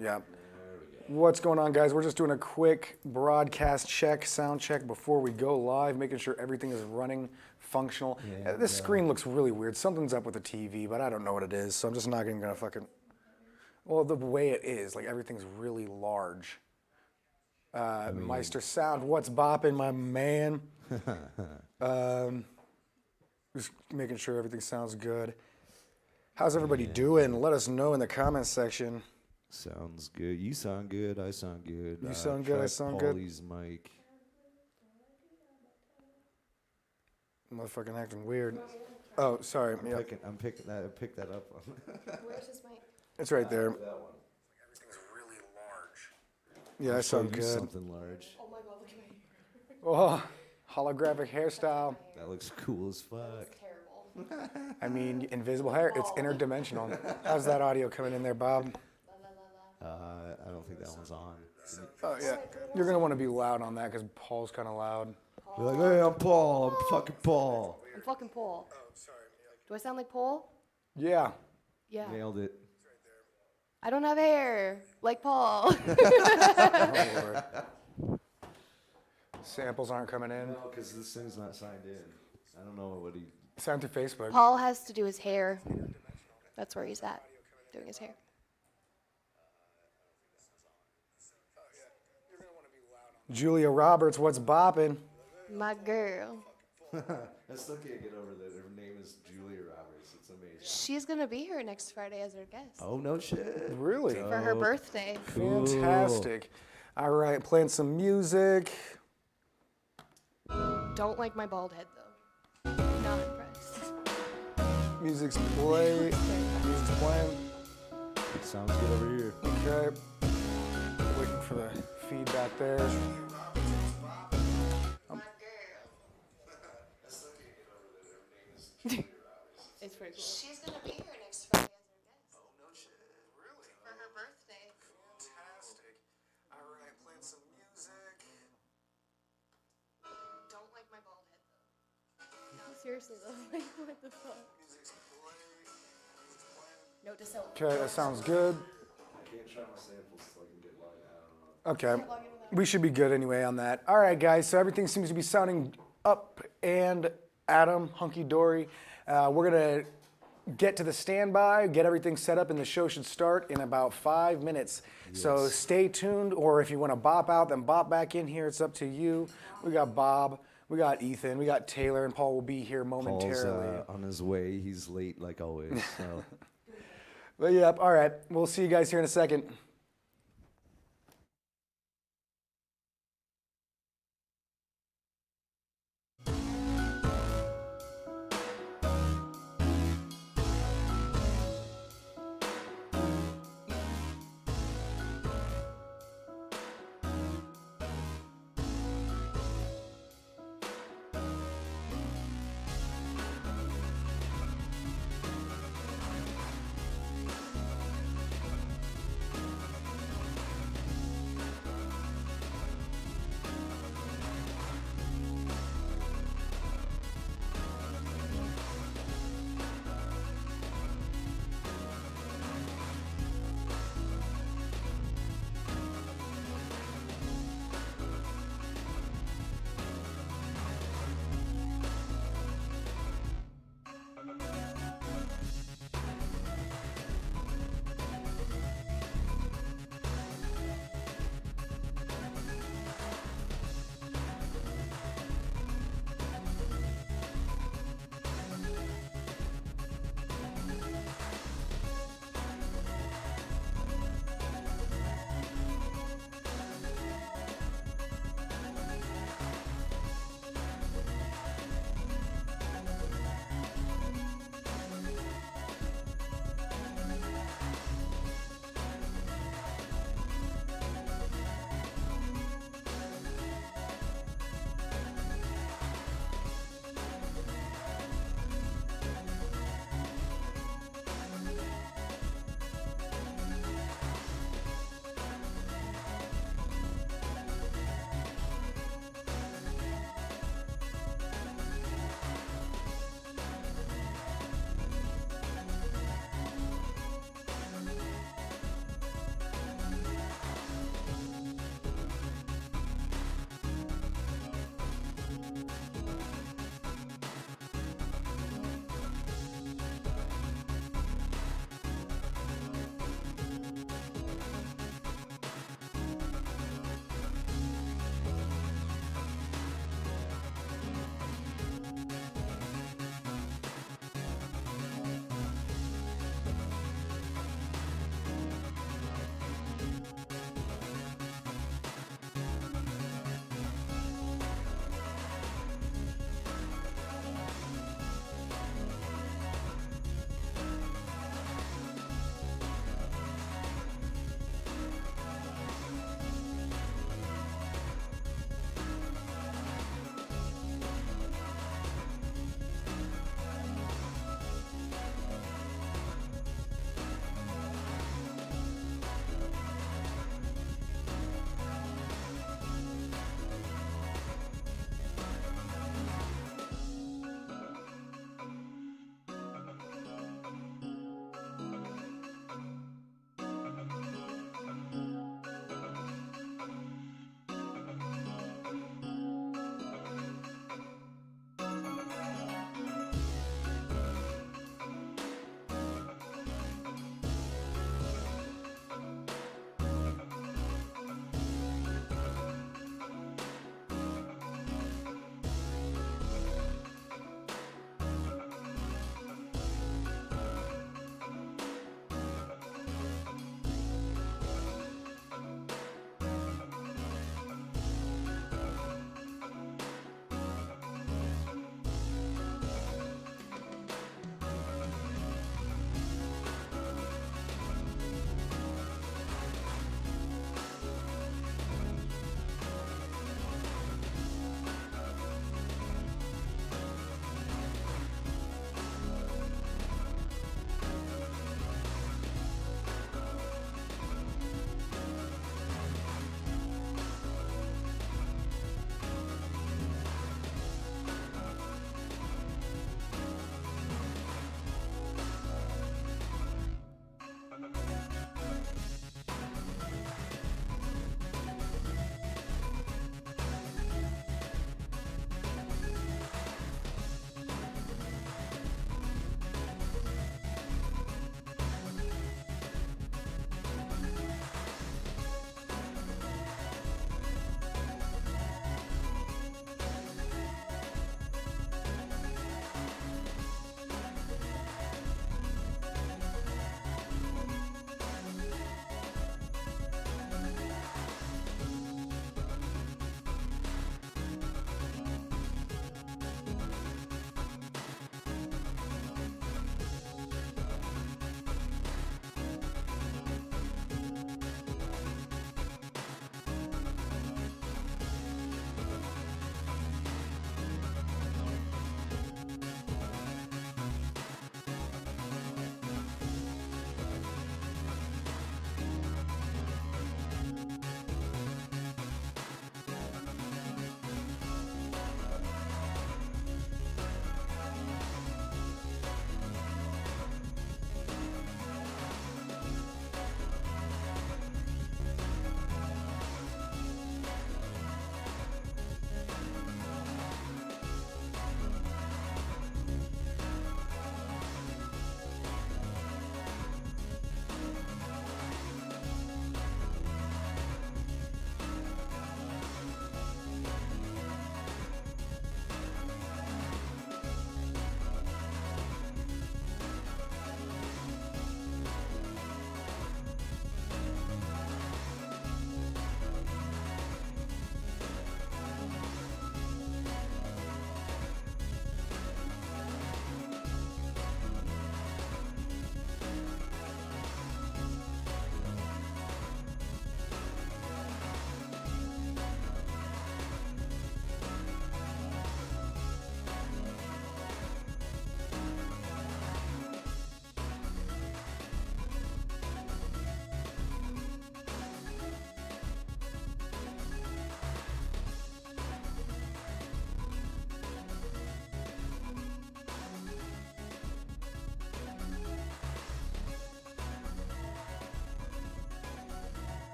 Yeah. What's going on, guys? We're just doing a quick broadcast check, sound check before we go live, making sure everything is running, functional. This screen looks really weird. Something's up with the TV, but I don't know what it is, so I'm just not even gonna fucking... Well, the way it is, like everything's really large. Meister Sound, what's bopping, my man? Just making sure everything sounds good. How's everybody doing? Let us know in the comments section. Sounds good. You sound good. I sound good. You sound good. I sound good. Pauly's mic. Motherfucking acting weird. Oh, sorry. I'm picking that. I picked that up. Where's his mic? It's right there. That one. Everything's really large. Yeah, I sound good. Something large. Oh my god, look at my hair. Oh, holographic hairstyle. That looks cool as fuck. It's terrible. I mean, invisible hair. It's interdimensional. How's that audio coming in there, Bob? I don't think that one's on. Oh yeah. You're gonna want to be loud on that because Paul's kind of loud. You're like, hey, I'm Paul. I'm fucking Paul. I'm fucking Paul. Oh, sorry. Do I sound like Paul? Yeah. Yeah. Nailed it. I don't have hair like Paul. Oh, Lord. Samples aren't coming in. No, because this thing's not signed in. I don't know what he... Sound through Facebook. Paul has to do his hair. That's where he's at, doing his hair. Julia Roberts, what's bopping? My girl. I still can't get over that. Her name is Julia Roberts. It's amazing. She's gonna be here next Friday as our guest Oh, no shit. Really? for her birthday. Fantastic. All right, playing some music. Don't like my bald head though. Not impressed. Music's playing. Sounds good over here. Okay. Waiting for the feedback there. It's pretty cool. She's gonna be here next Friday as our guest. Oh, no shit. Really? For her birthday. Fantastic. All right, playing some music. Don't like my bald head though. No, seriously though. Like what the fuck? Music's playing. Note to self. Okay, that sounds good. I can't try my samples so I can get logged out. Okay. We should be good anyway on that. All right, guys. So everything seems to be sounding up and Adam, hunky-dory. We're going to get to the standby, get everything set up, and the show should start in about 5 minutes. Yes. So stay tuned, or if you want to bop out, then bop back in here. It's up to you. We got Bob, we got Ethan, we got Taylor, and Paul will be here momentarily. Paul's on his way. He's late like always. So. But yeah, all right. We'll see you guys here in a second.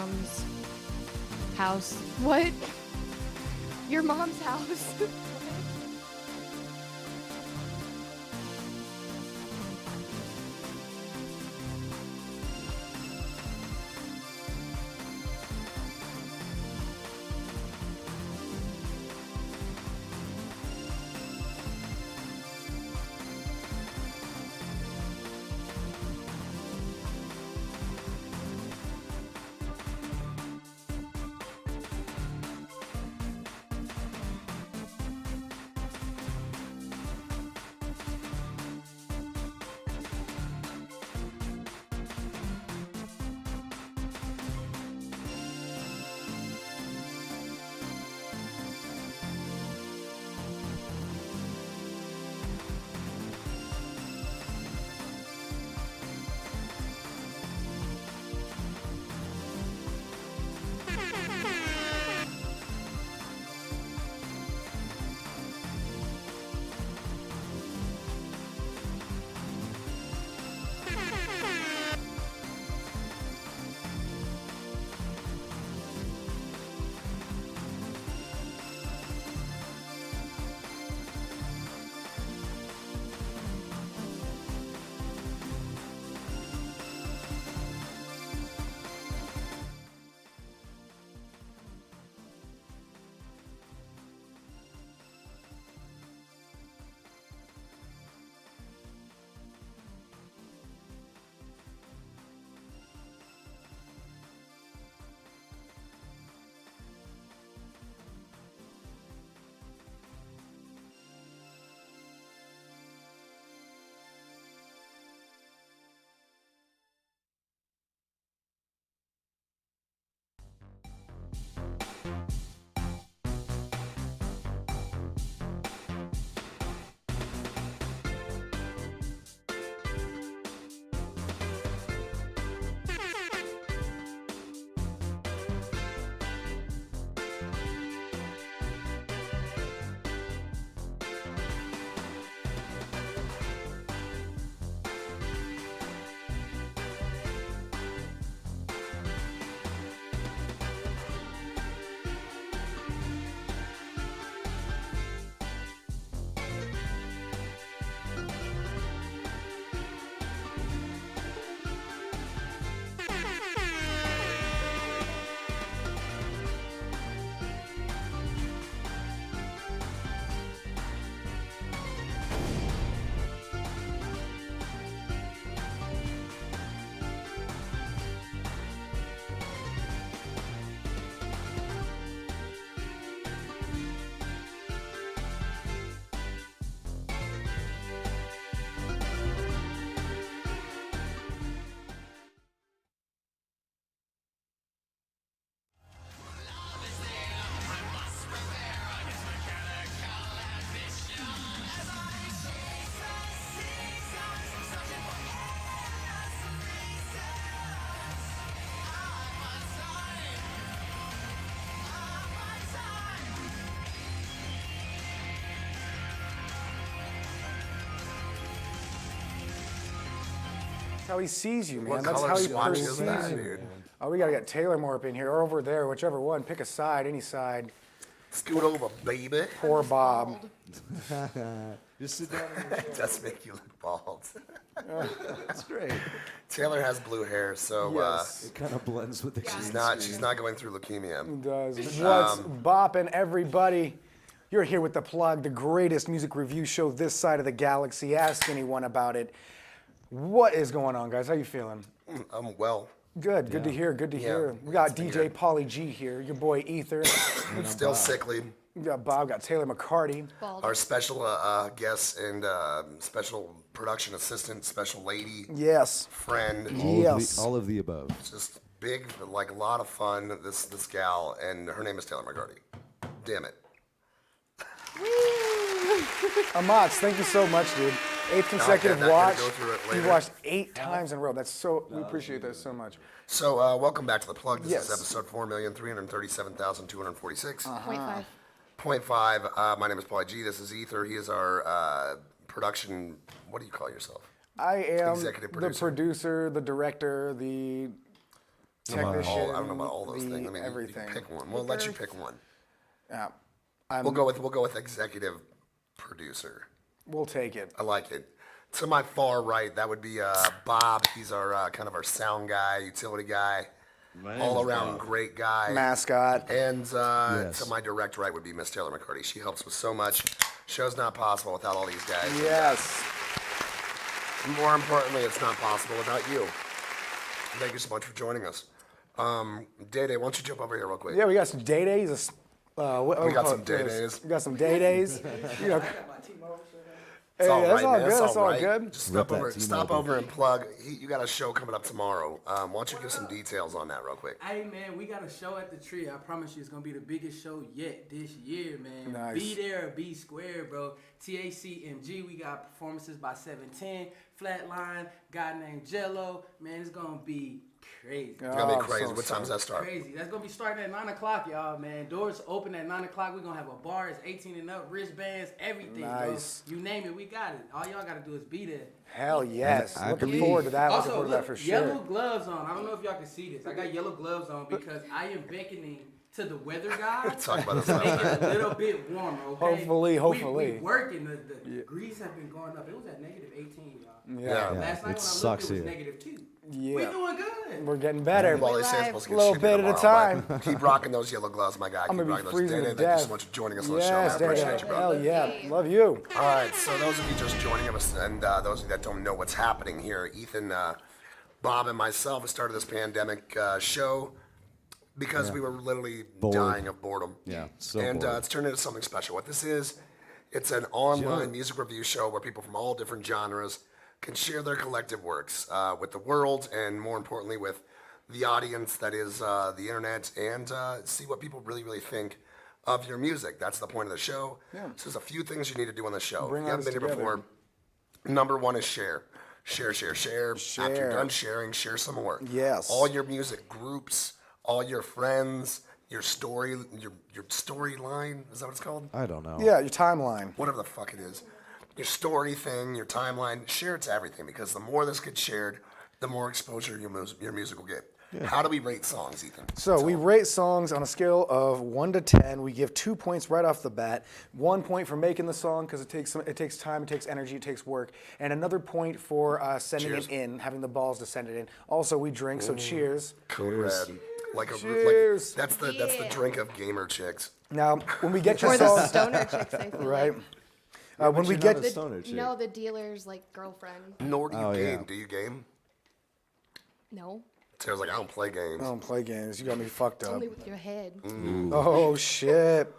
mom's house. What? Your mom's house? That's how he sees you, man. What That's color how he swatch perceives is that, you. dude? Oh, we gotta get Taylor more up in here, or over there, whichever one. Pick a side, any side. Scoot over, baby. Poor Bob. Just sit down in your It does make you look bald. That's great. Taylor has blue hair, so Yes, It kind of blends with the she's not going through leukemia. he does. What's bopping, everybody? You're here with The Plug, the greatest music review show this side of the galaxy. Ask anyone about it. What is going on, guys? How you feeling? I'm well. Good. Good to hear. Good to hear. We got DJ Pauly G here. Your boy Ether. Still sickly. We got Bob. Got Taylor McCarty. Bald. Our special guest and special production assistant, special lady, Yes. friend. Yes. All of the above. Just big, like a lot of fun. This gal, and her name is Taylor McCarty. Damn it. Amatz, thank you so much, dude. 8th consecutive not gonna watch. go through it You later. watched 8 times in a row. That's so. We appreciate that so much. So welcome back to The Plug. This Yes. is episode 4,337,246. 0.5. Point five. My name is Pauly G. This is Ether. He is our production. What do you call yourself? I am Executive the producer. producer, the director, the technician, I don't know about all those the things. I mean, everything. you can pick one. We'll let you pick one. Yeah, We'll go with executive producer. we'll take it. I like it. To my far right, that would be Bob. He's our kind of our sound guy, utility guy, all around great guy, Mascot. And to my direct right would be Miss Taylor McCarty. She helps with so much. Show's not possible without all these guys. Yes. More importantly, it's not possible without you. Thank you so much for joining us. Day Day, why don't you jump over here real quick? Yeah, we got some day days. We got some day days. We got some day days. You know, It's all that's right, all man. good. It's That's all all right. good. Just Rip stop that over and plug. You got a show coming up tomorrow. Why don't you give some details on that real quick? Hey man, we got a show at the Tree. I promise you, it's gonna be the biggest show yet this year, man. Nice. Be there or be square, bro. TACMG. We got performances by 710, Flatline, guy named Jello. Man, it's gonna be crazy. It's gonna be Oh, crazy. so What time does that start? Crazy. That's gonna be starting at 9 o'clock, y'all, man. Doors open at 9 o'clock. We're gonna have a bar. It's 18 and up, wristbands, everything, Nice. bro. You name it, we got it. All y'all gotta do is be there. Hell yes. I Looking believe. forward to that. Looking Also, forward to that look, for yellow sure. gloves on. I don't know if y'all can see this. I got yellow gloves on because I am beckoning to the weather god Talk about this to make outside. it a little bit warmer, okay? Hopefully. We working. The degrees have been going up. It was at negative 18, y'all. Yeah. Last night it when I looked, sucks it was here. negative 2. Yeah. We doing good. We're getting better. Well, they say it's live. supposed to get Little shitty bit at a tomorrow, but time. Keep rocking those yellow gloves, my guy. I'm Keep gonna rocking be those. freezing Day to Day, thank you death. so much for joining us on the show. Yes, I Day appreciate Day. you, bro. Hell yeah. Love you. All right, so those of you just joining us, and those of you that don't know what's happening here, Ethan, Bob, and myself have started this pandemic show because we were literally Bored. dying of boredom. Yeah, so and bored. it's turned into something special. What this is, it's an online music review show where people from all different genres can share their collective works with the world, and more importantly, with the audience that is the internet, and see what people really, really think of your music. That's the point of the show. Yeah. So there's a few things you need to do on the show. Bring If you haven't us been here together. before, number one is share. Share. After Share. you're done sharing, share some more. Yes. All your music groups, all your friends, your story, your storyline. Is that what it's called? I don't know. Yeah, your timeline. Whatever the fuck it is. Your story thing, your timeline. Share it to everything, because the more this gets shared, the more exposure your music will get. How do we rate songs, Ethan? So we rate songs on a scale of 1 to 10. We give 2 points right off the bat. 1 point for making the song because it takes time, it takes energy, it takes work, and another point for sending Cheers. it in, having the balls to send it in. Also, we drink, so cheers. Code Red. Cheers. That's the Yeah. drink of gamer chicks. Now, when we get your Or the song, stoner chicks, I feel right? like. When we You're get not a stoner chick. No, the dealer's like girlfriend. Nor do you Oh, game. yeah. Do you game? No, Sarah's like, I don't play games. I don't play games. You got me fucked it's up. only with your head. Oh shit.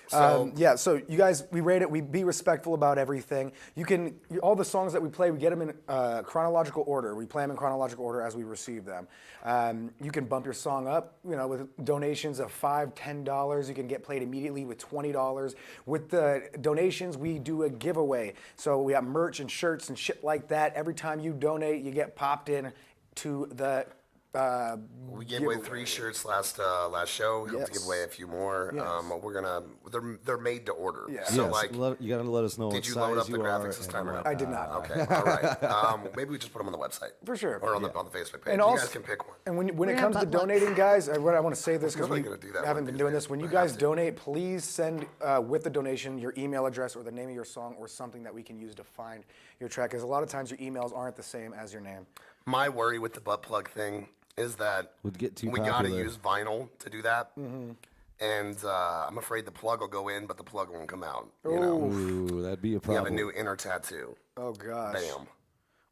So- Yeah, so you guys, we rate it. We be respectful about everything. All the songs that we play, we get them in chronological order. We play them in chronological order as we receive them. You can bump your song up, with donations of $5, $10. You can get played immediately with $20. With the donations, we do a giveaway. So we have merch and shirts and shit like that. Every time you donate, you get popped in to the. We gave away 3 shirts last show. We hope to give Yes. away a few more. Yes. They're made to order. Yeah. So Yes, like, you gotta let us know what did you size load up the you are graphics this and time what- around? I did not. Okay, all right. Maybe we just put them on the website. For sure. Or on the Facebook page. And You also- guys can pick one. And when it gonna comes to have butt plugs. donating, guys, I want to say this because Nobody we gonna do that haven't one been these doing days. this. When you We have guys to. donate, please send with the donation your email address or the name of your song or something that we can use to find your track. Because a lot of times your emails aren't the same as your name. My worry with the butt plug thing is that Would get too we gotta popular. use vinyl to do that. And I'm afraid the plug will go in, but the plug won't come out. You know, Ooh, that'd be a we problem. have a new inner tattoo. Oh gosh. Bam.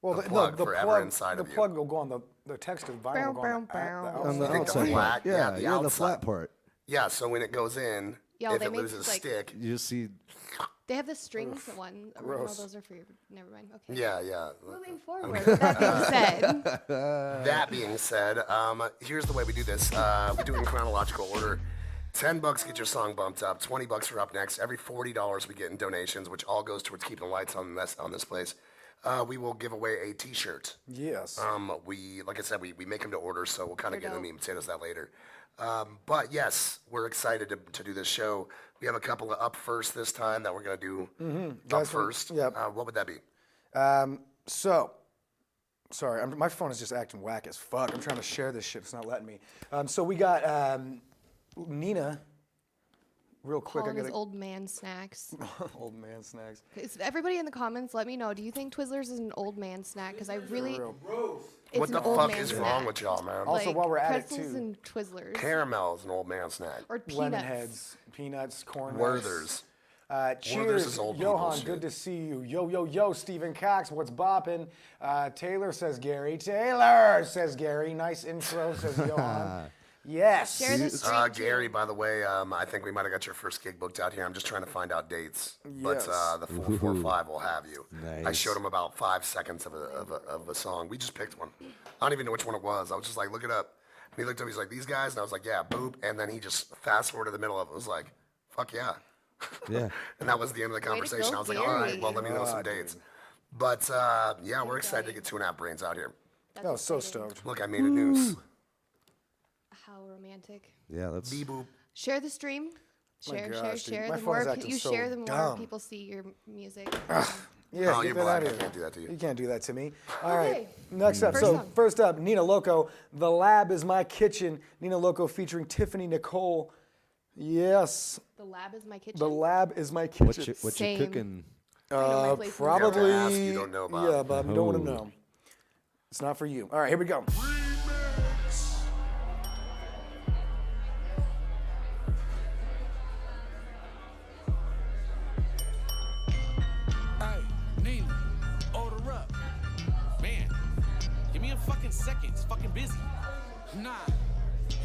Well, The plug forever inside the of you. plug will go on the text of vinyl will go on the On the You think the outside flat- part. yeah, Yeah, the the outside. flat part. Yeah, so when it goes in, Yo, if they it make, loses like- stick, You just see. They have the strings one. Oh, no, gross. those are for your. Never mind. Okay. yeah. Moving forward. With that being said, That being said, here's the way we do this. We do it in chronological order. $10 get your song bumped up. $20 for up next. Every $40 we get in donations, which all goes towards keeping the lights on this place. We will give away a T-shirt. Yes. Like I said, we make them to order, so we'll kind of They're get into the dope. meat and potatoes of that later. But yes, we're excited to do this show. We have a couple of up first this time that we're gonna do up Guys, first. yep. What would that be? So, Sorry, my phone is just acting whack as fuck. I'm trying to share this shit. It's not letting me. So we got Nina. Real quick, Calling I his gotta. old man snacks. Old man snacks. Everybody in the comments, let me know. Do you think Twizzlers is an old man snack? Because I really. Real. It's What an the old fuck man is snack. wrong with y'all, man? Also, Like, while we're at it, pretzels too. and Twizzlers. Caramel is an old man snack. Or peanuts. Lemon heads, peanuts, corn nuts. Werther's. Cheers, is old people Johan. shit. Good to see you. Yo, Stephen Cox. What's bopping? Taylor says Gary. Taylor says Gary. Nice intro, says Johan. Yes. Share the stream. too. Gary, by the way, I think we might have got your first gig booked out here. I'm just trying to find out dates. But Yes. the 445 will have you. I Nice. showed him about 5 seconds of a song. We just picked one. I don't even know which one it was. I was just like, look it up. And he looked up, he's like, these guys? And I was like, yeah, boop. And then he just fast forwarded to the middle of it. Was like, fuck yeah. Yeah. And that was the end of the conversation. go, I was like, all right, Gary. well, let me know some God, dates. But yeah, we're excited to get 2.5 Brains out here. That's Oh, so exciting. stoked. Look, I made a noose. How romantic. Yeah, that's Boop. Share the stream. Share, gosh, dude. share. My The phone is more acting you so share, the more dumb. people see your music. Yeah, Oh, get you're that black. out I of here. can't do that to you. You can't do that to me. All right. Okay. Next up. First So song. first up, Nina Loco. The Lab is My Kitchen. Nina Loco featuring Tiffany Nicole. Yes. The lab is my kitchen. The Lab is My Kitchen. what you Same. cooking. I know my place in the Probably. You have to ask, you don't know about. Yeah, but I don't want to Oh. know. It's not for you. All right, here we go. Hey, Nina, order up. Man, give me a fucking second. It's fucking busy. Nah,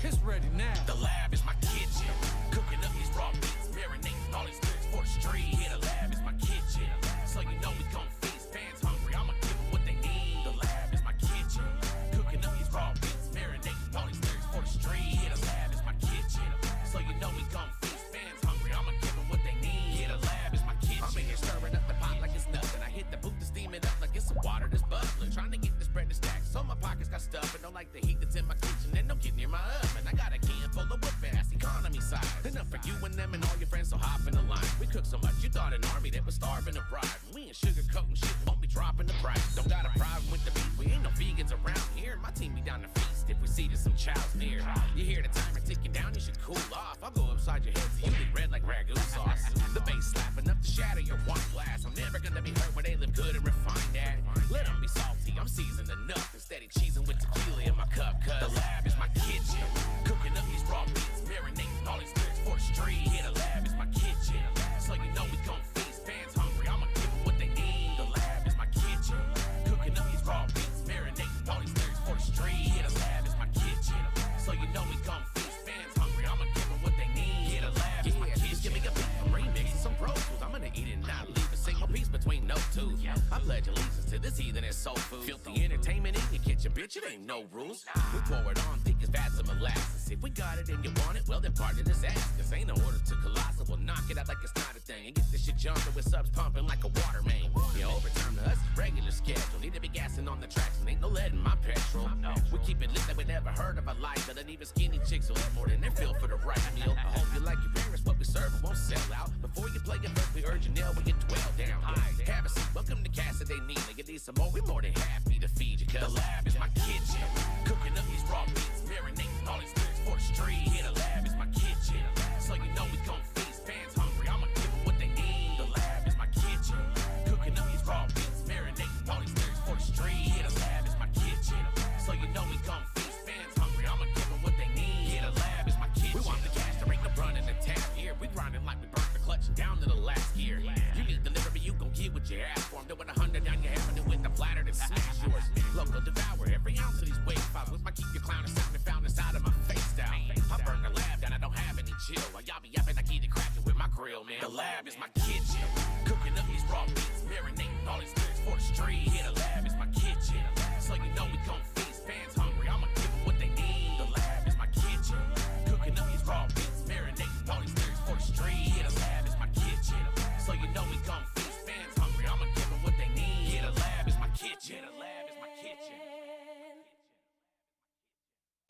it's ready now. The lab is my kitchen. Cooking up these raw meats, marinating all these lyrics for the street. Yeah, the lab is my kitchen. So you know we gon' feast. Fans hungry, I'ma give them what they need. The lab is my kitchen. Cooking up these raw meats, marinating all these lyrics for the street. Yeah, the lab is my kitchen. So you know we gon' feast. Fans hungry, I'ma give them what they need. Yeah, the lab is my kitchen. I'm in here stirring up the pot like it's nothing. I hit the boot to steam it up like it's some water that's bubbling. Trying to get this bread to stack, so my pockets got stuff and don't like the heat that's in my kitchen. And don't get near my oven. I got a can full of whip ass economy size. Enough for you and them and all your friends, so hop in the line. We cook so much, you thought an army that was starving to bribe. We ain't sugarcoating shit, won't be dropping the price. Don't got a problem with the beef, we ain't no vegans around here. My team be down to feast if we see there's some chows near. You hear the timer ticking down, you should cool off. I'll go upside your head so you be red like ragu sauce. The bass slapping up to shatter your wine glass. I'm never gonna be hurt where they live good and refined at. Let them be salty, I'm seasoned enough. Instead of cheesing with tequila in my cup, cause the lab is my kitchen. Cooking up these raw meats, marinating all these lyrics for the street. Yeah, the lab is my kitchen. So you know we gon' feast. Fans hungry, I'ma give them what they need. The lab is my kitchen. Cooking up these raw meats, marinating all these lyrics for the street. Yeah, the lab is my kitchen. So you know we gon' feast. Fans hungry, I'ma give them what they need. Yeah, the lab is my kitchen. Just give me a beat, I'm remixing some Pro Tools. I'm gonna eat it and not leave a single piece between no tooth. I pledge allegiance to this heathen and soul food. Filthy entertainment in your kitchen, bitch, it ain't no rules. We pour it on thick as vats of molasses. If we got it and you want it, well then pardon this ass. Cause ain't no order to colossal. We'll knock it out like it's not a thing. And get this shit jumping with subs pumping like a water main. Yeah, overtime to us is regular schedule. Need to be gassing on the tracks and ain't no lead in my petrol. We keep it lit like we never heard of a life. But even skinny chicks will eat more than their fill for the right meal. I hope you like your parents, what we serve won't sell out. Before you play it first, we urge you nail, we get 12 down. Have a seat, welcome to Cassidy Nina. You need some more, we more than happy to feed you. Cause the lab is my kitchen. Cooking up these raw meats, marinating all these lyrics for the street. Yeah, the lab is my kitchen. So you know we gon' feast. Fans hungry, I'ma give them what they need. The lab is my kitchen. Cooking up these raw meats, marinating all these lyrics for the street. Yeah, the lab is my kitchen. So you know we gon' feast. Fans hungry, I'ma give them what they need. Yeah, the lab is my kitchen. We want the cash, there ain't no running the tap here. We grinding like we burnt the clutch down to the last gear. You need delivery, you gon' get what you ask for. I'm doing 100 down your avenue with the platter that smash yours. Local devour every ounce of these wave files with my keep your clown and sound and found inside of my face down. I burn the lab down, I don't have any chill. While y'all be yapping, I keep it cracking with my grill, man. The lab is my kitchen. Cooking up these raw meats, marinating all these lyrics for the street. Yeah, the lab is my kitchen. So you know we gon' feast. Fans hungry, I'ma give them what they need. The lab is my kitchen. Cooking up these raw meats, marinating all these lyrics for the street. Yeah, the lab is my kitchen. So you know we gon' feast. Fans hungry, I'ma give them what they need. Yeah, the lab is my kitchen. The lab is my kitchen.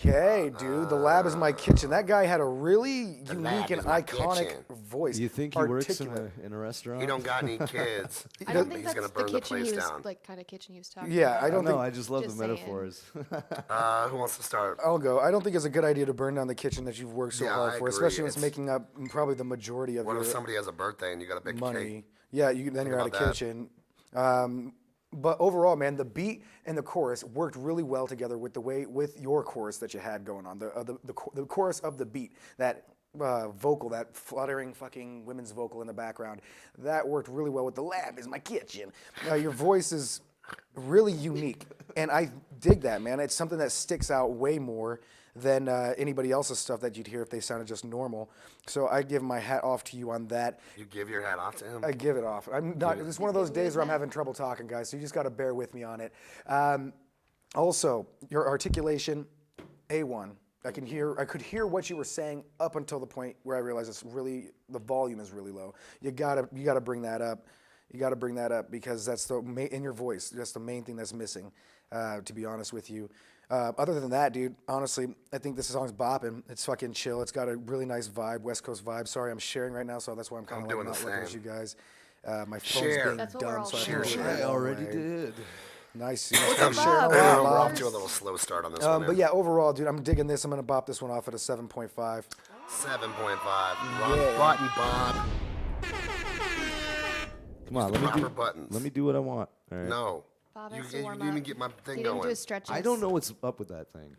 Okay, dude. The lab is my kitchen. That guy had a really lab unique and is my iconic kitchen. voice. You think he works Articulate. in a restaurant? He don't got any kids. I don't think He's that's gonna the burn the kitchen place he was down. like kind of kitchen he was talking Yeah, about. I don't know. think. I just love Just the saying. metaphors. Who wants to start? I'll go. I don't think it's a good idea to burn down the kitchen that you've worked so Yeah, hard I for, agree. especially when it's It's- making up probably the majority of What if your somebody has a birthday and you got a big money. cake? Yeah, then you're out of about that. kitchen. But overall, man, the beat and the chorus worked really well together with your chorus that you had going on. The chorus of the beat, that vocal, that fluttering fucking women's vocal in the background, that worked really well with the lab is my kitchen. Your voice is really unique, and I dig that, man. It's something that sticks out way more than anybody else's stuff that you'd hear if they sounded just normal. So I give my hat off to you on that. You give your hat off to him. I give it off. I'm not. It's one of those days where I'm having trouble talking, guys. So you just got to bear with me on it. Also, your articulation, A1. I could hear what you were saying up until the point where I realized the volume is really low. You gotta bring that up. You gotta bring that up because that's in your voice. That's the main thing that's missing. To be honest with you. Other than that, dude, honestly, I think this song's bopping. It's fucking chill. It's got a really nice vibe, West Coast vibe. Sorry, I'm sharing right now, so that's why I'm kind I'm of doing not the looking at same. you guys. My phone's Share. being That's what we're dumb, all so I doing. have to Share. put it I out already way. did. Nice. What's Stop up, sharing Bob? a lot, We're Bob. off to a little slow start on this one. But yeah, overall, dude, I'm digging this. I'm gonna bop this one off at a 7.5. 7.5. Wrong Yeah. button, Bob. Come on, let me Proper do. buttons. Let me do what I want. All right. No. Bob You has to didn't warm even up. get my thing He didn't do going. his stretches. I don't know what's up with that thing.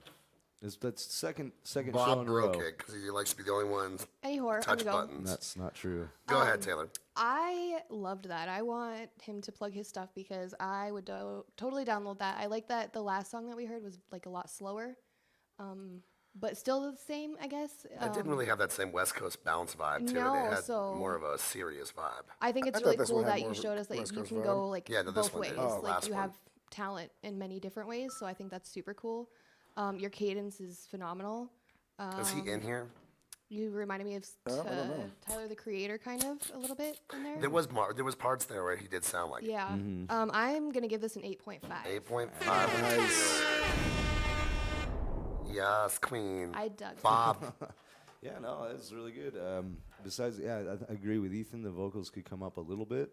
That's second show Bob in a row. broke it because he likes to be the only one Anyhow, I'm touch gonna go. buttons. That's not true. Go ahead, Taylor. I loved that. I want him to plug his stuff because I would totally download that. I like that the last song that we heard was like a lot slower, but still the same, I guess. It didn't really have that same West Coast bounce vibe to it. no, It had so- more of a serious vibe. I think it's I thought really this cool one had that more you of a showed us that West you Coast can vibe. go like Yeah, this both one ways. did. Oh, Like last you one. have talent in many different ways, so I think that's super cool. Your cadence is phenomenal. Is he in here? You reminded me of Tyler the Creator, kind of a little bit in there. There was parts there where he did sound like Yeah. I'm gonna give this an 8.5. 8.5. Nice. Yes, Queen. I dug. Bob. Yeah, no, that's really good. Besides, yeah, I agree with Ethan. The vocals could come up a little bit,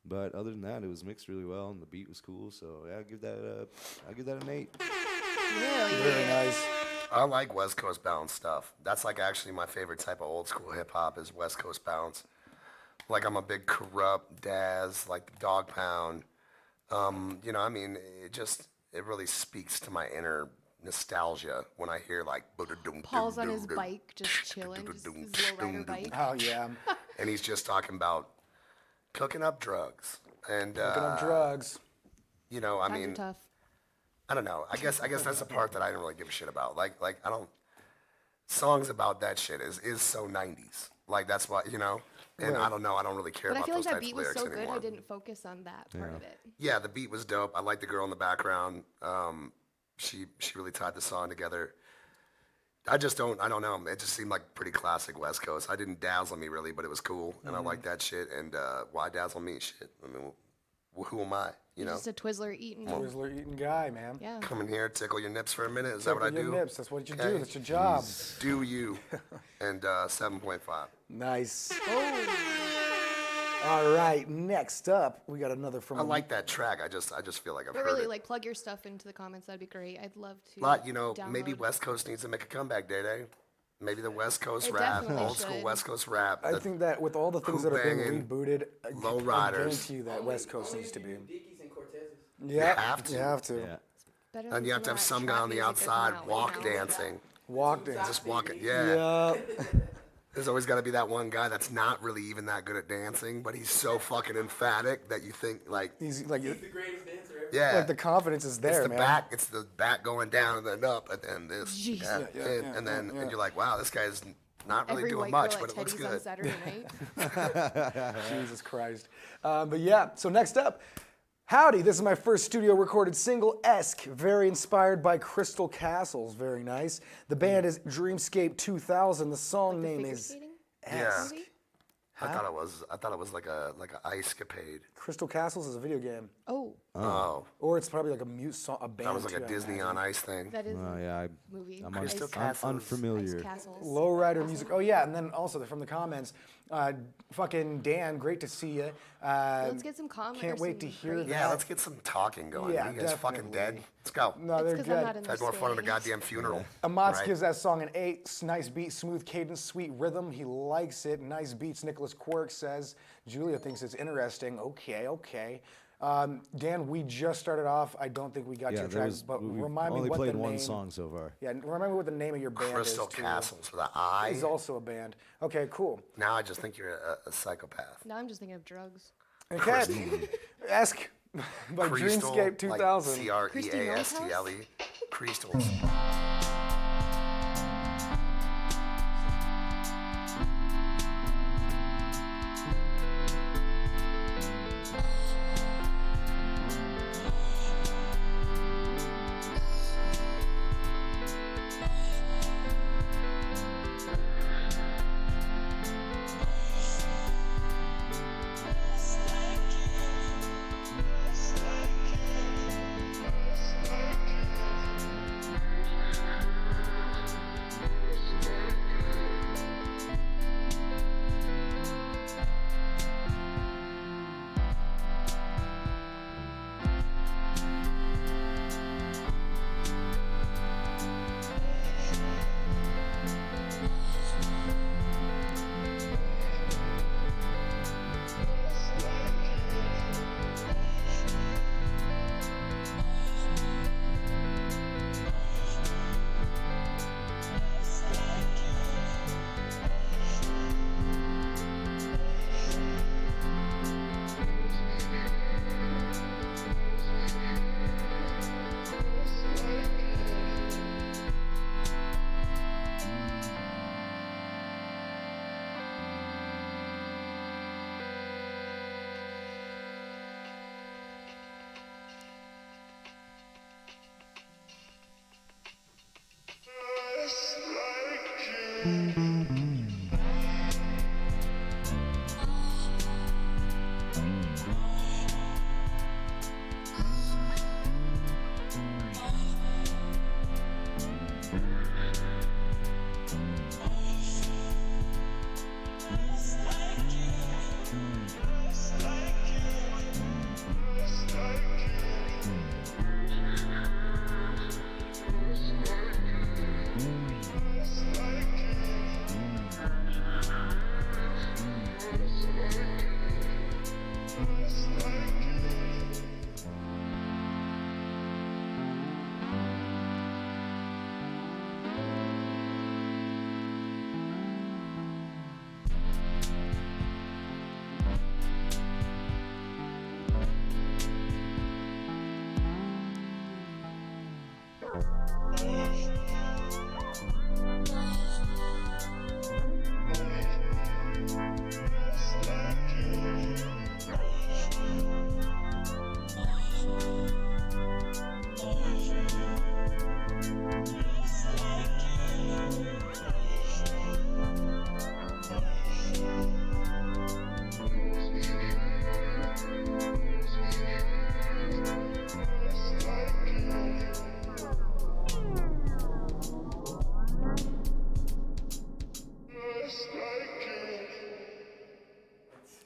but other than that, it was mixed really well, and the beat was cool. So yeah, I'll give that an 8. Really? Very nice. I like West Coast bounce stuff. That's like actually my favorite type of old school hip hop is West Coast bounce. Like I'm a big Corrupt, Daz, like Dog Pound. I mean, it really speaks to my inner nostalgia when I hear like Paul's on his bike, just chilling, just his low rider bike. Oh yeah. and he's just talking about cooking up drugs and Picking up drugs. I Times mean, are tough. I don't know. I guess that's the part that I didn't really give a shit about. Like I don't songs about that shit is so 90s. Like that's why, and I don't know. I don't really care But I about feel those like that types beat of was lyrics so good, anymore. I didn't focus on that part of it. Yeah, the beat was dope. I like the girl in the background. She really tied the song together. I don't know. It just seemed like pretty classic West Coast. I didn't dazzle me really, but it was cool, and I like that shit. And why dazzle me? Shit. I mean, who am I? He's just a Twizzler eating. Twizzler eating guy, man. Yeah. Come in here, tickle your nips for a minute. Is that what I Tickle do? your nips. That's what you Okay. do. That's your job. Do you? And 7.5. Nice. Oh. All right. Next up, we got another from. I like that track. I just feel like I've But heard really, it. like, plug your stuff into the comments. That'd be great. I'd love to. But maybe download. West Coast needs to make a comeback, Day. Maybe the West Coast It rap, definitely old school should. West Coast rap. I think that with all the things that are being banging, rebooted, low I riders. guarantee you that West Coast needs to be. Dickies and Cortezes. Yeah, have to. You have to. Yeah. Better And than you have to have some guy trap on the music that's outside out right walk now. dancing. Walked in. Just walking. Yeah. Yeah. There's always got to be that one guy that's not really even that good at dancing, but he's so fucking emphatic that you think like, He's like, The greatest dancer ever. yeah. like the confidence is there, it's the man. it's the back going down and then up and then this. Jeez. And then and you're like, wow, this guy's not really Every doing white much, girl but at it looks Teddy's on good. Saturday night. Jesus Christ. But yeah, so next up, Howdy. This is my first studio recorded single, Esque, very inspired by Crystal Castles. Very nice. The band is Dreamscape 2000. The song The name figure is skating Yeah. movie? I thought it was like a ice-capade. Crystal Castles is a video game. Oh, Oh, Or it's probably like a mute song, a band. that was like too, a I Disney imagine. on Ice thing. that is Oh a yeah, movie. I'm, Ice- unfamiliar. Ice Castles. Lowrider music. Oh yeah, and then also from the comments, fucking Dan, great to see you. Let's get some comments. Can't wait to hear Yeah, let's get some talking going. Yeah, you guys fucking dead? definitely. Let's go. No, It's they're because I'm good. not in the Had more fun at a stands. goddamn funeral. Amatz Right. gives that song an 8. Nice beat, smooth cadence, sweet rhythm. He likes it. Nice beats. Nicholas Quirk says. Julia thinks it's interesting. Okay. Dan, we just started off. I don't think we got Yeah, your there track, was, but we remind me only what played the one name. song so far. Yeah, remind me what the name of your band Crystal is. too. Castles with an I. Is also a band. Okay, cool. Now I just think you're a psychopath. Now I'm just thinking of drugs. Okay, ask by Crystal, Dreamscape 2000. Like Christy Creastle. Crystals.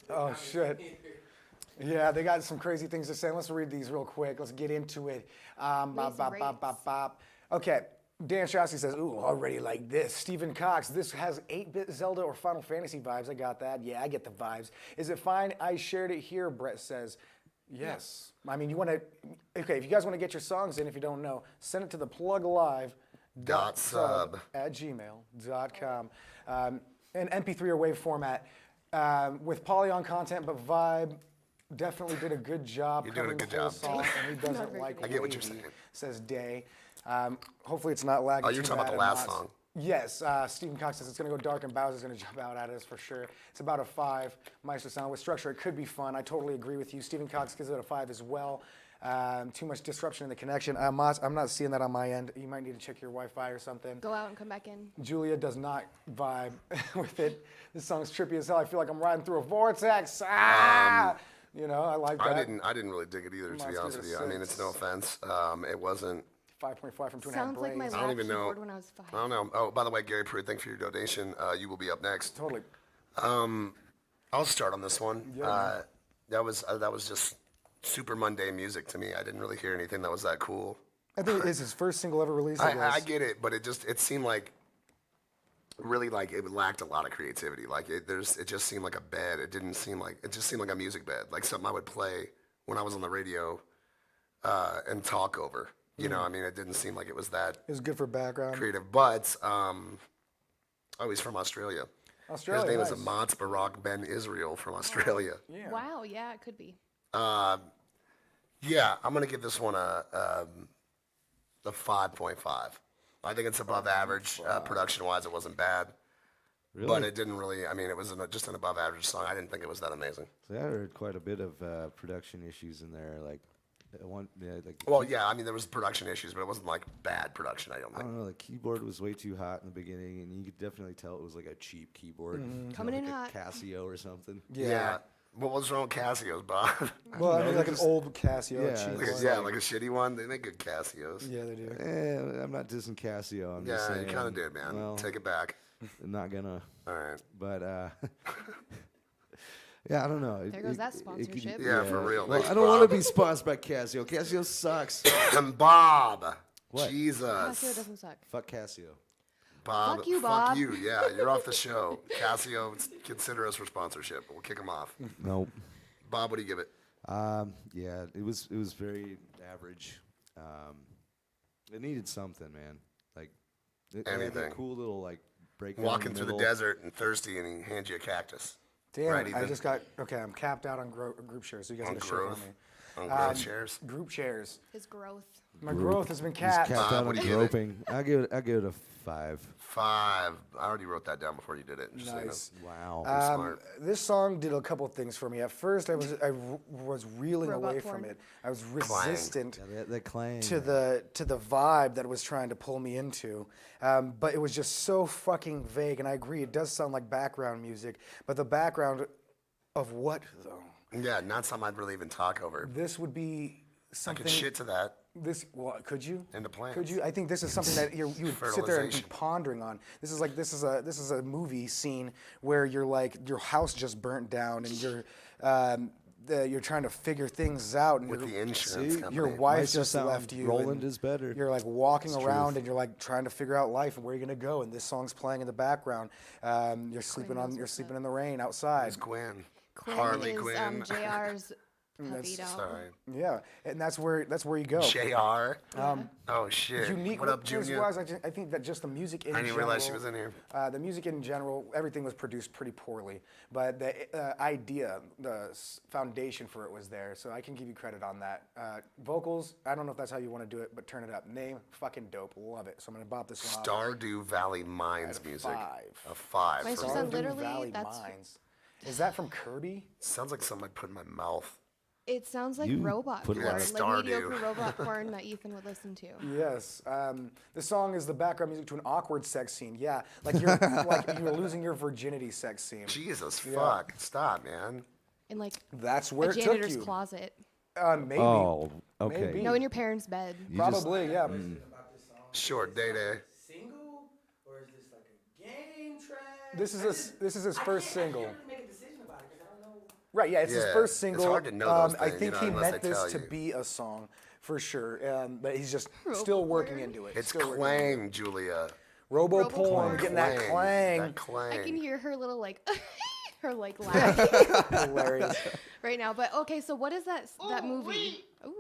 Oh shit. Yeah, they got some crazy things to say. Let's read these real quick. Let's get into it. Bop, bop, bop, bop, bop. Okay, Dan Shosky says, ooh, already like this. Stephen Cox, this has 8-bit Zelda or Final Fantasy vibes. I got that. Yeah, I get the vibes. Is it fine? I shared it here, Brett says. Yes. I mean, you want to, okay, if you guys want to get your songs in, if you don't know, send it to thepluglive.sub at gmail.com. An MP3 or WAV format with polygon content, but vibe. Definitely did a good job. You're doing a covering good the whole job. Song, and he doesn't like I get what you're wavy, saying. says Day. Hopefully it's not lagging. Oh, you're too talking about bad the and last not- song. Yes, Stephen Cox says it's going to go dark and Bowser's going to jump out at us for sure. It's about a 5. Meister sound with structure, it could be fun. I totally agree with you. Stephen Cox gives it a 5 as well. Too much disruption in the connection. Moss, I'm not seeing that on my end. You might need to check your Wi-Fi or something. Go out and come back in. Julia does not vibe with it. This song's trippy as hell. I feel like I'm riding through a vortex. You know, I like that. I didn't really dig it either, to be honest with you. I mean, it's no offense. It wasn't. 5.5 from 2.5 Sounds like my brains. I don't lap even know. keyboard when I was 5. I don't know. Oh, by the way, Gary Pruitt, thanks for your donation. You will be up next. Totally. I'll start on this one. Yeah, That was just super mundane music to me. I didn't really hear anything that was that cool. I think it's his first single ever released. I I guess. get it, but it seemed like really like it lacked a lot of creativity. Like it just seemed like a bed. It just seemed like a music bed, like something I would play when I was on the radio and talk over. You know, I mean, it didn't seem like it was that It was good for background. creative. But he's from Australia. Australia, His name nice. is Amat Barak Ben Israel from Australia. Yeah. Wow, yeah, it could be. Yeah, I'm gonna give this one a 5.5. I think it's above average production-wise. It wasn't bad, Really? but it didn't really. I mean, it was just an above-average song. I didn't think it was that amazing. So I heard quite a bit of production issues in there. Like, Well, yeah, I mean, there was production issues, but it wasn't like bad production. I don't I think. don't know. The keyboard was way too hot in the beginning, and you could definitely tell it was like a cheap keyboard, Coming in like hot. a Casio or something. Yeah. What was wrong with Casios, Bob? Well, I mean, know, like an just- old Casio. Yeah, cheap it's one. yeah, like a shitty one. They make good Casios. Yeah, they do. I'm not dissing Casio. I'm just Yeah, saying. you kind of did, man. Well, Take it back. I'm not gonna. All right. But yeah, I don't know. There goes that sponsorship. Yeah, for real. Well, Thanks, I don't want to Bob. be sponsored by Casio. Casio sucks. Bob. What? Jesus. Casio doesn't suck. Fuck Casio. Bob. Fuck you, Bob. Fuck you. Yeah, you're off the show. Casio, consider us for sponsorship. We'll kick them off. Nope. Bob, what do you give it? Yeah, it was very average. It needed something, man. Like it had Anything. a cool little like break. Walking through the desert and thirsty, and he hands you a cactus. Damn, Right, I Ethan? just got, okay, I'm capped out on group shares, so you guys On got to share growth? for me. On growth shares? Group shares. His growth. My growth has been He's capped. capped out what on do you give it? groping. I give it a 5. 5. I already wrote that down before you did it. Just so you know. Nice. Wow. Smart. This song did a couple things for me. At first, I was reeling Robot away porn. from it. I was resistant Yeah, that clang. to the vibe that it was trying to pull me into. But it was just so fucking vague. And I agree, it does sound like background music. But the background of what though? Yeah, not something I'd really even talk over. This would be I something. could shit to that. Could you? In the plants. Could you? I think this is something that you would sit there and be Fertilization. pondering on. This is a movie scene where you're like your house just burnt down and you're trying to figure things out and With your- the insurance company. your wife Might just sound left you. Roland and is better. You're like walking It's around truth. and you're like trying to figure out life and where you're gonna go. And this song's playing in the background. You're sleeping in the rain outside. Who's Gwen? Quinn Harley is Quinn. JR's puppy dog. Sorry. Yeah, and that's where you go. JR. Oh, shit. Unique What up, Junior? wise, I think that just the music in I didn't general. realize she was in here. The music in general, everything was produced pretty poorly, but the idea, foundation for it was there, so I can give you credit on that. Vocals, I don't know if that's how you want to do it, but turn it up. Name, fucking dope, love it. So I'm gonna bop this one off. Stardew Valley Mines At a music. 5. A 5. My for sister me. said literally, Valley that's- Mines. Is that from Kirby? Sounds like something I'd put in my mouth. It sounds like You robot put porn, it on like Stardew. mediocre robot porn that Ethan would listen to. Yes. The song is the background music to an awkward sex scene. Yeah, like you're like you're losing your virginity sex scene. Jesus, fuck. Stop, man. In like That's where a it took janitor's you. closet. Maybe. Oh, okay. Maybe. No, in your parents' bed. Probably, yeah. Short day day. Single, or is this like a game track? This is his first single. I can't really make a decision about it because I don't know. Right, yeah, it's his Yeah, first it's single. hard to know those I things, think you know, he unless meant they this tell to you. be a song for sure, but he's just Robo still working porn. into it. It's still working. clang, Julia. Robo Robo porn, porn. getting that clang. That clang. I can hear her little like, her like laugh Hilarious. right now. But okay, so what is that movie? Ooh,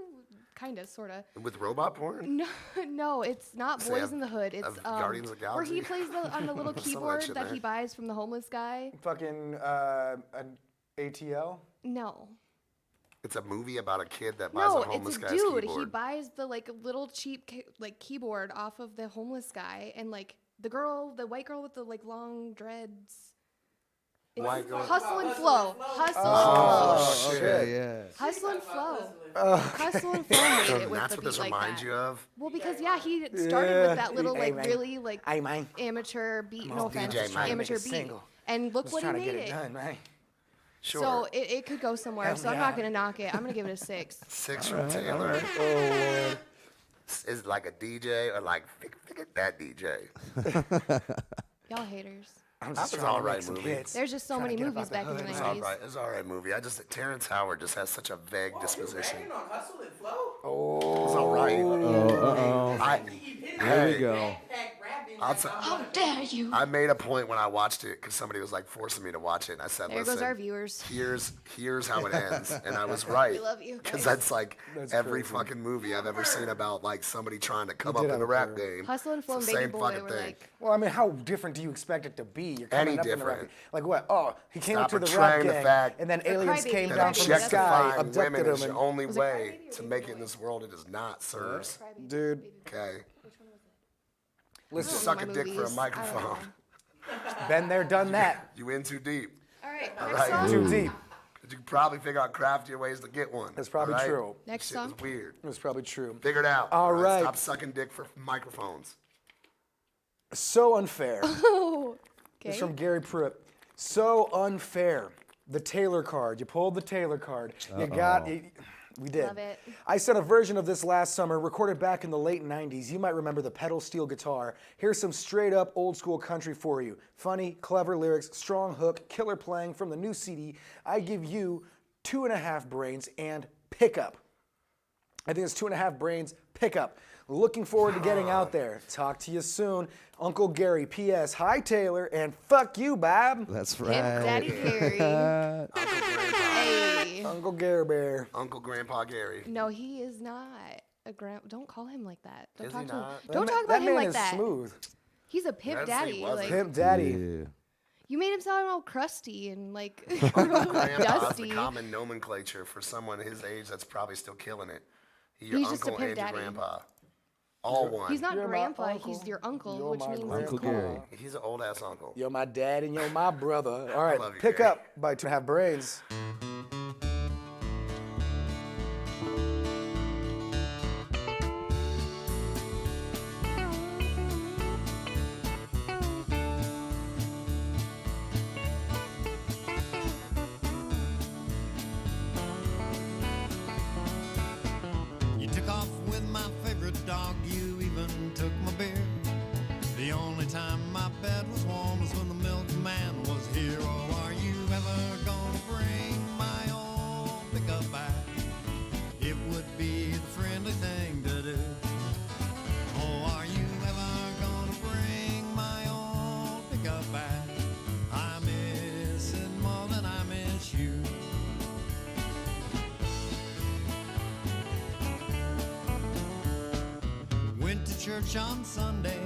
kind of, sort of. With robot porn? No, no, it's not Say, Boys of- in the Hood. It's of Guardians of the where he Galaxy? plays on the little Some of that keyboard shit that there. he buys from the homeless guy. Fucking an ATL. No, It's a movie about a kid that buys no, a homeless it's a guy's dude. keyboard. He buys the like little cheap like keyboard off of the homeless guy, and like the white girl with the like long dreads. White girl. Hustle and Flow. Hustle Oh, and Flow. shit. Yeah. Hustle and Flow. Hustle and Flow made it And with that's the what this beat like reminds that. you of? Well, because he started with that little Hey, like man. really like Hey, man. amateur beat. No DJ, offense, man. amateur Make it beat. single. And look Just what he trying to made get it it. done, man. Sure. So it could go somewhere. Help So me I'm not out. gonna knock it. I'm gonna give it a 6. 6 from Taylor. Oh, Lord. Is it like a DJ or like, forget that DJ? Y'all haters. I'm That just was trying all to right make some movie. hits. There's just so Trying to many get up movies out the back in the hood. It's 90s. all right. It's all right movie. Terrence Howard just has such a vague disposition. Ragging on Hustle and Flow? It's all right. There we go. Backpack rapping. I'll t- How dare you? I made a point when I watched it because somebody was like forcing me to watch it, and I said, There "Listen, goes our viewers. here's how it ends," and I was right. We love you Because guys. that's like every fucking movie I've ever seen about like somebody trying to come up did in have the a rap career. game. Hustle and It's Flow the and Baby same Boy fucking were thing. like, Well, I mean, how different do you expect it to be? You're coming Any up in the rap. different. Like what? Oh, he came up Stop to the rap portraying the gang, fact and then The aliens crybaby. came The down from the crybaby. sky, Objectifying abducted women is him, the and only Was it way Crybaby or to Baby make it Boy? in this world. It is not, sirs. dude. Okay. Listen, Suck a my dick for a movies. I don't microphone. know. been there, done that. You in too deep. All right, All next right. song. Too deep. But you can probably figure out craftier ways to get one. That's probably all right? true. Next Shit was song. weird. It was probably true. Figure it out. All right. Stop sucking dick for microphones. So unfair. Oh, It's okay. from Gary Pruitt. So unfair. The Taylor card. You pulled the Taylor card. You got it. We did. Love it. I sent a version of this last summer, recorded back in the late 90s. You might remember the pedal steel guitar. Here's some straight up old school country for you. Funny, clever lyrics, strong hook, killer playing from the new CD. I give you 2.5 brains and pickup. I think it's 2.5 brains, pickup. Looking forward to getting out there. Talk to you soon. Uncle Gary, P.S. Hi, Taylor, and fuck you, Bob. That's Pimp right. Daddy Gary. Hey. Uncle Gary Bear. Uncle Grandpa Gary. No, he is not a grand. Don't call him like that. Don't Is talk he to him. not? Don't talk That about him man like is that. smooth. He's a pimp That's he daddy. wasn't. Like Pimp Daddy. Yeah. you made him sound all crusty and like Grandpa's the dusty. common nomenclature for someone his age that's probably still killing it. Your He's just a uncle pimp and your daddy. grandpa. All one. He's not You're my grandpa. uncle. He's your uncle, You're which my means Uncle grandpa. Gary. He's an old ass uncle. You're my dad and you're my brother. All right, love you, pick Gary. up by 2.5 brains. You took off with my favorite dog, you even took my beer. The only time my bed was warm was when the milkman was here. Oh, are you ever gonna bring my old pickup back? It would be the friendly thing to do. Oh, are you ever gonna bring my old pickup back? I miss it more than I miss you. Went to church on Sunday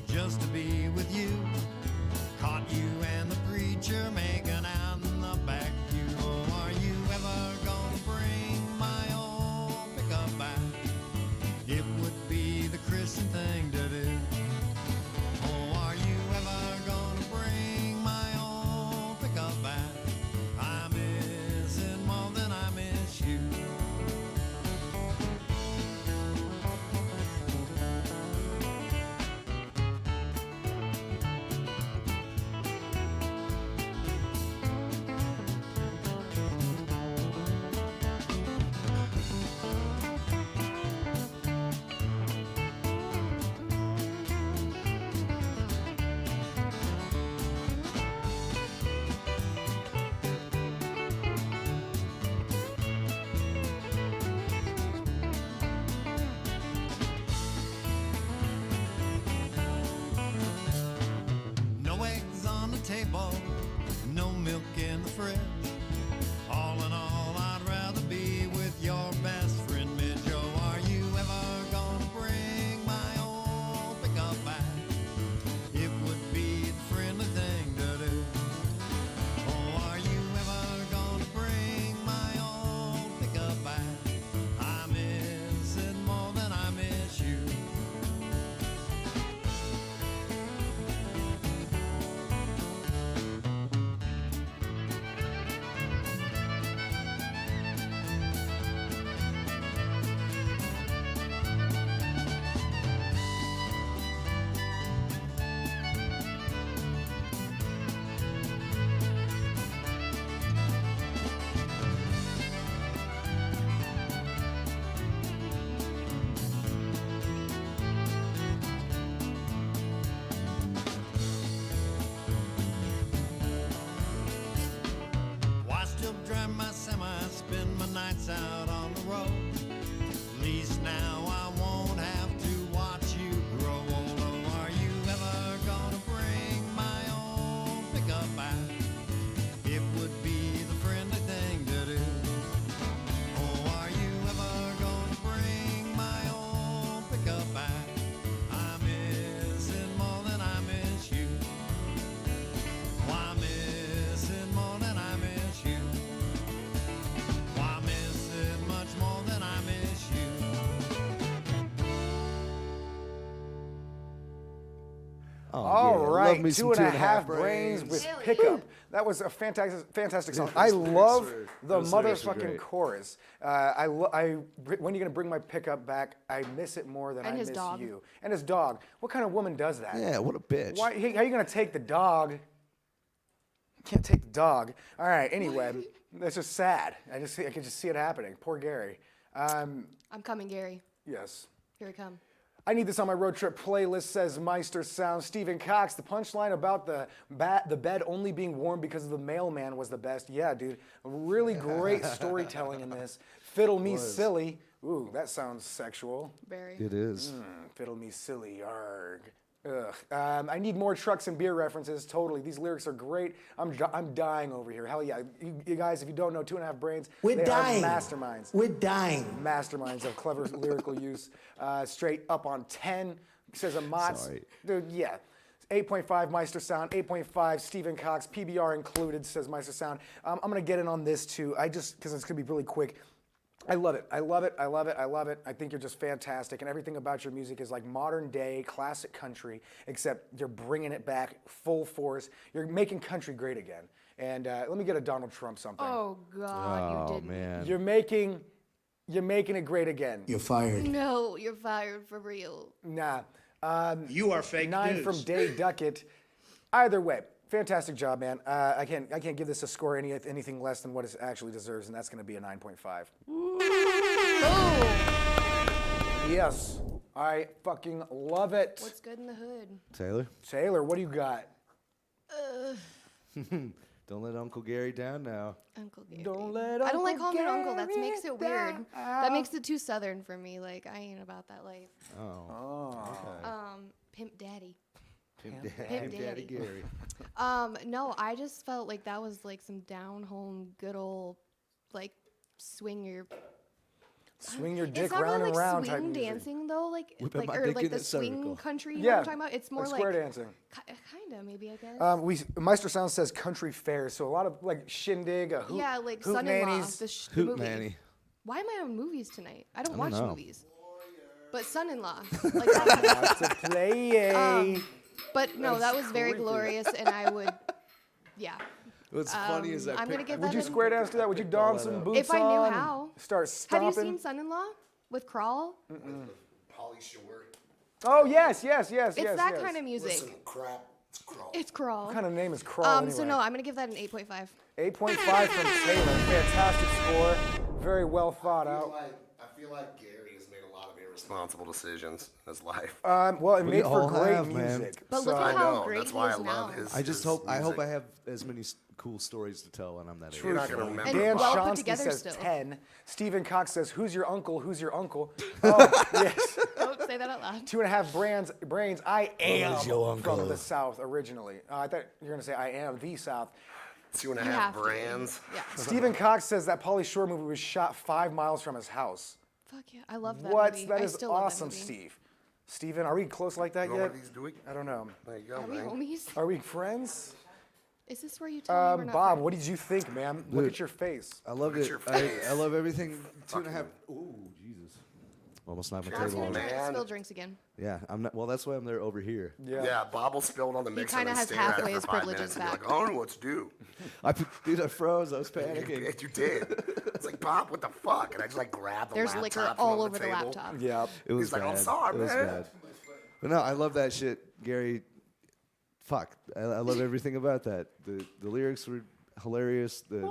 just to be with you. Caught you and the preacher making out in the back pew. Oh, are you ever gonna bring my old pickup back? It would be the Christian thing to do. Oh, are you ever gonna bring my old pickup back? I miss it more than I miss you. No eggs on the table, no milk in the fridge. All in all, I'd rather be with your best friend, Midge. Oh, are you ever gonna bring my old pickup back? It would be the friendly thing to do. Oh, are you ever gonna bring my old pickup back? I miss it more than I miss you. spend my nights out on the road. At least now I won't have to watch you grow old. Oh, are you ever gonna bring my own pickup back? It would be the friendly thing to do. Oh, are you ever gonna bring my own pickup back? I miss it more than I miss you. Oh, I miss it more than I miss you. Oh, I miss it much more than I miss you. Oh, All yeah. right, Love me some two and a half brains with Hell yeah. pickup. That was a fantastic song. I love the those lyrics are motherfucking great. chorus. When you gonna bring my pickup back? I miss it more than And I his miss dog. you. And his dog. What kind of woman does that? Yeah, what a bitch. Why? How are you gonna take the dog? Can't take the dog. All right. Anyway, that's just sad. I can just see it happening. Poor Gary. I'm coming, Gary. Yes. Here I come. I need this on my road trip playlist, says Meister Sound. Stephen Cox, the punchline about the bed only being warm because of the mailman was the best. Yeah, dude. Really great storytelling in this. Fiddle me silly. Ooh, that sounds sexual. Barry. It is. Fiddle me silly, arg. Ugh. I need more trucks and beer references. Totally. These lyrics are great. I'm dying over here. Hell yeah. You guys, if you don't know, 2.5 Brains, We're they dying. are masterminds. We're dying. Masterminds of clever lyrical use. Straight up on 10. Says a Mott's. Sorry. Dude, yeah. 8.5 Meister Sound, 8.5 Stephen Cox, PBR included, says Meister Sound. I'm going to get in on this too. Because it's going to be really quick. I love it. I love it. I love it. I love it. I think you're just fantastic. And everything about your music is like modern day classic country, except you're bringing it back full force. You're making country great again. And let me get a Donald Trump something. Oh God, you Oh, didn't. man. You're making it great again. You're fired. No, you're fired for real. Nah. You are fake 9 news. from Day Duckett. Either way, fantastic job, man. I can't give this a score anything less than what it actually deserves, and that's going to be a 9.5. Yes, I fucking love it. What's good in the hood? Taylor, Taylor, what do you got? don't let Uncle Gary down now. Uncle Gary. Don't let I don't like Uncle calling it uncle. That Gary makes it weird. down. That makes it too southern for me. Like I ain't about that life. Pimp daddy. Pimp Daddy. Daddy Gary. No, I just felt like that was like some down home, good old, like swing your. Swing your It's dick not round really and like round type swing music. dancing though, like Whipping my or dick like in the a swing circle. country. You know Yeah, what I'm talking about? It's more like like square dancing. Kinda maybe I guess. Meister Sound says country fair, so a lot of like shindig, a hoot, Yeah, like hoot Son-in-Law, nannies. the Hoot movie. Nanny. Why am I on movies tonight? I don't don't watch know. movies. But Son-in-Law, like that. to play. But no, that was very glorious, and I would, yeah. What's funny is I'm gonna give Would that you an- square dance to that? Would you don some boots If I knew on? how. Start Have stomping. you seen Son-in-Law with Crawl? Pauly Shore. Oh yes. It's that yes. kind of music. Listen, crap. It's crawl. It's Crawl. What kind of name is Crawl anyway? So no, I'm gonna give that an 8.5. 8.5 from Taylor. Fantastic score. Very well thought out. I feel like Gary has made a lot of irresponsible decisions in his life. Well, it We made for all great have, man. music. But so look I at how know. great That's he why is I love now. his. I just his hope I music. have as many cool stories to tell when I'm that age. You're not gonna remember. And Dan well put Shonsky together says still. 10. Stephen Cox says, "Who's your uncle? Who's your uncle?" Oh yes. Don't say that out loud. 2.5 brains. I am your from uncle? the South originally. I thought you were gonna say I am the South. 2.5 have to. brands. Yeah. Stephen Cox says that Pauly Shore movie was shot 5 miles from his house. Fuck yeah, I love that What? movie. That I is still love that awesome, movie. Steve. Steven, are we close like that You know yet? what he's doing? I don't know. There you go, Are we man. homies? Are we friends? Is this where you tell me we're not Bob, friends? what did you think, man? Look at your face. I loved Look at it. your I face. love everything. 2.5. Ooh, Jesus. Almost knocked my Bob's table gonna over. man. spill drinks again. Yeah, I'm not. Well, that's why I'm there over here. Yeah, Bob will spill it on the mixer kinda and has stare at halfway it his for 5 privileges minutes and be back. like, I don't know what to do. Dude, I froze. I was panicking. You did. It's like, Bob, what the fuck? And I just like grabbed the There's laptop liquor from all on over the table. laptop. Yeah. It was He's like, bad. I'm sorry, it was man. bad. But no, I love that shit, Gary. Fuck, I love everything about that. The lyrics were hilarious. The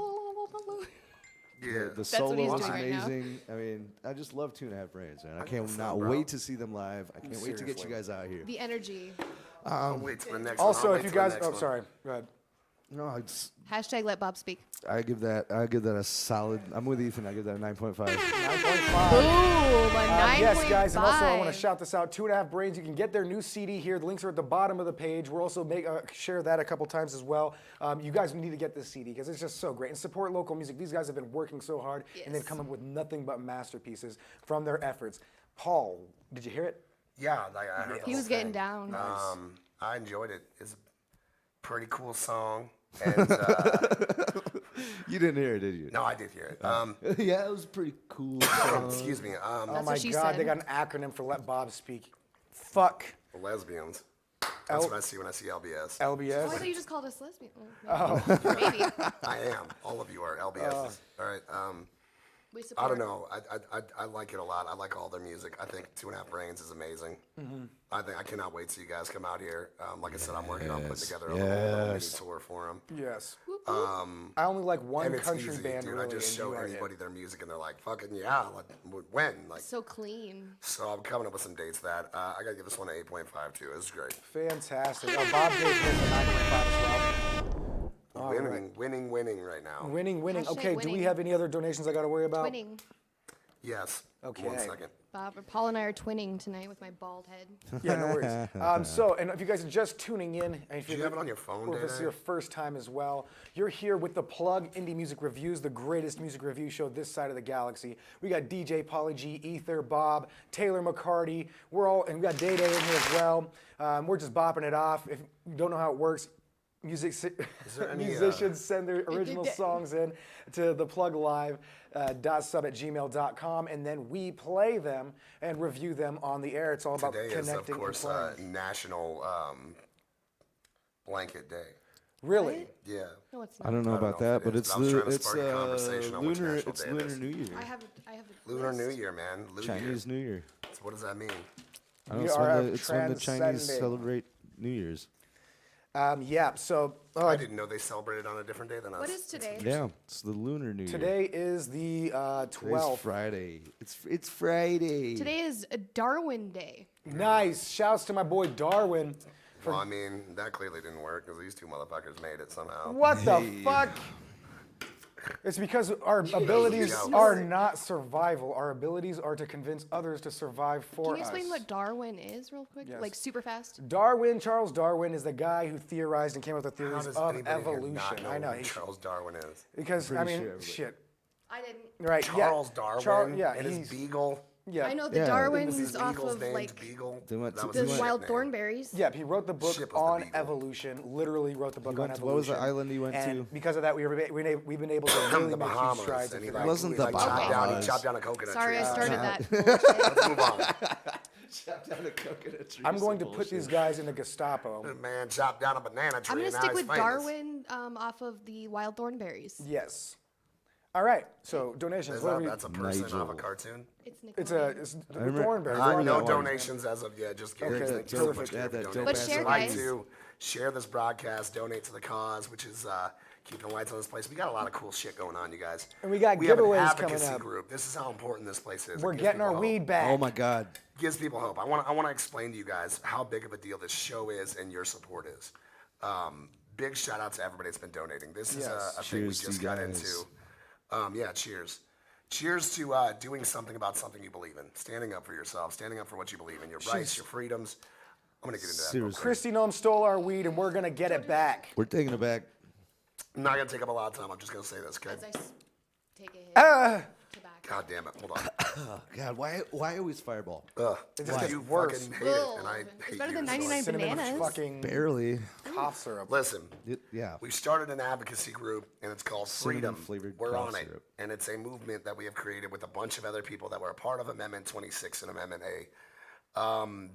Yeah. the what solo he's was doing right now. amazing. I mean, I just love 2.5 Brains, man. I feel can't so, not bro. wait to see them live. I can't wait to get you Seriously. guys out here. The energy. I'll wait till the next Also, one. I'll if wait you till the guys, next oh, one. sorry, go ahead. No, it's, Hashtag let Bob speak. I give that a solid. I'm with Ethan. I give that a 9.5. 9.5. Boom, a 9.5. Yes, guys, and also I want to shout this out. 2.5 Brains. You can get their new CD here. The links are at the bottom of the page. We'll also share that a couple times as well. You guys need to get this CD because it's just so great. And support local music. These guys have been working so hard, and they've come up with nothing but masterpieces from their efforts. Paul, did you hear it? Yeah, I heard the He whole was getting thing. down. I enjoyed it. It's a pretty cool song. And You didn't hear it, did you? no, I did hear it. Yeah, it was pretty cool. Excuse me. Oh That's my what she God, said. they got an acronym for Let Bob Speak. Fuck Lesbians. That's what I see when I see LBS. Oh, I LBS. thought you just called us lesbian. Oh, maybe. I am. All of you are LBSs. All right. We support. I don't know. I like it a lot. I like all their music. I think 2.5 Brains is amazing. I cannot wait till you guys come out here. Like I said, I'm working on putting together a little mini tour for them. Yes. I only like one And it's country easy, band dude. really. I just and show you are it. anybody their music and they're like, "Fucking yeah!" Like, when? Like, So clean. so I'm coming up with some dates that I gotta give this one an 8.5 too. It's great. Fantastic. Bob gave this a 9.5 as well. Winning right now. Winning. Hashtag Okay, do we winning. have any other donations I got to worry about? Twinning. Yes. Okay. 1 second. Paul and I are twinning tonight with my bald head. Yeah, no worries. So, and if you guys are just tuning in, and if Do you have it on your phone, or if this is Dana? your first time as well, you're here with the Plug Indie Music Reviews, the greatest music review show this side of the galaxy. We got DJ Pauly G, Ether, Bob, Taylor McCarty. And we got Day Day in here as well. We're just bopping it off. If you don't know how it works, musicians send their original songs in to thepluglive.sub at gmail.com, and then we play them and review them on the air. It's all about Today connecting is, of course, and playing. National Blanket Day. Really? Yeah. No, it's I not. don't know I don't about know if that, it but is, it's but I was trying to it's spark a conversation on which lunar. national It's day it Lunar is. New Year. I have a Lunar list. New Year, man. Lunar Chinese New Year. So what does that mean? I don't We know, are it's when the Chinese transcending. celebrate New Year's. Yeah, so I didn't know they celebrated on a different day than us. What is today? Yeah, it's the Lunar New Year. today is the Today's 12th. Friday. It's Friday. Today is a Darwin Day. Nice. Shouts to my boy Darwin. Well, I mean, that clearly didn't work because these two motherfuckers made it somehow. What the fuck? It's because our abilities Jeez. are not survival. Our abilities are to convince others to survive for Can you us. explain what Darwin is real quick? Yes. Like super fast? Charles Darwin is the guy who theorized and came up with the How theories does of anybody here evolution. not know I know. who Charles Darwin is? Because, I Pretty mean, sure everybody- shit. I didn't. Right, Charles yeah. Darwin yeah, and his he's, beagle. yeah. I know the Yeah. His Darwin's off beagle's of named like Beagle. They went That to- was they the his went- wild ship name. thornberries. Yeah, he wrote the book Ship was the on Beagle. evolution. Literally wrote the book on went to- evolution. what was the island he went and to? because of that, we've been able to really The make huge Bahamas. strides. And he into like, that. Wasn't he the like chopped down, he Bahamas. chopped down a coconut Sorry, tree. I started that. Let's move on. Chopped down a coconut tree. I'm going to put these guys in the Gestapo. This man chopped down a banana tree. I'm gonna and now stick he's with famous. Darwin off of the wild thornberries. Yes. All right. So donations. Is What that, are we? that's a person Nigel. of a cartoon? It's It's Nickelodeon. remember- Thornberry. I remember No that one. donations as of yet. Just Okay, kidding. that's Thank you so perfect. much Yeah, for that donating. dope But share, Like guys. to share this broadcast, donate to the cause, which is keeping the lights on this place. We got a lot of cool shit going on, you guys. And we got have an giveaways coming advocacy up. group. This is how important this place is. We're It gives getting our people weed hope. back. Oh my God. Gives people hope. I want to explain to you guys how big of a deal this show is and your support is. Big shout out to everybody that's been donating. This is Yes. a thing we Cheers to just you got guys. into. Yeah, cheers. Cheers to doing something about something you believe in. Standing up for yourself. Standing up for what you believe in. Your rights, your freedoms. I'm going to get into that. real quick. Seriously. Christy Nome stole our weed, and we're gonna get it back. We're taking it back. I'm not going to take up a lot of time. I'm just going to say this, okay? As I take a hit. Ah! Tobacco. God damn it. Hold on. Oh, God, why always Fireball? Ugh. just Why? gets You worse. fucking hate it, and I Ugh. It's hate better you. than so 99 Cinnamon bananas. fucking Barely. cough syrup. Listen, Yeah. we started an advocacy group, and it's called Freedom. Cinnamon-flavored We're cough on it, syrup. and it's a movement that we have created with a bunch of other people that were a part of Amendment 26 and Amendment A.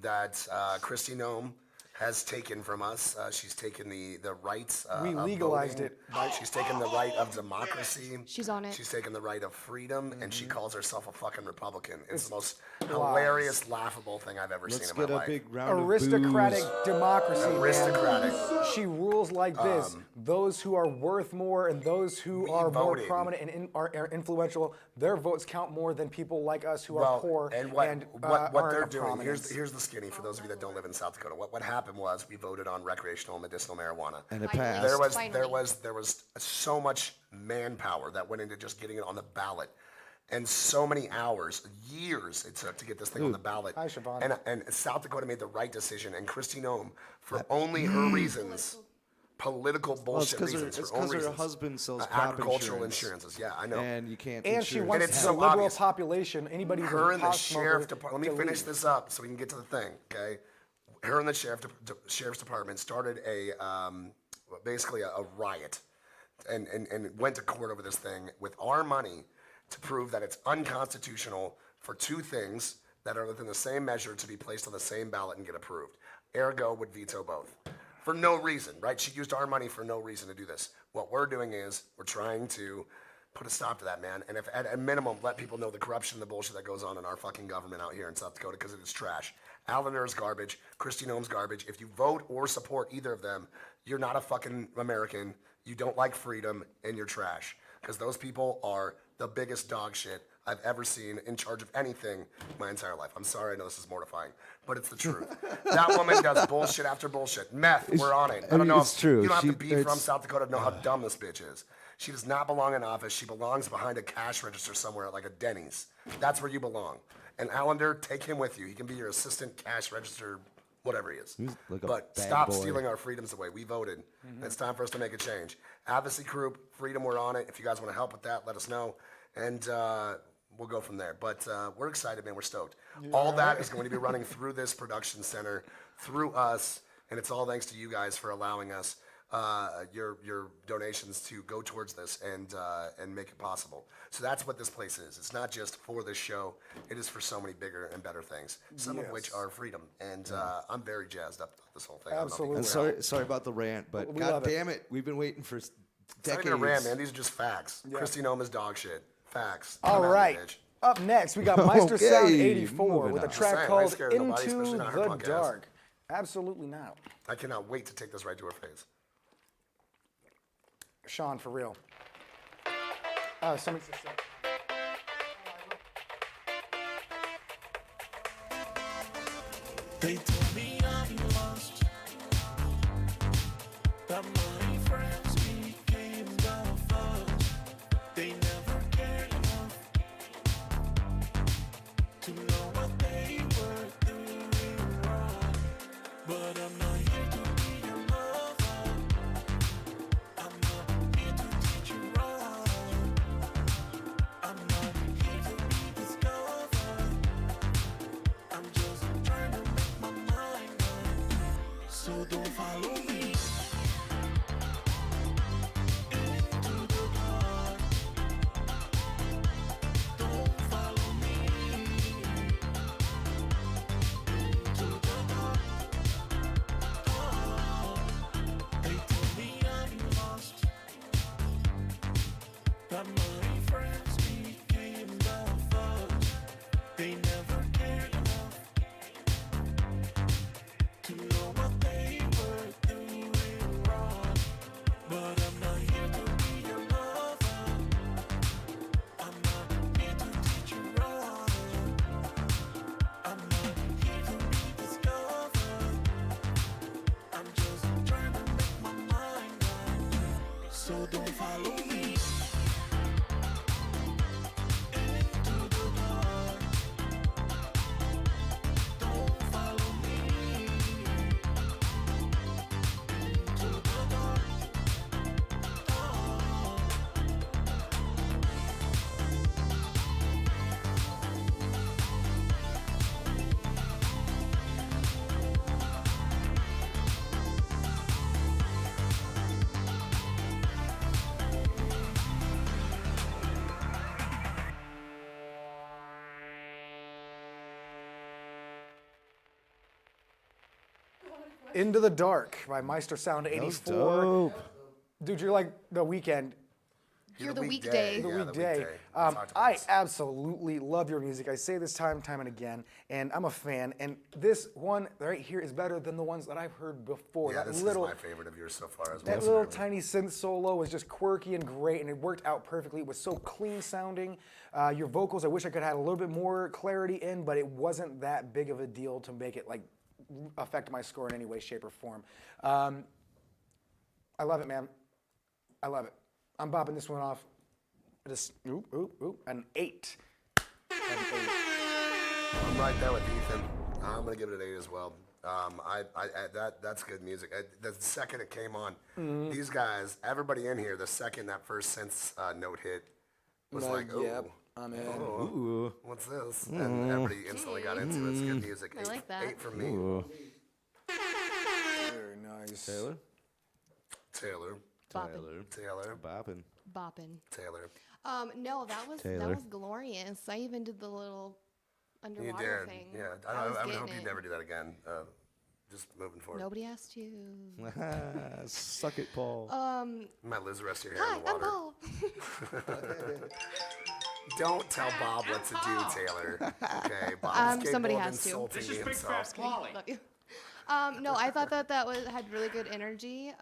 That Christy Nome has taken from us. She's taken the rights. We of legalized voting. it. She's taken the right of democracy. She's on it. She's taken the right of freedom, and Mm-hmm. she calls herself a fucking Republican. It's the most hilarious, laughable thing I've ever Let's seen in get my a life. big round Aristocratic of democracy. man. Aristocratic. She rules like this: those who are worth more and those who are more voted. prominent and are influential, their votes count more than people like us who are Well, poor and what aren't they're of doing. prominence. Here's the skinny for those of you that don't live in South Dakota. What happened happened was we voted on recreational and medicinal marijuana. And it Finally. passed. There was so much manpower that went into just getting it on the ballot, and so many hours, years it took to get this thing on the ballot. Hi, Siobhan. And South Dakota made the right decision, and Kristi Noem, for only her reasons, political bullshit reasons, It's her own because her reasons, husband sells crop agricultural insurance. insurances. Yeah, I know. And you can't. And she insure wants it. it's the so liberal obvious. population, anybody who's Her a and the pot sheriff smoker, department. Let me to finish leave. this up so we can get to the thing. Okay, her and the sheriff's department started a basically a riot, and went to court over this thing with our money to prove that it's unconstitutional for two things that are within the same measure to be placed on the same ballot and get approved. Ergo would veto both. For no reason, right? She used our money for no reason to do this. What we're doing is we're trying to put a stop to that, man. And if at a minimum, let people know the corruption and the bullshit that goes on in our fucking government out here in South Dakota, because it is trash. Allender is garbage. Kristi Noem's garbage. If you vote or support either of them, you're not a fucking American. You don't like freedom, and you're trash. Because those people are the biggest dog shit I've ever seen in charge of anything my entire life. I'm sorry, I know this is mortifying, but it's the truth. That woman does bullshit after bullshit. Meth, we're on it. I don't know it's if true. you don't have to She- be from it's- South Dakota to know how dumb this bitch is. She does not belong in office. She belongs behind a cash register somewhere at like a Denny's. That's where you belong. And Allender, take him with you. He can be your assistant cash register, whatever he is. like a But bad stop boy. stealing our freedoms away. We voted. It's time for us to make a change. Advocacy group, Freedom, we're on it. If you guys want to help with that, let us know. And we'll go from there. But we're excited, man. We're stoked. All that is going to be running through this production center, through us, and it's all thanks to you guys for allowing us your donations to go towards this and make it possible. So that's what this place is. It's not just for this show. It is for so many bigger and better things, some of which are freedom. And I'm very jazzed up about this whole thing. I don't know if you Absolutely. can And sorry about the rant, but We god love it. damn it, we've been waiting for It's not decades. even a rant, man. These are just facts. Kristi Noem is dog shit. Facts. All Come at me, right. bitch. Up next, we got Meister Okay, Sound 84 moving with a on. track Saying, I ain't called scared of nobody, Into especially not her the punk ass. Dark. Absolutely not. I cannot wait to take this right to her face. Sean, for real. Somebody said They told me I'm lost, that my friends became the first. They never cared enough to know what they were doing wrong. But I'm not here to be your lover. I'm not here to teach you wrong. I'm not here to be discovered. I'm just trying to make my mind up. So don't follow me into the dark. Don't follow me into the dark. They tell me I'm lost, that my friends became the first. They never cared enough to know what they were doing wrong. But I'm not here to be your lover. I'm not here to teach you wrong. I'm not here to be discovered. I'm just trying to make my mind up. So don't follow me into the dark. Don't follow me into the dark. Into the Dark by Meister Sound That was 84. dope. Dude, you're like the weekend. You're the weekday. The Yeah, weekday. We talked about I this. absolutely love your music. I say this time and again, and I'm a fan. And this one right here is better than the ones that I've heard before. Yeah, that this little, is my favorite of yours so far as well. that little tiny synth solo was just quirky and great, and it worked out perfectly. It was so clean sounding. Your vocals, I wish I could have had a little bit more clarity in, but it wasn't that big of a deal to make it like affect my score in any way, shape, or form. I love it, man. I love it. I'm bopping this one off. Just an 8. I'm right there with Ethan. I'm gonna give it an 8 as well. That's good music. The second it came on, these guys, everybody in here, the second that first synth note hit, was like, "Oh, yep, I'm in. Ooh. what's this?" And everybody instantly got into it. It's good music. I like that. 8 from me. Ooh. Very nice. Taylor? Taylor. Boppin'. Taylor. Boppin'. Boppin'. Taylor. No, that Taylor. was glorious. I even did the little You underwater did. thing. Yeah. I was I getting hope you it. never do that again. Just moving forward. Nobody asked you. Suck it, Paul. You might lose the rest of your hair Hi, in the I'm water. Paul. Don't tell Bob what to do, Taylor. Okay, Bob's Somebody capable of has to. insulting This is Big himself. Fat Pauly. Love you. No, I thought that had really good energy.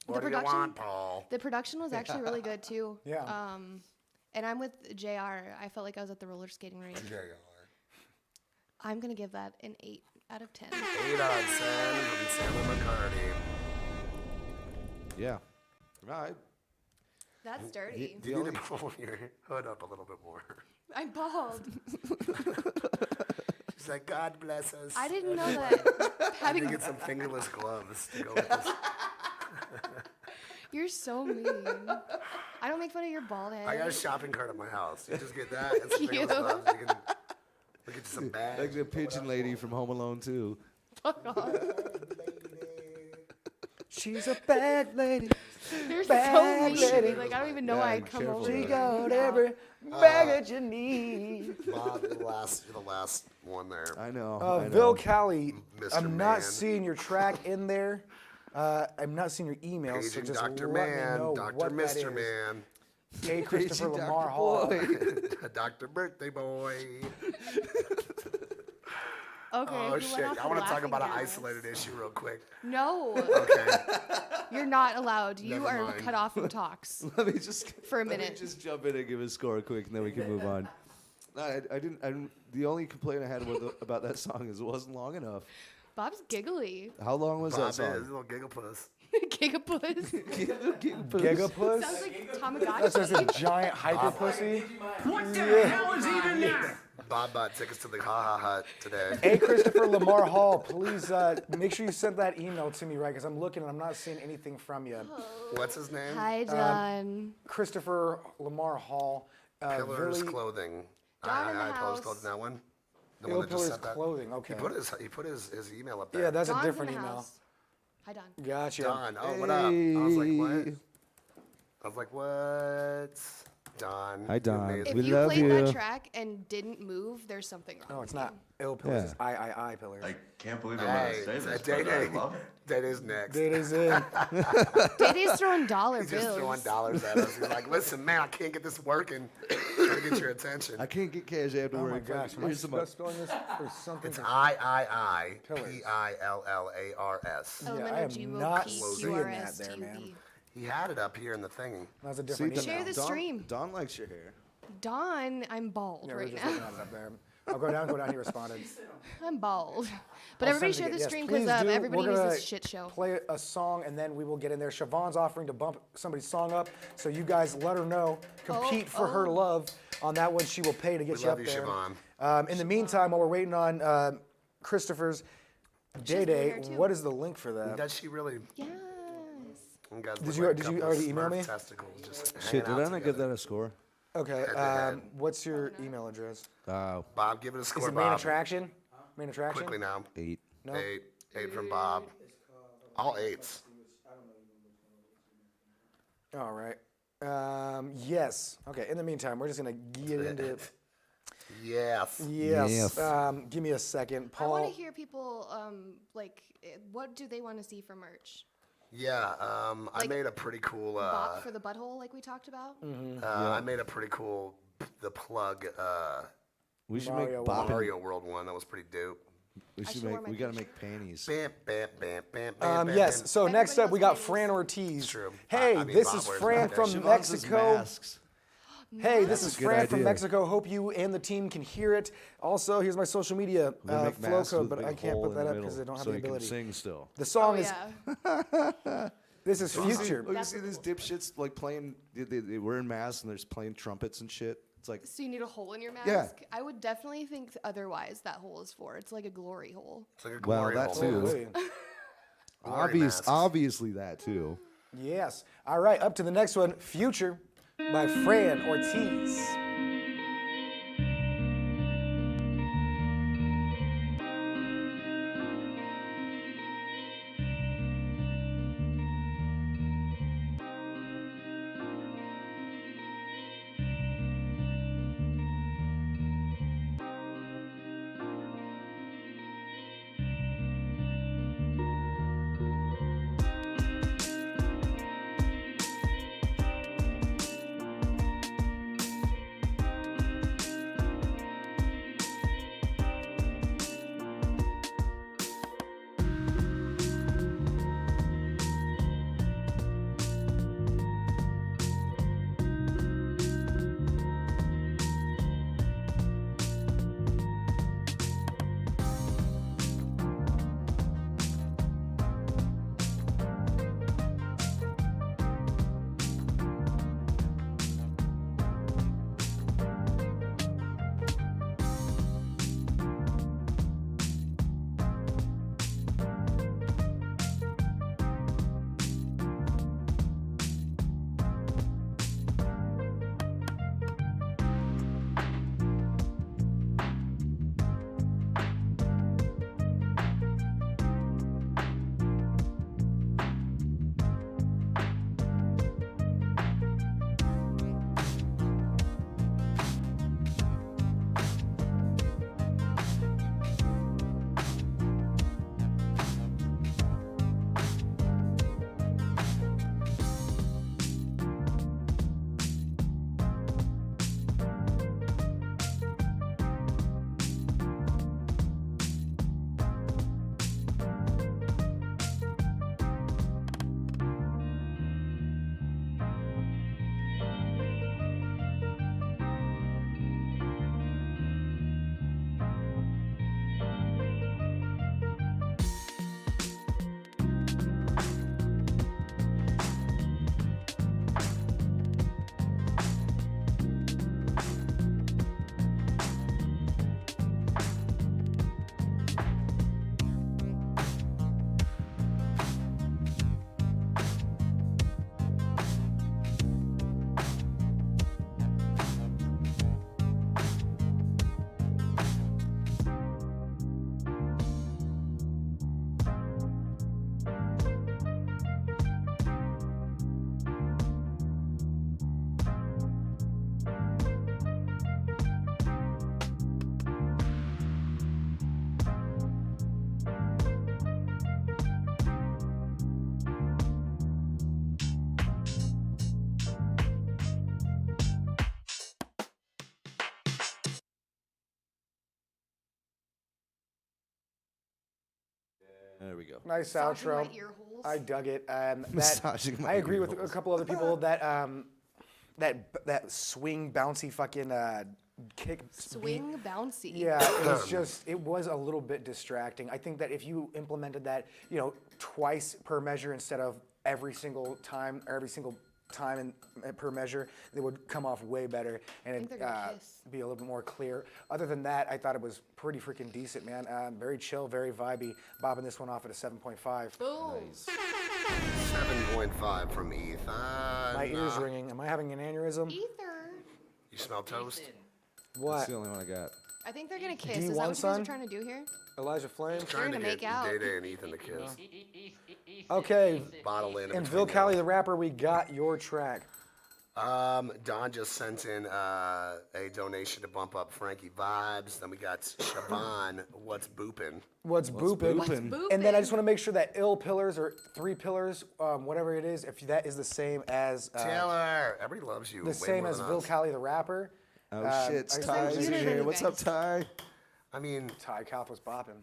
What do you want, Paul? The production was actually really good too. Yeah. And I'm with JR. I felt like I was at the roller skating rink. I'm gonna give that an 8 out of 10. 8 out of 10 from Samuel McCarty. Yeah. Right. That's dirty. You need to pull your hood up a little bit more. I'm bald. She's like, God bless us. I didn't know that You having. get some fingerless gloves to go with this. You're so mean. I don't make fun of your bald head. I got a shopping cart at my house. You just get that and some fingerless Cute. gloves. You can get you some bags. Like the pigeon lady from Home Alone 2. Fuck off. She's a bad lady. You're so Bad mean. lady. Like I don't even know Yeah, why I come careful over. with She that. here. got every bag that you need. Bob, you're the last one there. I know. I Bill know. Callie, Mr. I'm not Man. seeing your track in there. I'm not seeing your email, so Paging just Dr. let me Man, know Dr. what that Mr. is. Man, Hey, Christopher Paging Lamar Dr. Hall. Boy. Dr. Birthday Boy. Okay. Oh we went shit! off I want to talk laughing about an gas. isolated issue real quick. No, Okay. you're not allowed. You Never are mind. cut off from talks. Let me just For a Let minute. me just jump in and give a score quick, and then we can move on. No, I didn't. The only complaint I had about that song is it wasn't long enough. Bob's giggly. How long was Bob that is a song? little giggle puss. Gigapus. Gigapuss? Sounds like That's Tamagotchi. just a giant hyper pussy. What the hell is even that? Bob bought tickets to the Ha Ha Hut today. Hey, Christopher Lamar Hall, please make sure you send that email to me, right? Because I'm looking and I'm not seeing anything from you. What's his name? Hi, John. Christopher Lamar Hall. Pillars really Clothing. John in the Pillars house. Clothing. That one. The Ill one that just Pillars said that. Clothing, okay. He put his email up there. Yeah, that's John's a different in the email. house. Hi, Don. Gotcha. Don. Oh, what up? I was like, what? I was like, what? Don. Hi, Don. Amazing. If We you love played you. that track and didn't move, there's something wrong. No, it's with not Ill Pillars. Yeah. It's I Pillars. I can't believe I'm gonna Hey, say this, Day but I Day. love it. Day Day's next. It is in. you. Day's throwing dollar He's just bills. throwing dollars at us. He's like, listen, man, I can't get this working. Trying to get your attention. I can't get cash. I have to Oh work. my gosh, am I Here's some. spelling this or something? It's Yeah, Pillars. Pillars. I am Elemental not G-O-P seeing that there, QRSTUV. man. He had it up here in the thingy. That's a See, different email. Share the stream. Don likes your hair. Don, I'm bald Yeah, we're right just now. looking at it up there. I'll go down, he responded. I'm bald. But I'll everybody send share it the again. stream Yes, because please do. everybody We're needs gonna this shit show. Play a song and then we will get in there. Siobhan's offering to bump somebody's song up, so you guys let her know. Compete for her love on that one. She will pay to get We you love up you, there. Siobhan. In the meantime, while we're waiting on Christopher's Day blue Day, hair, too. what is the link for that? Does she really? Yes. You guys Did look you- like a did you couple of already email Smurf me? Testicles just Shit, hanging did out I not give together. that a score? Okay, to head. what's your email address? Bob, give it a Is score, it main Bob. attraction? Main attraction? Quickly now. 8. No? 8 from Bob. All 8s. All right. Yes. Okay. In the meantime, we're just gonna get into it. Yes. Yes. Yes. Give me a second, I want Paul. to hear people, what do they want to see for merch? Yeah. I Like, made a pretty cool. Bop for the butthole, like we talked about? I made a pretty cool. The plug. We should Mario make Bop. Mario World one. That was pretty dope. We should should wear make. my We gotta picture. make panties. Bam, bam, bam, bam, bam, bam, Yes. bam. So next Everybody up, we knows got names. Fran Ortiz. True. Hey, I mean, this Bob is wears Fran that. from Siobhan says Mexico. masks. Hey, this is a good Fran from idea. Mexico. Hope you and the team can hear it. Also, here's my social media They make flow masks code, with a but I big can't hole put in that the up because I middle don't have so the you can ability. sing still. The song Oh is yeah. this is Future. Oh, you see these dipshits like playing? They wearing masks and they're just playing trumpets and shit. It's like So you need a hole in your mask? Yeah. I would definitely think otherwise that hole is for. It's like a glory hole. It's like a Well, glory that hole. too. Holy. Glory masks. obviously that too. Yes. All right, up to the next one, Future by Fran Ortiz. There we go. Nice Massaging outro. my ear holes. I dug it. Massaging my I agree ear with a holes. couple other people that that swing bouncy fucking kick Swing bouncy. Yeah, it was a little bit distracting. I think that if you implemented that, twice per measure instead of every single time per measure, it would come off way better and think they're gonna it'd kiss. be a little bit more clear. Other than that, I thought it was pretty freaking decent, man. Very chill, very vibey. Bobbing this one off at a 7.5. Boom. 7.5 from Ethan. My ears ringing. Am I having an aneurysm? Ether. You smell toast? What? That's the only one I got. I think they're gonna kiss. D1 Is that what you guys son? are trying to do here? Elijah Flame? Trying to gonna get make out. Day Day and Ethan to kiss. Okay. Bottle in. And between Vil Cali them. the rapper, we got your track. Don just sent in a donation to bump up Frankie vibes. Then we got Shaban, What's Boopin'? What's booping? What's booping? And then I just want to make sure that ill pillars or three pillars, whatever it is, if that is the same as Taylor, everybody loves you. the way same more as than Vil us. Cali the rapper. Oh shit, I Ty's think you here. know What's up, best. Ty? I mean, Ty Kalf was bopping.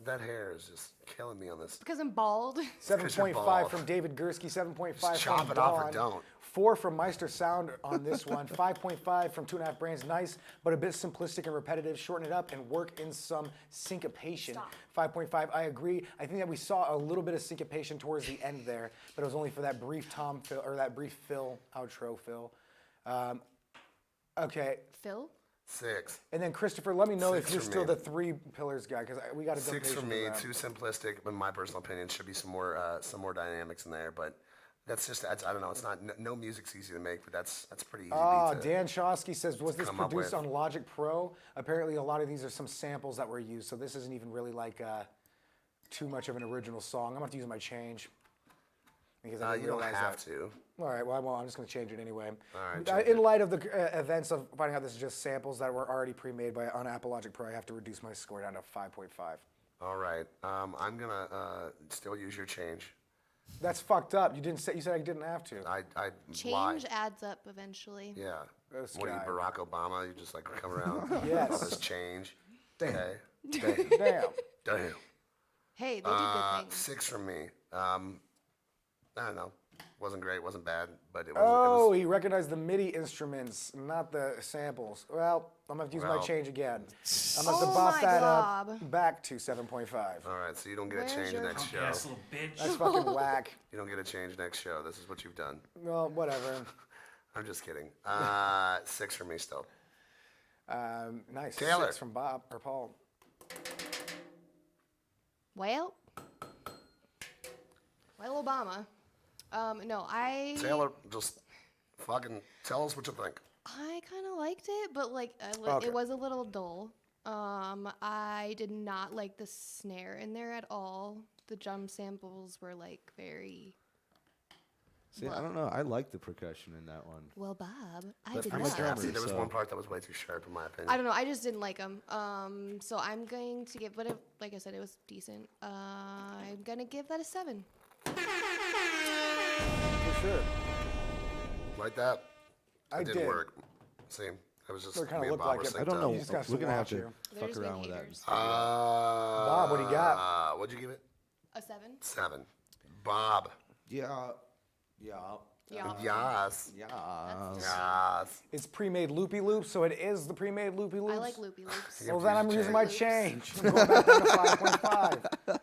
that hair is just killing me on this. Because I'm bald. 7.5 bald. from David Gursky, 7.5 Just chop from it off or Dawn. don't. 4 from Meister Sound on this one. 5.5 from 2.5 Brains. Nice, but a bit simplistic and repetitive. Shorten it up and work in some syncopation. 5.5, I agree. I think that we saw a little bit of syncopation towards the end there, but it was only for that brief fill, outro fill. Okay. Phil? 6. And then Christopher, let me know if 6 you're for still me. the 3 pillars guy, because we got a 6 for donation me. that. Too simplistic, in my personal opinion. Should be some more dynamics in there, but that's I don't know. It's not. No music's easy to make, but that's pretty easy. to Dan Chosky says, was this come up produced with. on Logic Pro? Apparently, a lot of these are some samples that were used, so this isn't even really like too much of an original song. I'm gonna have to use my change because I didn't You don't realize have that. to. All right, well, I won't. I'm just gonna change it anyway. All right, change In light of the events of finding out this is just samples that were already pre-made on Apple Logic Pro, I have to reduce my score down to 5.5. All right. I'm gonna still use your change. That's fucked up. You didn't say. You said I didn't have to. I Change lied. adds up eventually. Yeah. This What are you, guy. Barack Obama? You just like come around. Yes. All this change. Damn. Okay. Damn. Damn. Hey, they do good things. 6 from me. I don't know. Wasn't great. Wasn't bad. But it was. Oh, he recognized the MIDI instruments, not the samples. Well, I'm gonna have to use my Well. change again. I'm gonna have to Oh bop my that God. up back to 7.5. All right. So you don't get Where's a change your- next show. Ass little bitch. That's fucking whack. You don't get a change next show. This is what you've done. Well, whatever. I'm just kidding. 6 for me still. Nice. Taylor. 6 from Bob or Paul. Well, Obama. No, Taylor, just fucking tell us what you think. I kind of liked it, but like Okay. it was a little dull. I did not like the snare in there at all. The drum samples were like very See, I don't know. I like the percussion in that one. well, Bob. I But did I'm a not. drummer. See, there was so- one part that was way too sharp in my opinion. I don't know. I just didn't like them. So I'm going to give, but it, like I said, it was decent. I'm gonna give that a 7. For sure. Like that? I It didn't did. work. See, it was just It kinda me and looked Bob like were it. synced I don't up. know. You just gotta We're gonna have watch to you. They're fuck just being around with that. haters. Bob, what do you got? What'd you give it? A 7. 7. Bob. Yeah. Yeah. Yes. Yeah. Yes. It's pre-made loopy loops, so it is the pre-made loopy loops. I like loopy loops. Yeah. Well, then I'm Use using my change. change. I'm going back down to 5.5.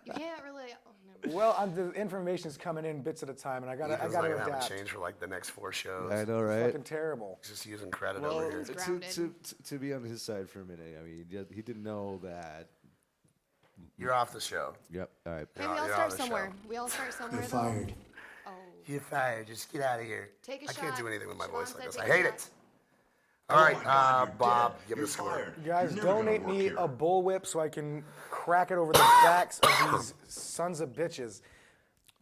You can't really. Oh, never. Well, the information's coming in bits at a time, and I gotta Ethan's not to gonna have a adapt. change for like the next 4 shows. I know, It's right? fucking terrible. He's just using credit Well, over here. It's to, grounded. to be on his side for a minute, I mean, he didn't know that. You're off the show. Yep. All right. Hey, we all you're start on the somewhere. show. We all start somewhere. Though. Oh. You're fired. Just get out of here. Take a I can't shot. do anything with my Siobhan voice said like this. take I a hate shot. it. All right, God, you're Bob, dead. give it You're a score. fired. Guys, You're never donate gonna work me here. a bullwhip so I can crack it over the backs of these sons of bitches.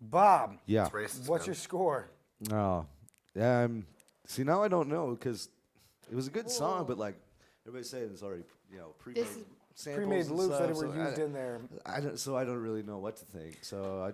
Bob, Yeah. It's racist, what's man. your score? Oh. See, now I don't know because it was a good song, but like everybody's saying it's already, pre-made This is- samples Pre-made and loops that stuff, were so used in there. I don't really know what to think. So I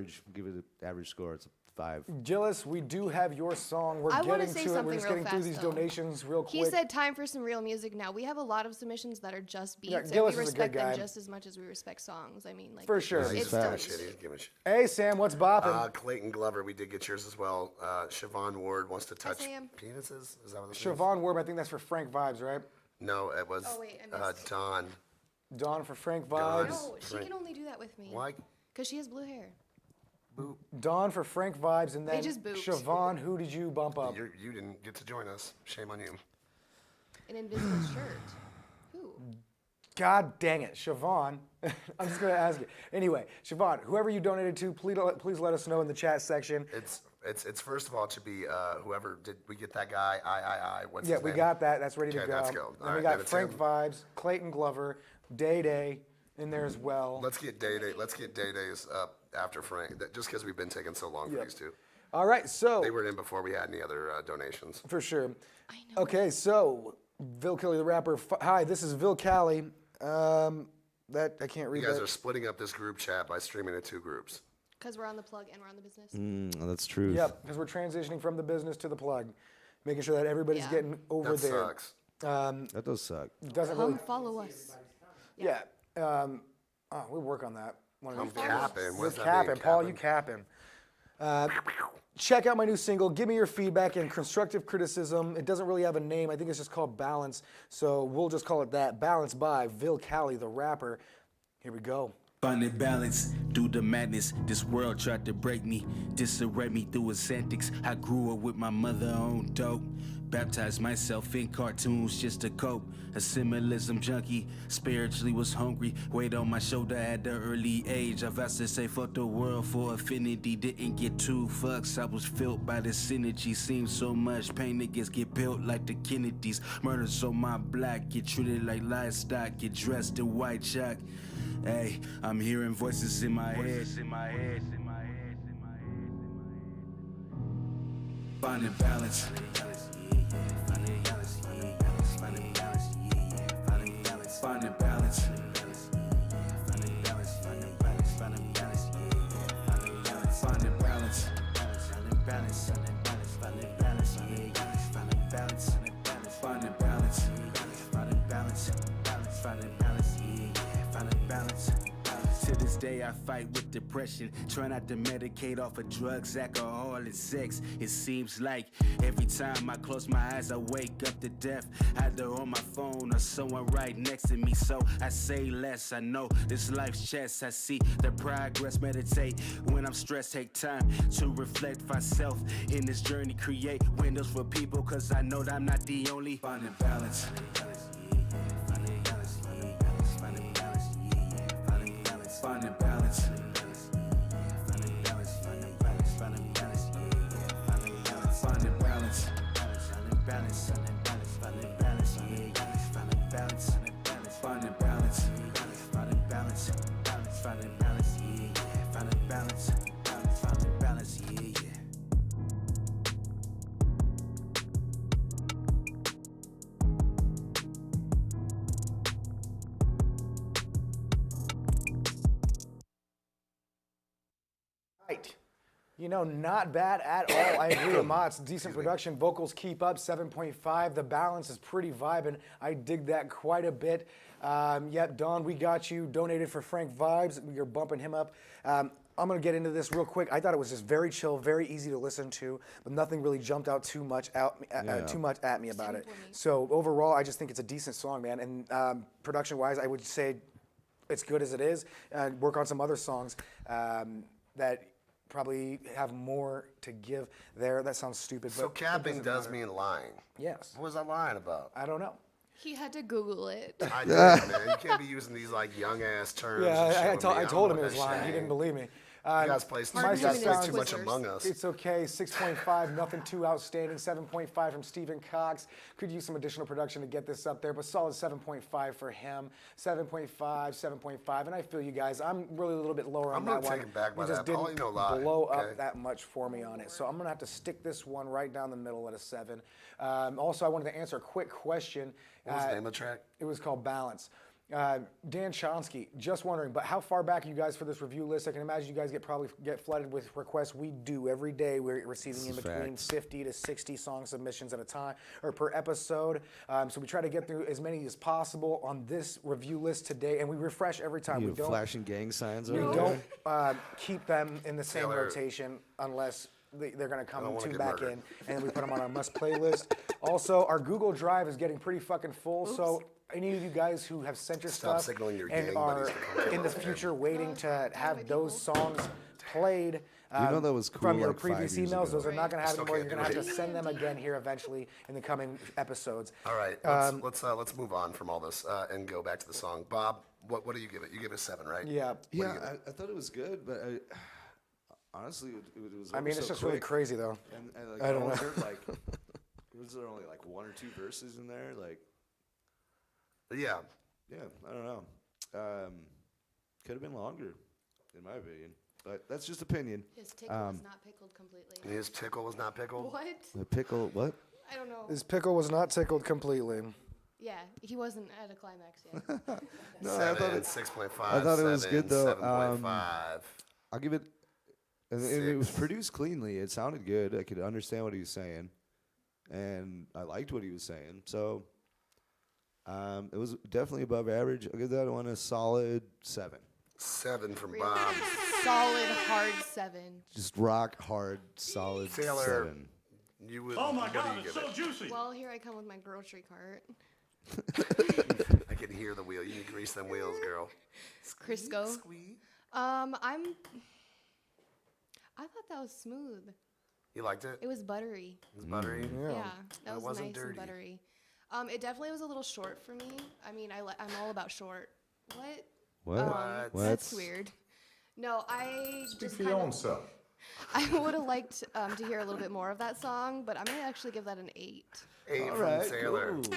just give it an average score. It's a 5. Gillis, we do have your song. We're I wanna getting say to it. We're something just real getting through fast, these though. donations real quick. He said time for some real music now. We have a lot of submissions that are just beats, and Gillis we is a good respect them guy. just as much as we respect songs. I mean, like For sure. He's It's giving still a shit. He's giving a shit. Hey, Sam, what's bopping? Clayton Glover, we did get yours as well. Siobhan Ward wants to touch Sam. penises. Is that what it is? Siobhan Werb, I think that's for Frank Vibes, right? No, it was Oh, wait, I missed. Dawn. Dawn for Frank Dawn. Vibes. No, she Frank. can only do that with me. Why? Because she has blue hair. Dawn for Frank Vibes, and They then just booped. Siobhan, who did you bump up? You didn't get to join us. Shame on you. An invisible shirt. Who? God dang it, Siobhan. I'm just gonna ask you. Anyway, Siobhan, whoever you donated to, please let us know in the chat section. It's first of all to be whoever did we get that guy I what's Yeah, his we name? got that. That's ready to Okay, go. let's go. And All we right, got then it's Frank him. Vibes, Clayton Glover, Day Day in there as well. Let's get Day Day's up after Frank. Just because we've been taking so long for Yep. these two. All right, so They were in before we had any other donations. for sure. I know. Okay, so Vil Kelly the rapper. Hi, this is Vil Cali. That I can't read You guys that. are splitting up this group chat by streaming it 2 groups. Because we're on the plug and we're on the business. That's true. Yep, because we're transitioning from the business to the plug, making sure that everybody's Yeah. getting over That there. sucks. That does suck. Doesn't really. Follow us. Yeah. We'll work on that. One of I'm these days. capping. You're What's that capping, mean, Paul. You capping. Check out my new single. Give me your feedback and constructive criticism. It doesn't really have a name. I think it's just called Balance. So we'll just call it that. Balance by Vil Cali, the rapper. Here we go. Finding balance through the madness. This world tried to break me, disarray me through its antics. I grew up with my mother on dope. Baptized myself in cartoons just to cope. A symbolism junkie, spiritually was hungry. Weight on my shoulder at the early age. I've asked to say fuck the world for affinity. Didn't get 2 fucks. I was filled by this synergy. Seems so much pain niggas get built like the Kennedys. Murders on my block, get treated like livestock. Get dressed in white chalk. Hey, I'm hearing voices in my head. Finding balance. Finding balance. Finding balance. To this day I fight with depression. Try not to medicate off of drugs, alcohol, and sex. It seems like every time I close my eyes I wake up to death, either on my phone or someone right next to me. So I say less, I know this life's chess. I see the progress, meditate when I'm stressed. Take time to reflect myself in this journey. Create windows for people, cause I know that I'm not the only. Finding balance. Finding balance. Finding balance. Finding balance. Finding balance. Finding balance. Finding balance. Finding balance. Finding balance. Finding balance. Finding balance. Finding balance. Finding balance. Finding balance. Yeah. Right. You know, not bad at all. I agree with Mott's. Decent production. Vocals keep up, 7.5. The balance is pretty vibing. I dig that quite a bit. Yep, Don, we got you. Donated for Frank Vibes. You're bumping him up. I'm going to get into this real quick. I thought it was just very chill, very easy to listen to, but nothing really jumped out too much at me about it. So overall, I just think it's a decent song, man. And production-wise, I would say it's good as it is. Work on some other songs that probably have more to give there. That sounds stupid, but So it capping doesn't does matter. mean lying. Yes. What was I lying about? I don't know. He had to Google it. I did, man. You can't be using these like young ass terms. and shit Yeah, with me. I told him don't it was know that lying. shit. He didn't believe me. You guys play Hard to too use much Twizzlers. Among Us. It's okay. 6.5, nothing too outstanding. 7.5 from Stephen Cox. Could use some additional production to get this up there, but solid 7.5 for him. 7.5, 7.5. And I feel you guys. I'm really a little bit lower on I'm that really one. taken back by You just that. Pauly, didn't no lie, blow okay? up that much for me on it. So I'm going to have to stick this one right down the middle at a 7. Also, I wanted to answer a quick question. What was the name of the track? It was called Balance. Dan Chonsky, just wondering, but how far back are you guys for this review list? I can imagine you guys probably get flooded with requests. We do every day. We're receiving in between 50 to 60 song submissions at a time or per episode. So we try to get through as many as possible on this review list today, and we refresh every time. You We don't flashing gang signs we over don't there? keep them in the same Taylor. rotation unless they're going to come I don't wanna tune get back murdered. in, and then we put them on our must playlist. Also, our Google Drive is getting pretty fucking full, so any of you guys who have sent your Stop stuff signaling your and gang are buddies to come in the over. future waiting to have those songs played You know that was cool from your like 5 previous years emails, ago. those are not going to happen Still anymore. can't You're going to have do to it. send them again here eventually in the coming episodes. All right, let's move on from all this and go back to the song. Bob, what do you give it? You give it a 7, right? Yeah. Yeah, I thought it was good, but honestly, it was. I mean, over it's so just really quick. crazy, though. And like, I don't know. Like, was there only like 1 or 2 verses in there? Like, Yeah. yeah, I don't know. Could have been longer, in my opinion. But that's just opinion. His tickle was not pickled completely. His tickle was not pickled. What? The pickle, what? I don't know. His pickle was not tickled completely. Yeah, he wasn't at a climax yet. No, I 7, thought it, 6.5. I thought it was good, though. 7.5. I'll give it. And it was 6. produced cleanly. It sounded good. I could understand what he was saying, and I liked what he was saying. So, it was definitely above average. I'll give that one a solid 7. 7 from Really? Bob. solid hard 7. Just rock hard, solid Taylor. 7. You would. Oh my what do God, you it's give so it? juicy. Well, here I come with my grocery cart. I can hear the wheel. You can grease them wheels, girl. Crisco. Squeeze. I thought that was smooth. You liked it? It was buttery. It was buttery. Yeah, that It was wasn't nice dirty. and buttery. It definitely was a little short for me. I mean, I'm all about short. What? What? That's weird. No, I just for your own self. I would have liked to hear a little bit more of that song, but I'm gonna actually give that an 8. 8 All from right, Taylor. cool.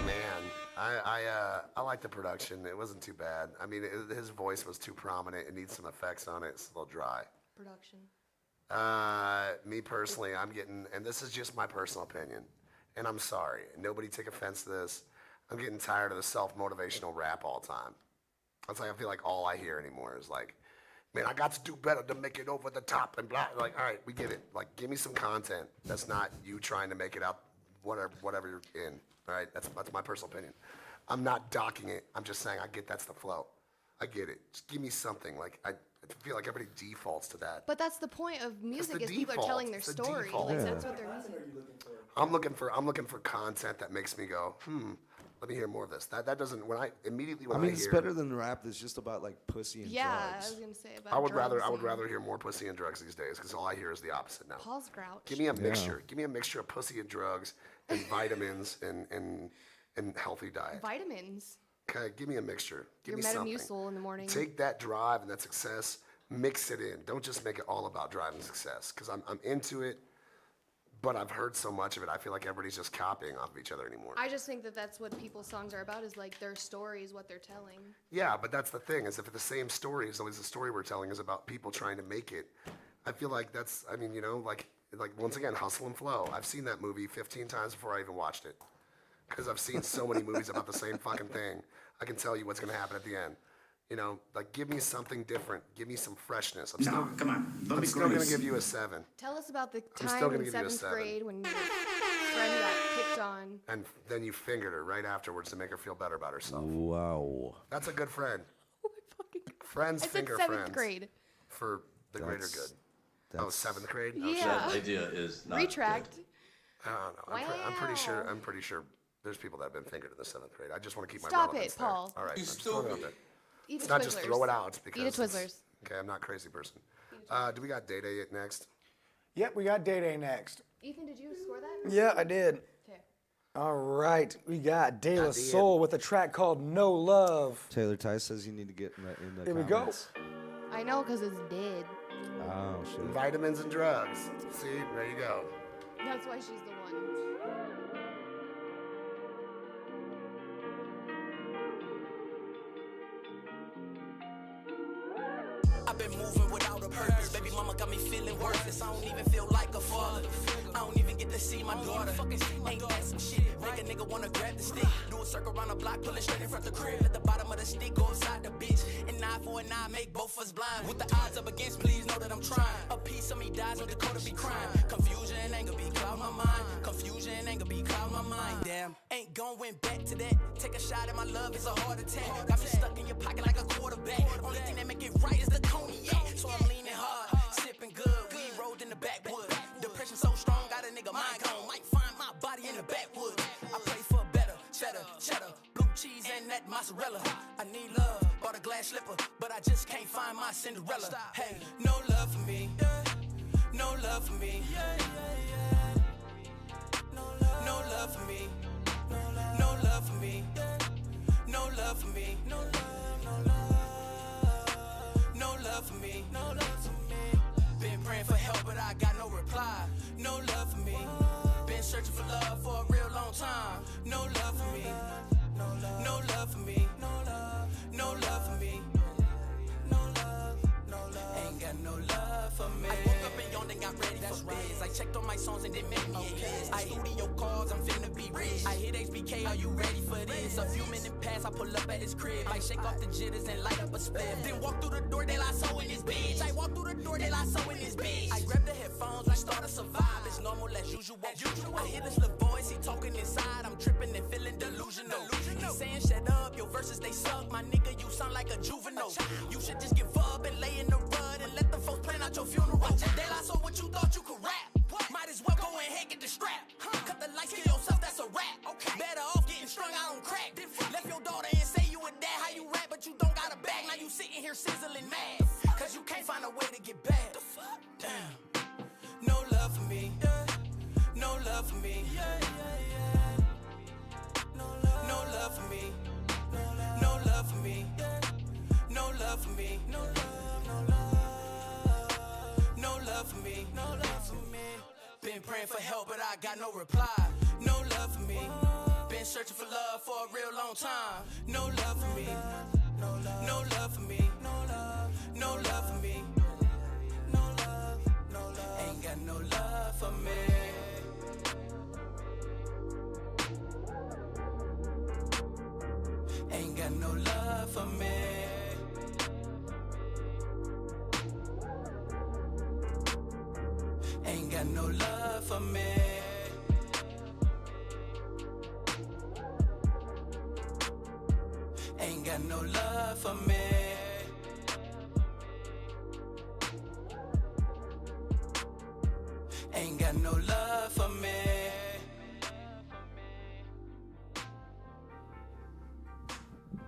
Man, I like the production. It wasn't too bad. I mean, his voice was too prominent. It needs some effects on it. It's a little dry. Production. Me personally, I'm getting, and this is just my personal opinion, and I'm sorry. Nobody take offense to this. I'm getting tired of the self-motivational rap all the time. That's like, I feel like all I hear anymore is like, man, I got to do better to make it over the top and blah. Like, all right, we get it. Like, give me some content that's not you trying to make it out, whatever you're in. All right, that's my personal opinion. I'm not docking it. I'm just saying I get that's the flow. I get it. Just give me something. Like, I feel like everybody defaults to that. But that's the point of music the is people are default. telling their It's the story. default. Like Yeah. that's what they're using. I'm looking for content that makes me go, let me hear more of this. That doesn't I hear. mean, it's better than rap that's just about like pussy and Yeah, I drugs. was gonna say about. I would drugs and rather hear more pussy and drugs these days because all I hear is the opposite now. Paul's grouch. Give me a mixture. Give me a mixture of pussy and drugs and vitamins and healthy diet. Vitamins. Okay, give me a mixture. Give Your me something. Metamucil in the morning. Take that drive and that success, mix it in. Don't just make it all about drive and success because I'm into it, but I've heard so much of it. I feel like everybody's just copying off of each other anymore. I just think that that's what people's songs are about. Is like their stories, what they're telling. Yeah, but that's the thing is if the same story is always the story we're telling is about people trying to make it, I feel like that's, I mean, you know, like once again, Hustle and Flow. I've seen that movie 15 times before I even watched it because I've seen so many movies about the same fucking thing. I can tell you what's going to happen at the end. You know, like give me something different. Give me some freshness. I'm No, come on. Don't I'm be still going to gross. give you a 7. Tell us about the I'm still time gonna in give you a 7th 7. grade when your friend got picked on. And then you fingered her right afterwards to make her feel better about herself. Wow. That's a good friend. Oh my fucking God. Friends I said finger 7th friends. grade. For the greater That's- good. Oh, 7th grade? Oh, shit. Yeah. idea is not Retract. I don't know. I'm Wow. pretty sure there's people that have been fingered in the 7th grade. I just want to keep my Stop relevance it, there. Paul. All right, I'm just throwing it out there. Eat It's a not Twizzlers. just throw it out because Eat a it's- Twizzlers. Okay, I'm not a crazy person. Do we got Day Day next? Yep, we got Day Day next. Ethan, did you score that? Yeah, I did. Okay. All right, we got De La did. Soul with a track called No Love. Taylor Tice says you need to get in the Here we go. comments. I know because it's dead. Oh, shit. Vitamins and drugs. See, there you go. That's why she's the one. I've been moving without a purpose. Baby mama got me feeling worthless. I don't even feel like a father. I don't even get to see my daughter. Ain't that some shit? Make a nigga wanna grab the stick. Do a circle around the block, pull it straight in front the crib. Let the bottom of the stick go inside the bitch. And 9 for an eye, make both us blind. With the odds up against, please know that I'm trying. A piece of me dies, no Dakota be crying. Confusion and anger be cloud my mind. Confusion and anger be cloud my mind. Damn, ain't going back to that. Take a shot at my love, it's a heart attack. Got me stuck in your pocket like a quarterback. Only thing that make it right is the cognac. So I'm leaning hard, sipping good. We rolled in the backwood. Depression so strong, got a nigga mind gone. Might find my body in the backwoods. I pray for better, cheddar, blue cheese and that mozzarella. I need love, bought a glass slipper, but I just can't find my Cinderella. Hey, no love for me, no love for me, no love for me, no love for me, no love for me, no love for me, no love for me. Been praying for help, but I got no reply. No love for me. Been searching for love for a real long time. No love for me. No love for me. No love for me. Ain't got no love for me. I woke up and yawned and got ready for biz. I checked on my songs and then made me a list. I studio calls, I'm finna be rich. I hit HBK, are you ready for this? A few minutes pass, I pull up at his crib. I shake off the jitters and light up a spliff. Then walk through the door, they lie so in this bitch. I walk through the door, they lie so in this bitch. I grab the headphones, I start to survive. It's normal as usual. I hear this little voice, he talking inside. I'm tripping and feeling delusional. He saying shut up, your verses they suck. My nigga, you sound like a juvenile. You should just give up and lay in the rud and let the folks plan out your funeral. De La Soul, what you thought you could rap? Might as well go ahead, get the strap. Cut the lights, kill yourself, that's a rap. Better off getting strung out on crack. Left your daughter and say you a dad, how you rap, but you don't got a bag. Now you sitting here sizzling mad. Cause you can't find a way to get back. Damn. No love for me. No love for me. No love for me. No love for me. No love for me. No love for me. No love for me. Been praying for help, but I got no reply. No love for me. Been searching for love for a real long time. No love for me. No love for me. No love for me. Ain't got no love for me. Ain't got no love for me. Ain't got no love for me. Ain't got no love for me. Ain't got no love for me.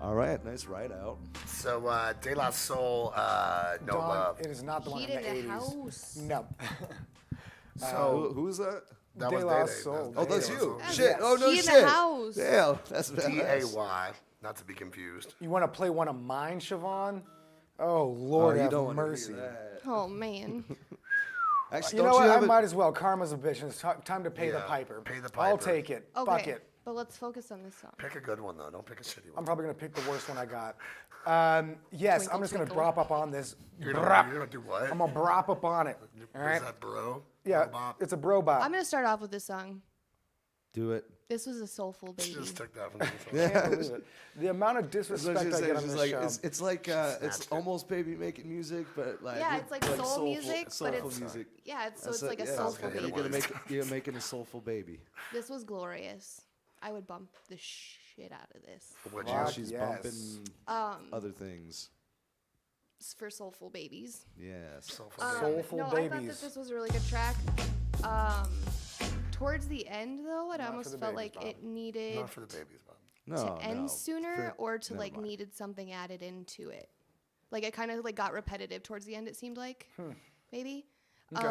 All right, nice ride out. So, De La Soul, No Dawn, Love. it is not the one Heat in the in the 80s. house. No. So, Who is that? that De was La Day Day. Soul. Oh, that's De La you. Soul. Shit. Oh no Heat in shit. the house. Damn, that's badass. D-A-Y, not to be confused. You want to play one of mine, Siobhan? Oh, Lord you have don't wanna hear mercy. that. Oh man. Actually, You know don't what? you I have might as well. Karma's a bitch, and it's time to pay the Yeah, piper. pay the I'll piper. take it. Okay. Fuck it. But let's focus on this song. Pick a good one, though. Don't pick a shitty I'm one. probably going to pick the worst one I got. Yes, I'm Twinkle, just going to twinkle. brop up on this. You're Brop. going to do what? I'm going to brop up on it. All Is right? that bro? Yeah, Bop? it's a bro bop. I'm gonna start off with this song. do it. This was a soulful She baby. just took that from the I can't believe it. The amount of disrespect I get on this like, show. it's like it's Snatched it. almost baby making music, but like Yeah, it's like soul soulful, music, but soulful it's music. yeah, it's so That's it's like a yeah, soulful gonna hit baby. it You're making a soulful baby. This was glorious. I would bump the shit out of this. Would Fuck you? She's yes. bumping other things. For soulful babies. Yes. Soulful no, I thought babies. that this was a really good track. Towards the end, though, it Not for almost the felt babies, like Bob. it needed Not for the babies, Bob. No, to end sooner, For- or to never like mind. needed something added into it. Like it kind of like got repetitive towards the end. It seemed like maybe. Okay.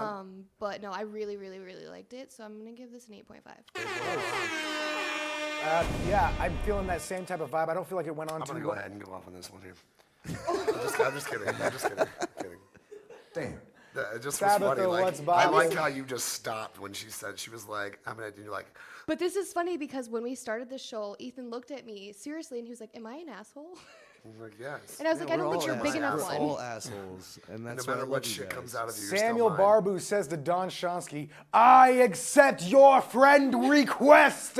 But no, I really, really, really liked it. So I'm gonna give this an 8.5. Yeah, I'm feeling that same type of vibe. I don't feel like it went on I'm too going to go long. ahead and go off on this one here. I'm just kidding. I'm just kidding. Damn. It just was Tabitha, funny. Like, what's I bothering like you? how you just stopped when she said, she was like, I'm going to do like, But this is funny because when we started the show, Ethan looked at me seriously and he was like, "Am I an asshole?" I'm like, yes. And I was like, "I don't think you're a big enough We're one." all assholes, and No that's matter why I what love you shit guys. comes out of you, you're Samuel still mine. Barbu says to Don Shonsky, I accept your friend request.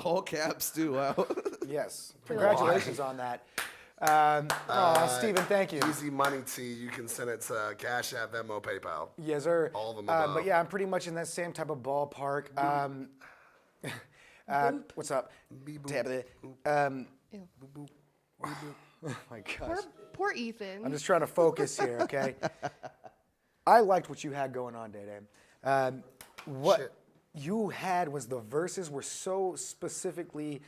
All caps too. Wow. Yes. Congratulations on that. Stephen, thank you. Easy money to you can send it to Cash App, Venmo, PayPal. Yes, sir. All of them But above. yeah, I'm pretty much in that same type of ballpark. What's up? Tabitha. Ew. Oh my gosh. Poor Ethan. I'm just trying to focus here, okay? I liked what you had going on, Day Day. What Shit. you had was the verses were so specifically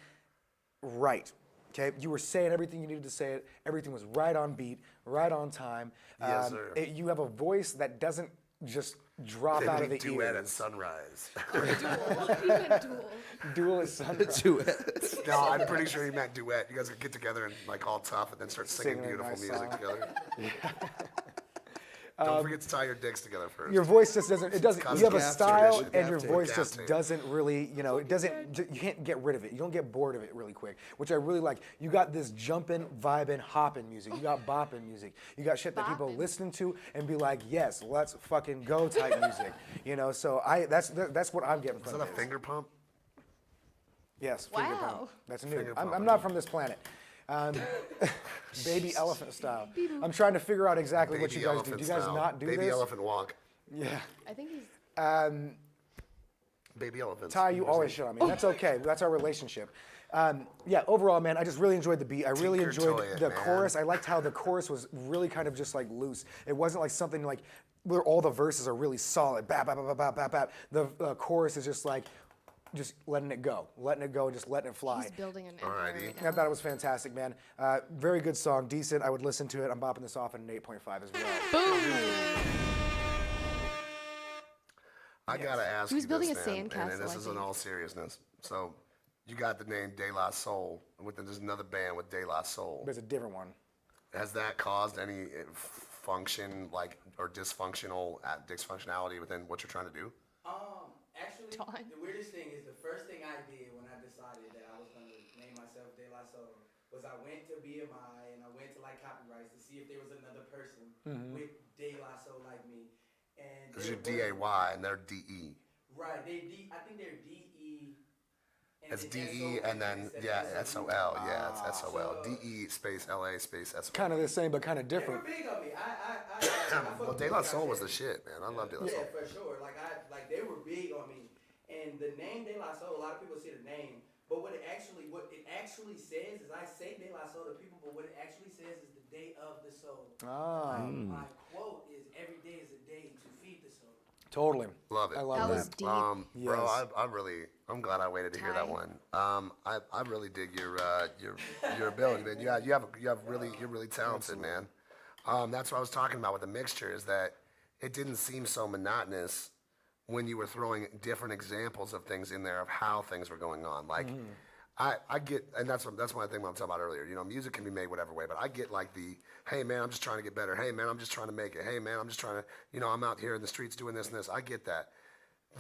right. Okay, you were saying everything you needed to say. It. Everything was right on beat, right on time. Yes, sir. You have a voice that doesn't just drop They out of make the duet at ears. sunrise. Duel is sunrise. Duet. No, I'm pretty sure he meant duet. You guys could get together and like all tough and then start singing Singing a beautiful nice music song. together. Don't forget to tie your dicks together first. Your voice just doesn't. It doesn't. You have a Gaff tape, style, gaff and your tape, voice gaff just tape. doesn't really. You know, it doesn't. You can't get rid of it. You don't get bored of it really quick, which I really like. You got this jumping, vibing, hopping music. You got bopping music. You got shit that people Bopping. listen to and be like, yes, let's fucking go type music. You know, so that's what I'm getting Is from that a this. finger pump? Yes, finger Wow. pump. That's new. Finger I'm pump. not from this planet. Baby elephant style. I'm trying to figure out exactly what you Baby guys do. elephant Do you guys style. not do Baby this? elephant walk. Yeah. I think he's. Baby elephants. Ty, you always shit on me. That's okay. That's our relationship. Yeah, overall, man, I just really enjoyed the beat. I really Tinker enjoyed toy it, the man. chorus. I liked how the chorus was really kind of just like loose. It wasn't like something like where all the verses are really solid. Bap, bap, bap, bap, bap, bap. The chorus is just like, just letting it go, just letting it fly. He's building an empire Alrighty. right I now. thought it was fantastic, man. Very good song, decent. I would listen to it. I'm bopping this off at an 8.5 as well. I gotta ask He was you building this, a man, sandcastle, and this I is in think. all seriousness. So, you got the name De La Soul. There's another band with De La Soul. But it's a different one. Has that caused any function, like, or dysfunctionality within what you're trying to do? Actually, Dawn. the weirdest thing is the first thing I did when I decided that I was going to name myself De La Soul was I went to BMI and I went to like copyrights to see if there was another person with De La Soul like me. And Because you're there D-A-Y and they're D-E. Right, I think they're D-E. and It's then D-E SOL and then, instead yeah, of S-O-L. Yeah, it's S-O-l. So- D-E space L-A space S-O-L. Kind of the same, but kind of They were different. big on me. I fuck Well, with De La what I Soul was said. the shit, man. I love De La Soul. Yeah, for sure. Like they were big on me. And the name De La Soul, a lot of people see the name, but what it actually says is I say De La Soul to people, but what it actually says is the day of the soul. My quote is every day is a day to feed the soul. Totally. Love it. I love That that. was deep. Bro, Yes. I'm glad I waited to hear that Ty? one. I really dig your ability, man. You're really talented, man. That's what I was talking about with the mixture, is that it didn't seem so monotonous when you were throwing different examples of things in there of how things were going on. Like, I get, and that's one thing I was talking about earlier. You know, music can be made whatever way, but I get like hey man, I'm just trying to get better. Hey man, I'm just trying to make it. Hey man, I'm just trying to, I'm out here in the streets doing this and this. I get that.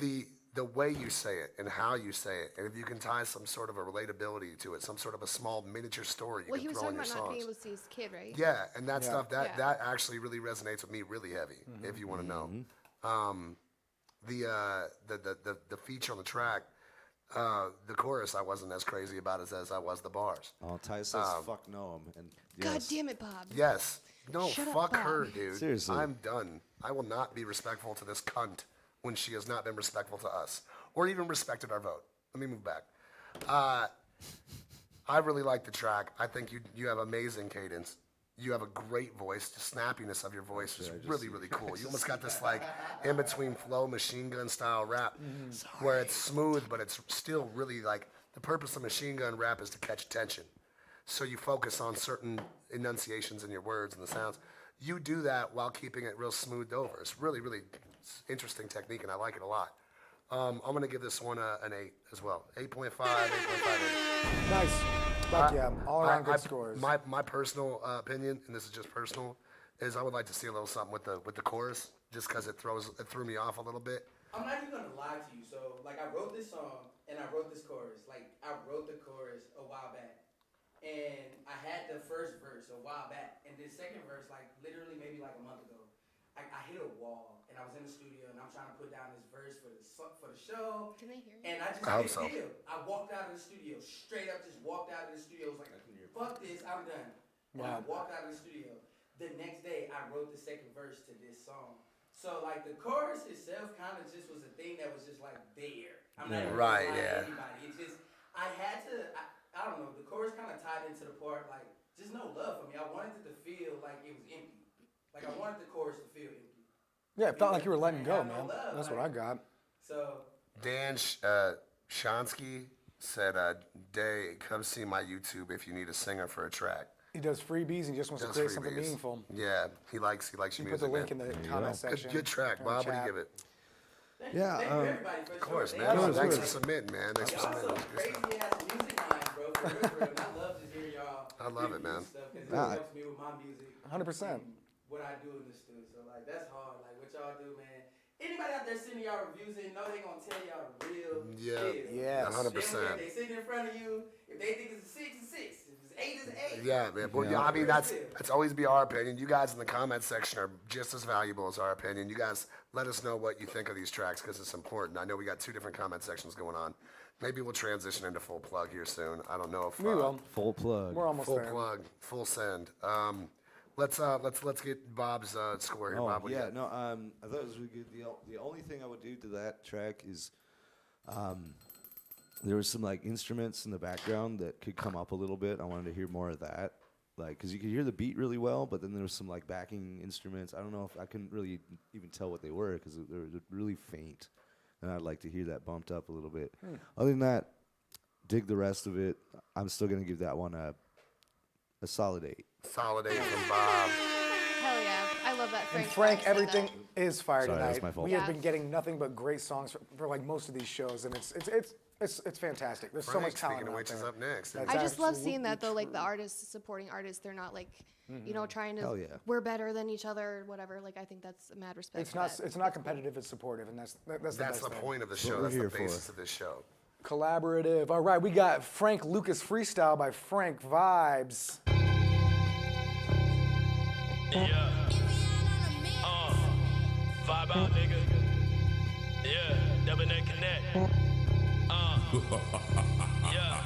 The way you say it and how you say it, and if you can tie some sort of a relatability to it, some sort of a small miniature story you Well, he can was throw in talking your about not being songs. able to see his kid, right? Yeah, and that stuff Yeah. that actually really resonates with me really heavy. If you want to know, the feature on the track, the chorus I wasn't as crazy about as I was the bars. Oh, Ty says fuck no, and God yes. damn it, Bob. Yes, no, Shut up, fuck Bob. her, dude. Seriously. I'm done. I will not be respectful to this cunt when she has not been respectful to us or even respected our vote. Let me move back. I really like the track. I think you have amazing cadence. You have a great voice. The snappiness of your voice is really, really cool. You almost got this like in between flow, machine gun style rap, where it's smooth, but it's still really like the purpose of machine gun rap is to catch attention. So you focus on certain enunciations in your words and the sounds. You do that while keeping it real smoothed over. It's really, really interesting technique, and I like it a lot. I'm gonna give this one an 8 as well. 8.5, 8.5. Nice. Fuck yeah. All around good scores. My personal opinion, and this is just personal, is I would like to see a little something with the chorus, just because it threw me off a little bit. I'm not even gonna lie to you. So like I wrote this song and I wrote this chorus. Like I wrote the chorus a while back. And I had the first verse a while back. And the second verse, like literally maybe like a month ago, I hit a wall and I was in the studio and I'm trying to put down this verse for the show. Can they hear you? And I just I hope didn't so. feel. I walked out of the studio, straight up just walked out of the studio. Was like, fuck this, I'm done. And I walked out of the studio. The next day, I wrote the second verse to this song. So like the chorus itself kind of just was a thing that was just like there. I'm not even Right, gonna lie to yeah. anybody. It's just I had to. I don't know. The chorus kind of tied into the part like just no love for me. I wanted it to feel like it was empty. Like I wanted the chorus to feel empty. Yeah, it felt like you were letting go, Have no man. love, That's what I like- got. So Dan Shonsky said, Day, come see my YouTube if you need a singer for a track. He does freebies and he just wants to Does create something freebies. meaningful. Yeah, he likes your You put music, the link man. in the comment section. Good track, in the Bob. What do you chat. give it? Yeah, thank you everybody for Of course, sure. man. Absolutely. Thanks for submitting, man. Thanks for Y'all some submitting. crazy ass music minds, bro. For real, for real. And I love just hearing y'all. I love it, man. Stuff, 'cause it Nah. helps me with my music. 100%. and What I do in the studio. So like that's hard. Like what y'all do, man. Anybody out there sending y'all reviews in know they gonna tell y'all the real Yeah. shit. Yes. 100%. They sitting in front of you. If they think it's a 6, it's a 6. If it's 8, it's an 8. Yeah, man. Well, Yeah. I mean, that's always be our opinion. You guys in the comment section are just as valuable as our opinion. You guys let us know what you think of these tracks because it's important. I know we got 2 different comment sections going on. Maybe we'll transition into full plug here soon. I don't know if We will. full plug. We're almost full there. plug, full send. Let's get Bob's score here. Oh Bob, what do you yeah, got? no. I thought it was really good. The only thing I would do to that track is There was some like instruments in the background that could come up a little bit. I wanted to hear more of that, like because you could hear the beat really well, but then there was some like backing instruments. I don't know if I couldn't really even tell what they were because they were really faint, and I'd like to hear that bumped up a little bit. Other than that, dig the rest of it. I'm still gonna give that one a solid 8. Solid 8 from Bob. Hell yeah. I love that Frank. And Frank, said everything that. is fire Sorry, tonight. that's my fault. We have Yeah. been getting nothing but great songs for like most of these shows, and it's fantastic. There's so Frank, much talent speaking of out which, is there. up next. That's I just love absolutely seeing that though, like the true. artists supporting artists. They're not like, you know, trying to. Hell yeah. We're better than each other or whatever. Like I think that's mad respect. It's for not that. it's not competitive. It's supportive, and that's the That's best the thing. point of the what show. we're That's the here for. basis of this show. Collaborative. All right, we got Frank Lucas Freestyle by Frank Vibes. Yeah. Vibe out, nigga. Yeah, Debonair Connect. Yeah.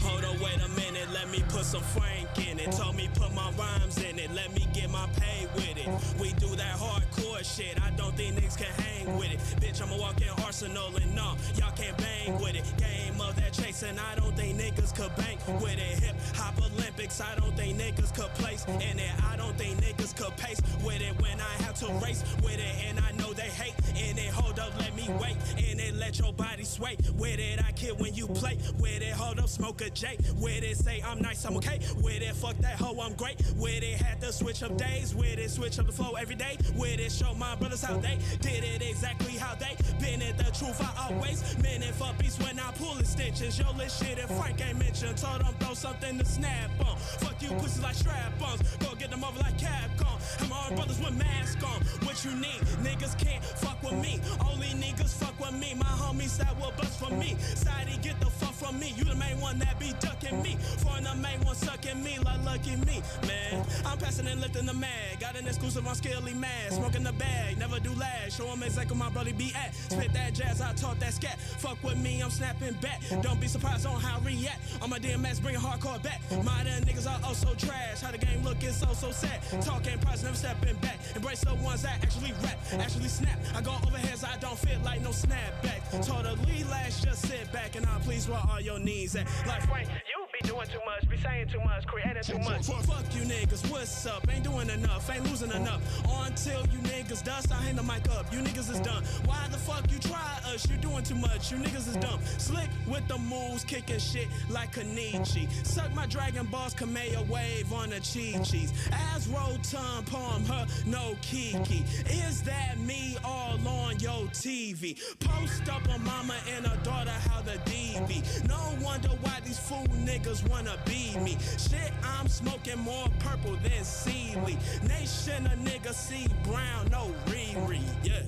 Hold on, wait a minute, let me put some Frank in it. Told me put my rhymes in it, let me get my pay with it. We do that hardcore shit, I don't think niggas can hang with it. Bitch, I'ma walk in Arsenal and no, y'all can't bang with it. Game of that chasing, I don't think niggas could bang with it. Hip hop Olympics, I don't think niggas could place in it. I don't think niggas could pace with it when I have to race with it. And I know they hate in it. Hold up, let me wait in it, let your body sway with it. I kill when you play with it. Hold up, smoke a J with it. Say I'm nice, I'm okay with it. Fuck that hoe, I'm great with it. Had to switch up days with it, switch up the flow every day with it. Show my brothers how they did it, exactly how they been it. The truth I always meant it for peace when I pull the stitches. Yo, this shit if Frank ain't mentioned. Told them throw something to snap on. Fuck you pussies like strap-ons. Go get them over like Capcom. I'm all brothers with masks on. What you need? Niggas can't fuck with me. Only niggas fuck with me. My homies that will bust for me. Sidey, get the fuck from me. You the main one that be ducking me. Foreign the main one sucking me like lucky me, man. I'm passing and lifting the mag. Got an exclusive on Skilly Mad. Smoking the bag, never do lag. Show him exactly where my brother be at. Spit that jazz, I taught that scat. Fuck with me, I'm snapping back. Don't be surprised on how I react. On my DMX, bringing hardcore back. My damn niggas are also trash. How the game look is so sad. Talking price, never stepping back. Embrace the ones that actually rap, actually snap. I go over heads, I don't fit like no snapback. Totally lash, just sit back and I'm pleased where all your needs at. Like Frank, you be doing too much, be saying too much, creating too much. Fuck you niggas, what's up? Ain't doing enough, ain't losing enough. Until you niggas dust, I hang the mic up. You niggas is done. Why the fuck you try us? You doing too much, you niggas is dumb. Slick with the moves, kicking shit like Kanichi. Suck my Dragon Balls, Kamea wave on the cheese. As Roton palm her, no Kiki. Is that me all on your TV? Post up on mama and her daughter, how the DV. No wonder why these fool niggas wanna be me. Shit, I'm smoking more purple than seaweed. Nation of niggas see brown, no Riri, yeah.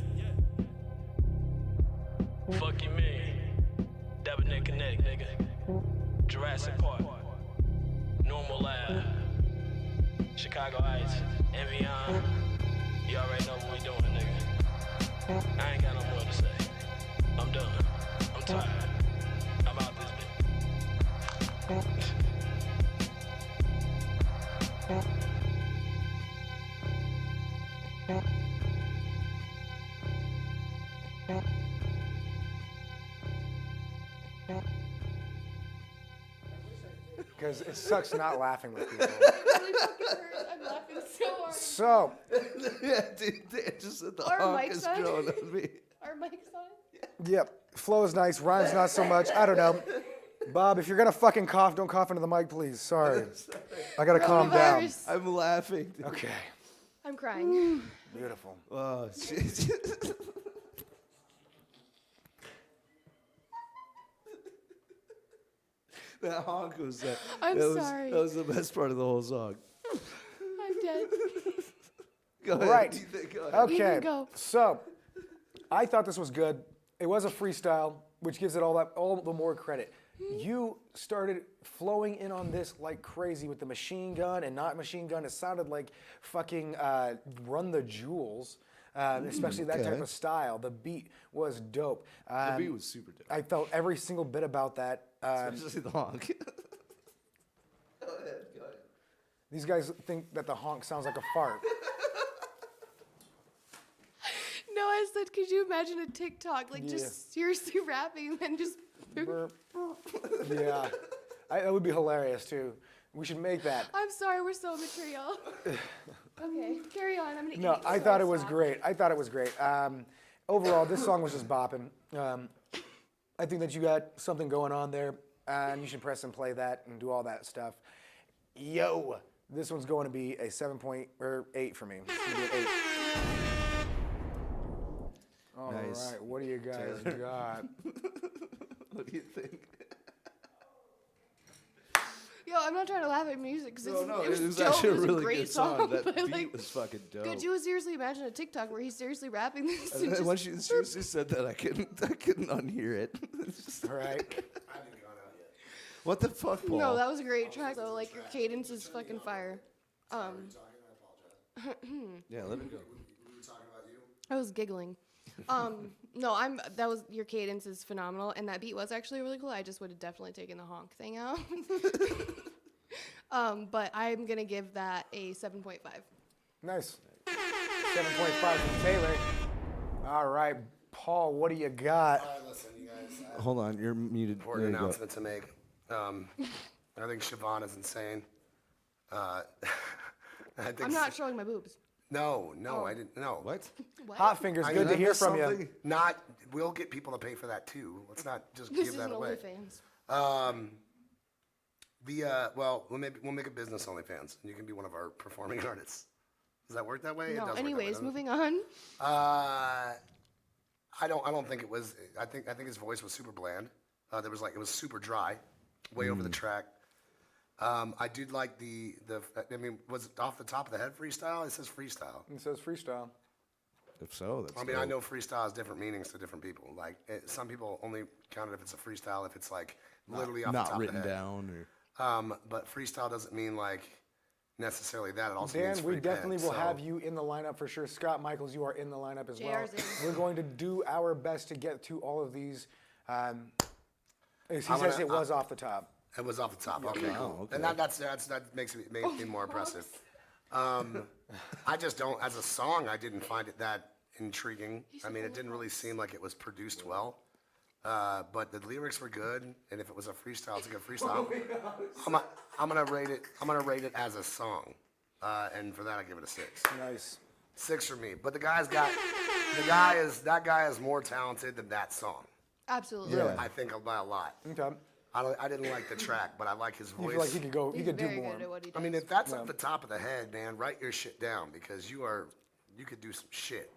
Fuck you, me. Debonair Connect, nigga. Jurassic Park. Normal Lab. Chicago Heights. And beyond. You already know what we doing, nigga. I ain't got no more to say. I'm done. I'm tired. I'm out this bitch. Because it sucks not laughing with people. Really fucking hurts. I'm laughing so hard. So, Yeah, dude, they just said the Our honk mic's is on. growing on me. Our mic's on. yep, flow is nice, rhymes not so much. I don't know. Bob, if you're gonna fucking cough, don't cough into the mic, please. Sorry. I gotta calm down. Coronavirus. I'm laughing. Dude. Okay, I'm crying. beautiful. Oh, shit. That honk was that. I'm that sorry. That was the best part of the whole song. I'm dead. Go ahead. Right. Go ahead. You Okay, can go. so I thought this was good. It was a freestyle, which gives it all the more credit. You started flowing in on this like crazy with the machine gun and not machine gun. It sounded like fucking Run the Jewels, especially that type okay. of style. The beat was dope. The beat was super dope. I felt every single bit about that. Especially the honk. Go ahead. These guys think that the honk sounds like a fart. No, I I said, could you imagine a TikTok like Yeah. just seriously rapping and then just. Yeah, that would be hilarious too. We should make that. I'm sorry, we're so immature, y'all. Okay, carry on. I'm gonna No, eat. I thought it was great. I thought it was great. Overall, this song was just bopping. I think that you got something going on there, and you should press and play that and do all that stuff. Yo, this one's going to be a 7.8 for me. It's gonna be an 8. All Nice. right, what do you guys got? What do you think? Yo, I'm not trying to laugh at music because No, it was actually a dope. It was really great good song. That but, beat like, was fucking dope. could you seriously imagine a TikTok where he's seriously rapping this? And And then just, once you seriously said that, I couldn't unhear it. It's just- All right. what the fuck, Paul? no, that was a great track though. Like your cadence is fucking fire. Yeah, let it go. I was giggling. No, that was your cadence is phenomenal, and that beat was actually really cool. I just would have definitely taken the honk thing out. But I'm gonna give that a 7.5. Nice. 7.5 from Taylor. All right, Paul, what do you got? All right, listen, you guys. Hold on, you're muted. Important There you go. announcement to make. I think Siobhan is insane. I think I'm not showing my boobs. No, I didn't. No. What? What? Hot Fingers, I- good did to I hear miss from you. something? Not. We'll get people to pay for that too. Let's not just This give is that an away. OnlyFans. Well, we'll make a business OnlyFans, and you can be one of our performing artists. Does that work that way? It No. does work that way, Anyways, doesn't it? moving on. I don't think it was. I think his voice was super bland. It was super dry, way over the track. I did like the. I mean, was it off the top of the head freestyle? It says freestyle. It says freestyle. If so, that's I mean, I dope. know freestyle has different meanings to different people. Like some people only count it if it's a freestyle if it's like literally off the Not top written of the head. down or. But freestyle doesn't mean like necessarily that. It also Dan, means we free definitely pen, will so- have you in the lineup for sure. Scott Michaels, you are in the lineup as well. JR's in. We're going to do our best to get to all of these. He says gonna- it was off the top. It was off the top. Okay, Wow, cool. okay. And that makes it more impressive. I just don't. As a song, I didn't find it that intriguing. I mean, it didn't really seem like it was produced well. But the lyrics were good, and if it was a freestyle, it's a good freestyle. I'm gonna rate it. I'm gonna rate it as a song, and for that I give it a 6. Nice. 6 for me. But that guy is more talented than that song. Absolutely. Yeah. I think by a lot. Okay. I didn't like the track, but I like his You voice. feel like he could go? He He's could do very more. good at what he does. I mean, if that's off the top of the head, man, write your shit down because you could do some shit.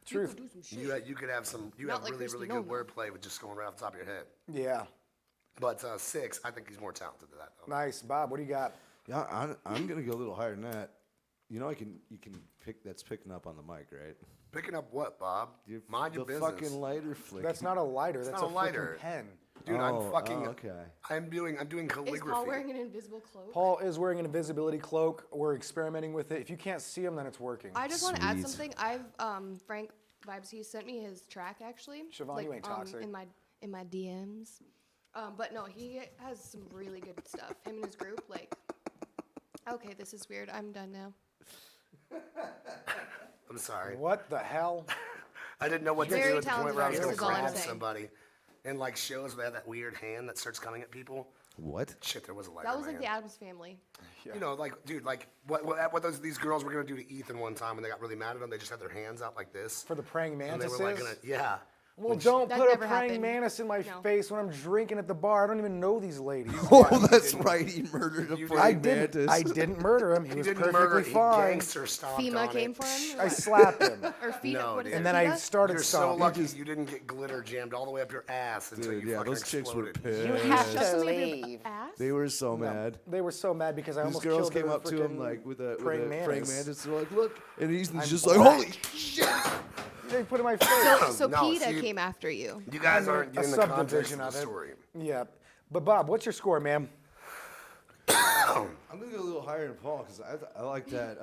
Truth. Do some shit. You could have some. You Not have like really Christy good Nolan. wordplay with just going right off the top of your head. Yeah. But 6, I think he's more talented than that though. Nice, Bob. What do you got? Yeah, I'm gonna go a little higher than that. You know, you can pick that's picking up on the mic, right? Picking up what, Bob? Mind your the business. fucking lighter flick. That's not a lighter. That's not a a lighter. freaking pen. Dude, Oh, okay. I'm doing Is calligraphy. Paul wearing an invisible cloak? Paul is wearing an invisibility cloak. We're experimenting with it. If you can't see him, then it's working. I just want to add Sweet. something. I've Frank Vibes. He sent me his track actually. Siobhan, you ain't toxic. In my DMs. But no, he has some really good stuff. Him and his group, like. Okay, this is weird. I'm done now. I'm sorry. What the hell? I didn't know what to Very do at the point talented where I was artist going to is all I'm grab saying. somebody. And like shows where they have that weird hand that starts coming at people. What? Shit, there was a lighter. That was in like my the hand. Addams Family. You know, like, dude, like what these girls were gonna do to Ethan one time when they got really mad at him. They just had their hands out like this. For the praying And they mantises? were like, yeah. Well, don't That put a never praying happened. mantis in my No. face when I'm drinking at the bar. I don't even know these ladies. Oh, that's right. He murdered a You praying I didn't. mantis. I didn't murder him. He He was didn't perfectly murder. He fine. gangster stomped FEMA on came it. for him. I slapped him, Or FEMA. No, what is dude. and it, then I FEMA? started You're so stomping. lucky you didn't get glitter jammed all the way up your ass until Dude, you yeah, fucking those chicks were exploded. pissed. have Just to a little bit of leave. ass? They were so mad. They were so mad because I These almost girls killed came their up to him freaking like with a praying praying mantis. mantis. They're like, "Look," and he's I'm just black. like, "Holy shit!" They put it in my face. So No, PETA see- came after you. You guys I mean, aren't a getting the context subdivision of of the it. story. Yeah, but Bob, what's your score, man? I'm gonna go a little higher than Paul because I like that.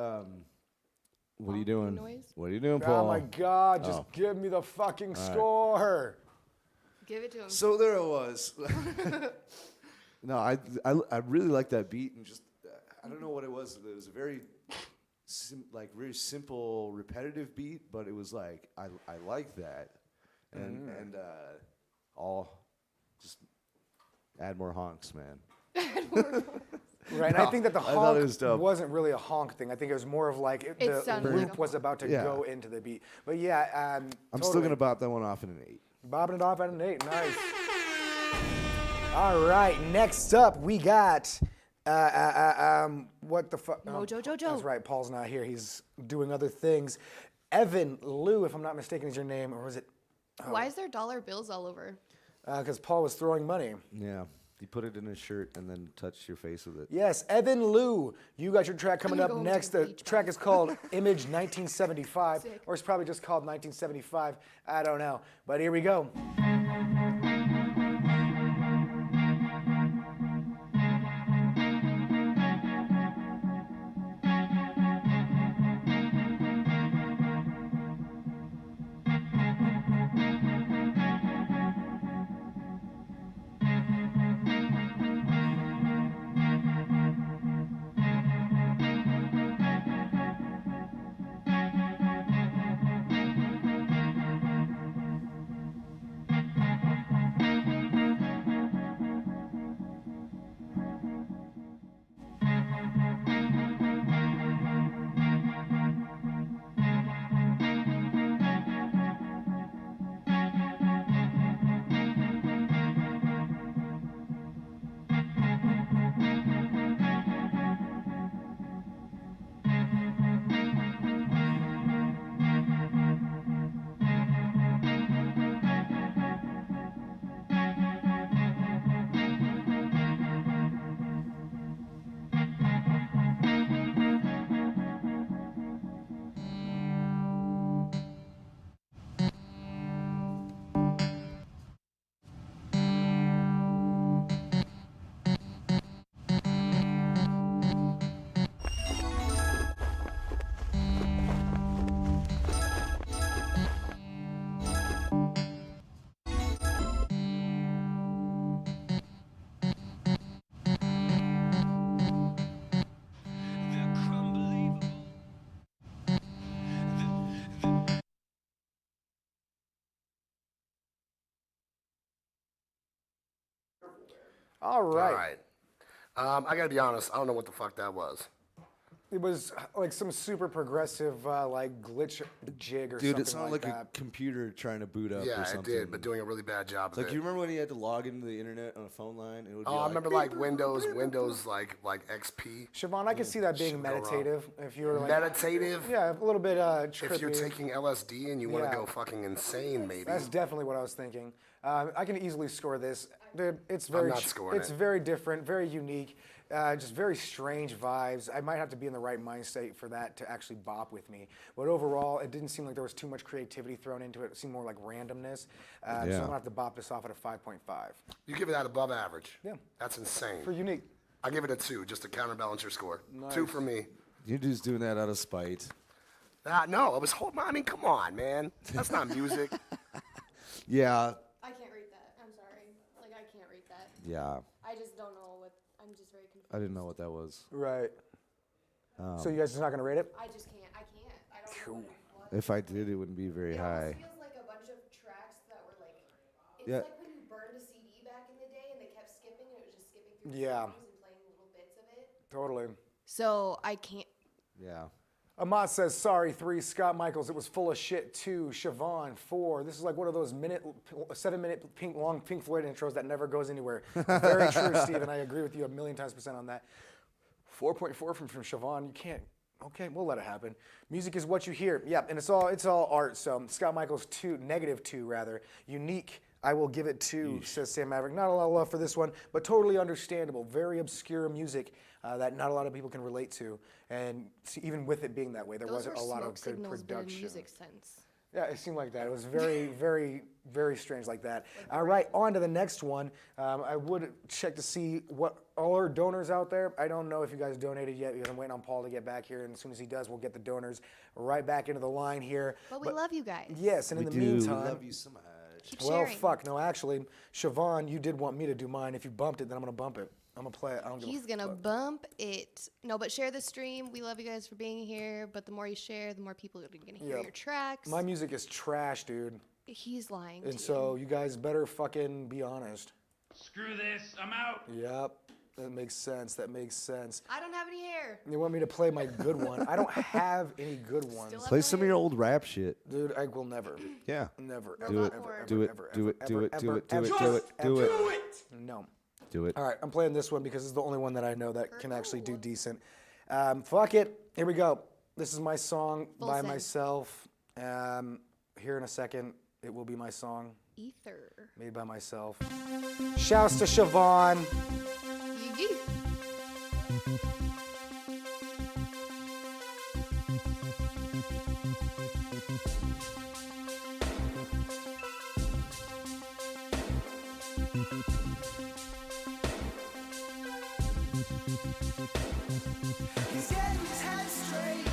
What are you doing? Noise? What are you doing, Paul? Oh my God! Just Oh. give me the fucking score. Give it to him. So there it was. No, I really like that beat and just I don't know what it was. It was a very like very simple, repetitive beat, but it was like I like that, and all just add more honks, man. Right, and I think that the I thought it honk was dope. wasn't really a honk thing. I think it was more of like the sounded loop like a was honk. about to Yeah. go into the beat. But yeah, I'm still gonna bop that one off in an 8. bobbing it off at an 8. Nice. All right, next up we got what the fuck? Mojo Jojo. That's right. Paul's not here. He's doing other things. Evan Lou, if I'm not mistaken, is your name, or was it? Why is there dollar bills all over? Because Paul was throwing money. Yeah, you put it in a shirt and then touch your face with it. Yes, Evan Lou, you got your track coming I'm up going to next. the The beach track bag. is called Image 1975, Sick. or it's probably just called 1975. I don't know, but here we go. All right. All right. I gotta be honest. I don't know what the fuck that was. It was like some super progressive, like glitch jig or Dude, something it sounded like like that. a computer trying to boot up or Yeah, it something. did, but doing a really bad job of Like, it. you remember when he had to log into the internet on a phone line? It would be Oh, I like, remember like Windows like XP. Siobhan, I could see that being Shouldn't go wrong. meditative if you were like, Meditative. yeah, a little bit trippy. If you're taking LSD and you want to Yeah. go fucking insane, maybe. That's definitely what I was thinking. I can easily score this. Dude, it's very, not scoring it's it. very different, very unique, just very strange vibes. I might have to be in the right mind state for that to actually bop with me. But overall, it didn't seem like there was too much creativity thrown into it. It seemed more like randomness. So I'm gonna have to bop this off at a 5.5 You give it that above average. Yeah. That's insane. for unique. I give it a 2 just to counterbalance your score. 2 for me. You're just doing that out of spite. No, I was holding. I mean, come on, man. That's not music. Yeah, I can't rate that. I'm sorry. Like, I can't rate that. yeah. I just don't know what. I'm just very confused. I didn't know what that was. Right. So you guys just not gonna rate it? I just can't. I can't. I don't know what. If I did, it wouldn't be very It high. almost feels like a bunch of tracks that were like. It's Yeah. like when you burned a CD back in the day and they kept skipping and it was just skipping through Yeah. songs and playing little bits of it. Totally. So I can't. Yeah. Ahmad says, sorry, 3. Scott Michaels, it was full of shit, 2. Siobhan, 4. This is like one of those 7-minute long Pink Floyd intros that never goes anywhere. Very true, Stephen. I agree with you 1,000,000% on that. 4.4 from Siobhan. You can't. Okay, we'll let it happen. Music is what you hear. Yeah, and it's all art. So Scott Michaels, -2 rather. Unique. I will give it 2, says Sam Maverick. Not a lot of love for this one, but totally understandable. Very obscure music that not a lot of people can relate to. And see, even with it being that way, there Those wasn't were a lot smoke of good signals, but in production. music sense. Yeah, it seemed like that. It was very, very, very strange like that. All right, on to the next one. I would check to see what all our donors out there. I don't know if you guys donated yet because I'm waiting on Paul to get back here, and as soon as he does, we'll get the donors right back into the line here. But we love you guys. Yes, and We in the do. meantime, We love you so much. Keep well, sharing. fuck, no, actually, Siobhan, you did want me to do mine. If you bumped it, then I'm gonna bump it. I'm gonna play it. I don't give a He's gonna fuck. bump it. No, but share the stream. We love you guys for being here. But the more you share, the more people are gonna hear Yeah. your tracks. My music is trash, dude. He's lying. And to so you guys better fucking be honest. Screw this, I'm out. Yep. That makes sense. That makes sense. I don't have any hair. You want me to play my good one? I don't have any good ones. Still Play some of your old rap shit. Dude, I will never. Yeah. Never. Do ever, it. ever, Do it. ever, Do ever, it. Do it. ever, Do it. Do ever, it. ever, Do it. Do ever. it. No. Do it. All right, I'm playing this one because it's the only one that I know that can actually do decent. Fuck it. Here we go. This is my song Full by send. myself. Here in a second, it will be my song Ether. made by myself. Shouts to Siobhan. Yee. He's getting his head straight,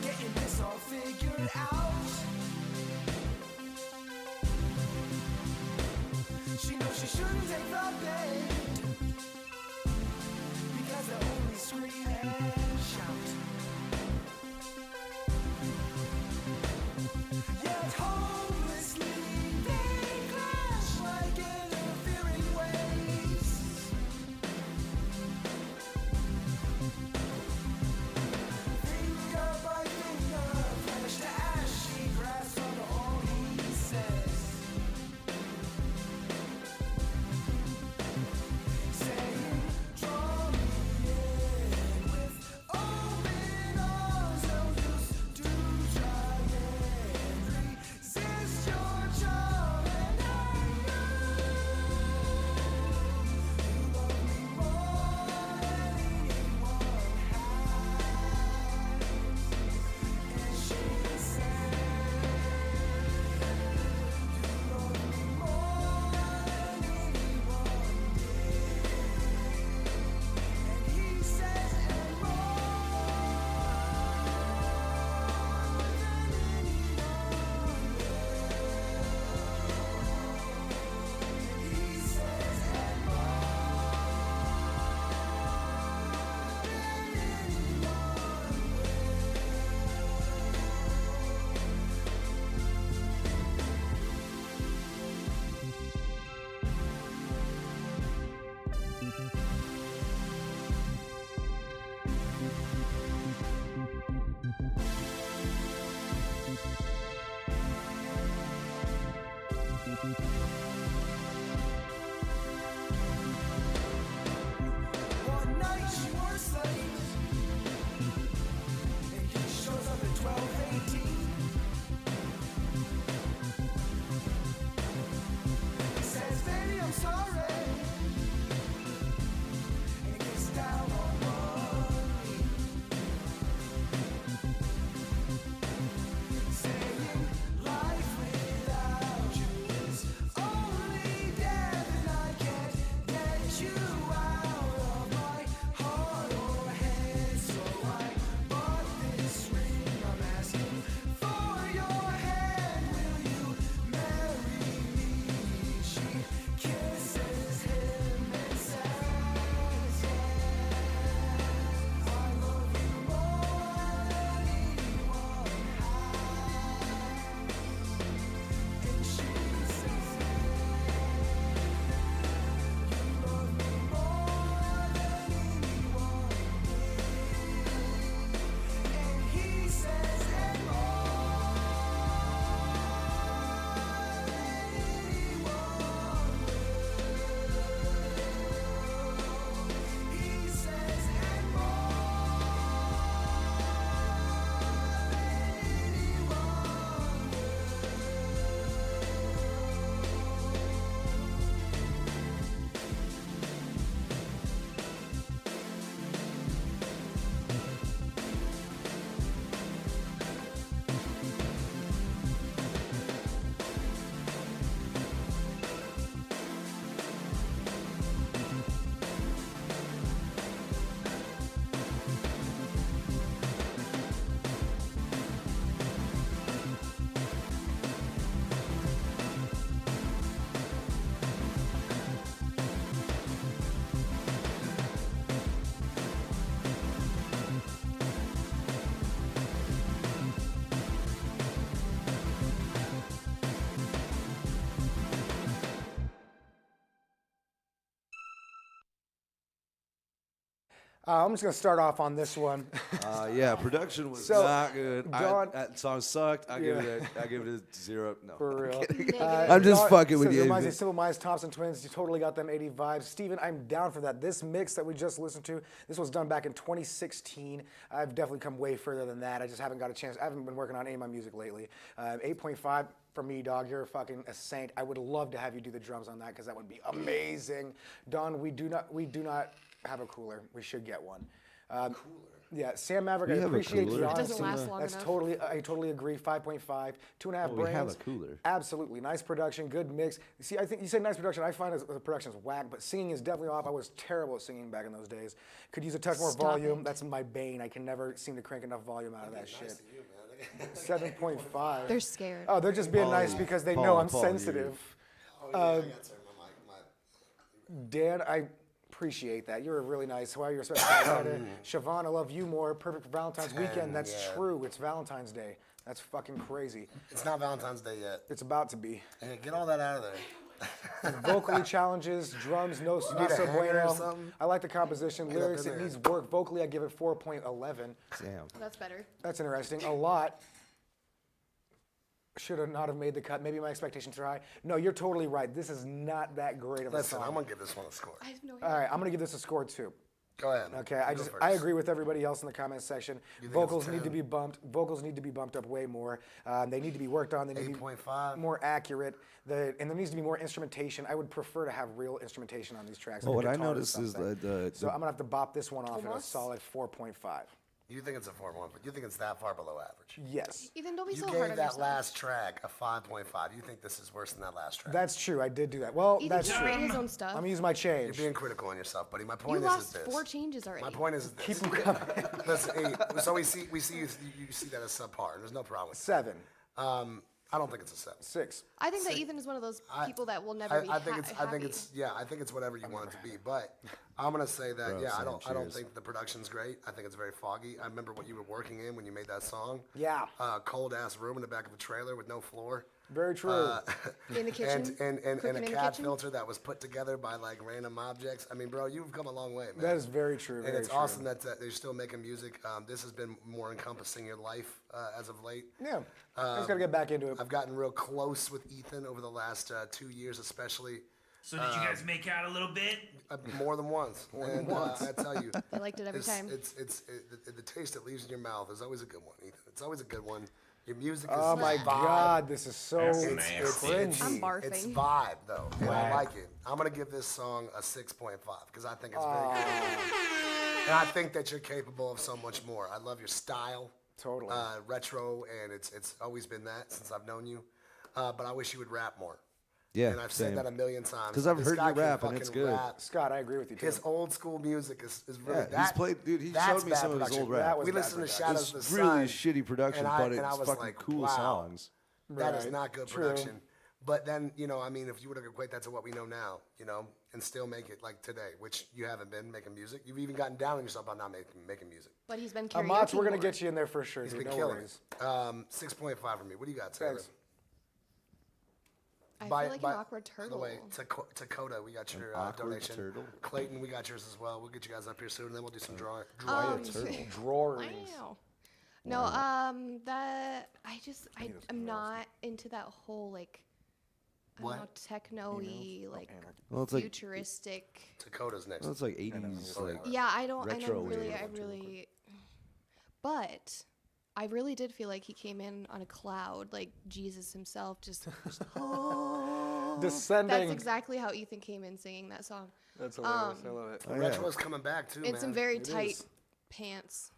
getting this all figured out. She knows she shouldn't take the bait because they only scream and shout. Yet hopelessly they clash like interfering waves. Finger by finger, flesh to ash, she grasps on all he says. Saying, draw me in with open arms, no use to try and resist your charm. And I know you love me more than anyone has. And she said, you love me more than anyone did. And he says, and more than anyone will. And he says, and more than anyone One night she works late, and he shows up at 12:18. He says, "Baby, I'm sorry," and he gets down on one knee, saying, "Life without you is I'm just gonna start off on this one. Yeah, production was So, not good. Dawn- That song sucked. I give Yeah. it a 0. No. For real. I'm just Dawn fucking with says, you. Reminds me of Simple Minds, Thompson Twins. You totally got them 80 vibes. Steven, I'm down for that. This mix that we just listened to, this was done back in 2016. I've definitely come way further than that. I just haven't got a chance. I haven't been working on any of my music lately. 8.5 for me, dog. You're fucking a saint. I would love to have you do the drums on that because that would be amazing. Dawn, we do not have a cooler. We should get one. Cooler. Yeah, Sam Maverick, I We have a appreciate cooler. the It honesty. doesn't last long That's enough. I totally agree. 5.5, 2.5 Oh, brains. we have a cooler. Absolutely, nice production, good mix. You see, I think you said nice production. I find the production's whack, but singing is definitely off. I was terrible at singing back in those days. Could use a touch more Stop volume. it. That's my bane. I can never seem to crank enough volume out of that shit. 7.5. They're scared. Oh, they're just being nice because they know I'm sensitive. Dan, I appreciate that. You're really nice. Wow, you're especially Siobhan, I love you more. Perfect for Valentine's weekend. That's true. It's Valentine's Day. That's fucking crazy. It's not Valentine's Day yet. It's about to be. Hey, get all that out of there. Vocally challenges, drums, no, need not a so hanger or bueno. something? I like the composition, Get up lyrics. in It there. needs work. Vocally, I give it 4.11. Damn. That's better. That's interesting. A lot. Should have not have made the cut. Maybe my expectations are high. No, you're totally right. This is not that great of a Listen, song. I'm gonna give this one a score. I have no All idea. right, I'm gonna give this a score 2. Go ahead. Okay, You go first. I agree with everybody else in the comment section. think Vocals it's need to 10? be bumped. Vocals need to be bumped up way more. They need to be worked on. They need to be 8.5. more accurate. And there needs to be more instrumentation. I would prefer to have real instrumentation on these tracks. Well, like a what I guitar or noticed is something. So I'm gonna have to bop this one off at a Tomas? solid 4.5. You think it's a 4.1, but you think it's that far below average. Yes, Ethan, don't be You so hard gave on that yourself. last track a 5.5. You think this is worse than that last track? that's true. I did do that. Well, Ethan that's just true. rate his own stuff. I'm gonna use my You're change. being critical on yourself, buddy. My You point is lost this. 4 changes already. My point is this. Keep them coming. Listen, hey, so we see you see that as subpar. And there's no problem with 7, that. I don't think it's a 7. 6. I think that Ethan is one of those people that will never be I think it's happy. I think it's whatever you want it to be. But I'm gonna say that Bro, I don't cheers. think the production's great. I think it's very foggy. I remember what you were working in when you made that song. Yeah. Cold ass room in the back of a trailer with no floor. Very true. In the kitchen. And Cooking a in the cat kitchen? filter that was put together by like random objects. I mean, bro, you've come a long way, man. That is very true. And Very it's true. awesome that you're still making music. This has been more encompassing your life as of late. Yeah. I just gotta get back into it. I've gotten real close with Ethan over the last 2 years, especially So did you guys make out a little bit? more than once. I tell you, I liked it every time. the taste that leaves in your mouth is always a good one, Ethan. It's always a good one. Your music is Oh my vibe. God, this is so cringy. I'm barfing. It's vibe though, and I like it. I'm gonna give this song a 6.5 because I think it's very good, and I think that you're capable of so much more. I love your style, Totally. retro, and it's always been that since I've known you. But I wish you would rap more. Yeah, And I've said that a million times. 'Cause I've This heard guy you can rap, and it's fucking good. rap. Scott, I agree with you too. His old school music is really Yeah, he's played. Dude, he that's showed me bad some of his production. old rap. That was We bad listened to production. Shadows of It's the really Sun, shitty production, and but and I it's was fucking like, cool wow. songs. That is Right. not good True. production. But then, I mean, if you were to equate that to what we know now, and still make it like today, which you haven't been making music. You've even gotten down on yourself about not making music. But he's been karaoke Mach, we're gonna more. get you in there for sure. He's dude. been No killing worries. it. 6.5 for me. What do you got, Taylor? Thanks. I feel like an awkward By the turtle. way, Dakota, we got your awkward donation. turtle? Clayton, we got yours as well. We'll get you guys up here soon, and then we'll do some drawing. Drawings. Wow. No, that I'm not into that whole like I don't know, techno-y, like Well, it's like futuristic. Dakota's next. well, it's like 80s, like Yeah, I don't. retro I really. But I really did feel like he came in on a cloud, like Jesus himself, just. Descending. That's exactly how Ethan came in singing that song. That's hilarious. I love it. oh, yeah. Retro's coming back too, In man. some very It tight is. pants.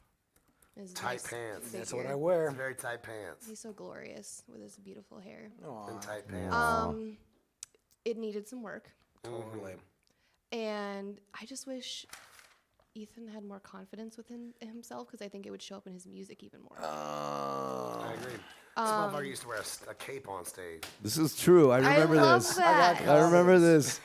His Tight nice pants. That's figure. what I wear. Very tight pants. He's so glorious with his beautiful hair. And tight pants. It needed some work, Totally. and I just wish Ethan had more confidence within himself because I think it would show up in his music even more. I agree. This motherfucker used to wear a cape on stage. This is true. I remember love this. that. I remember this.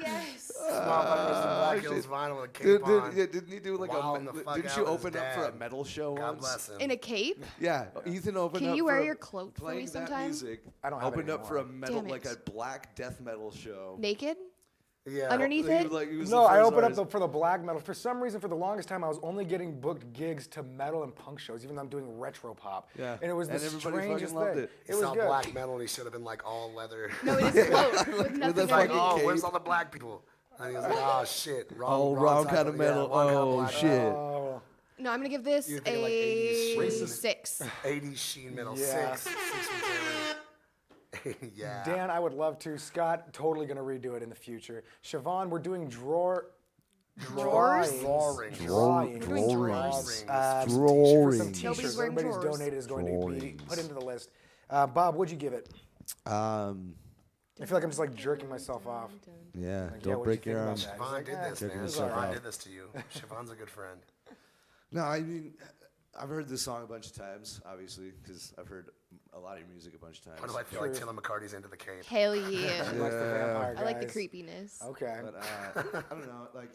Yes. This motherfucker was in Black Hills Vinyl with a cape on. Didn't he do like Wilding the fuck didn't out you with his open up for a dad. metal show God once? bless him. In a cape? Yeah, Ethan opened Can up you for wear a- your cloak for me playing that sometime? music. I don't have it opened up for a anymore. metal Damn like it. a black death metal show. Naked? Yeah. underneath He it? was like, he was No, the I first opened artist. up for the black metal. For some reason, for the longest time, I was only getting booked gigs to metal and punk shows, even though I'm doing retro pop. Yeah. And it was the And everybody fucking strangest loved thing. it. He was saw good. black metal and he should have been like all leather. No, it is float with nothing the Like, fucking underneath. oh, cape. where's all the black people? And he was like, oh shit, wrong, Wrong type kind of metal. wrong kind of Oh, black shit. Oh, No, I'm gonna give this You're thinking like a 80s 6. 80s sheen metal. Yeah. 6 from yeah. Dan, I would love to. Scott, totally going to redo it in the future. Siobhan, we're doing Drawers? drawings. Drawings. Drawings. We're doing drawings. Some Drawings. t-shirts. Nobody's wearing Everybody's drawers. donated is going to be Drawings. put into the list. Bob, what'd you give it? Um, I feel like I'm just like jerking myself off. yeah, Like, yeah, don't what'd break you your think arm. about that? He's Siobhan like, did "Eh, this, Checking man. yourself Siobhan out. did this to you. Siobhan's a good friend. No, I mean, I've heard this song a bunch of times, obviously, because I've heard a lot of your music a bunch of times. Why do I feel like Taylor McCartney's into the cape? Hell yeah. He likes the vampire I like the guys. creepiness. Okay. But I don't know, like,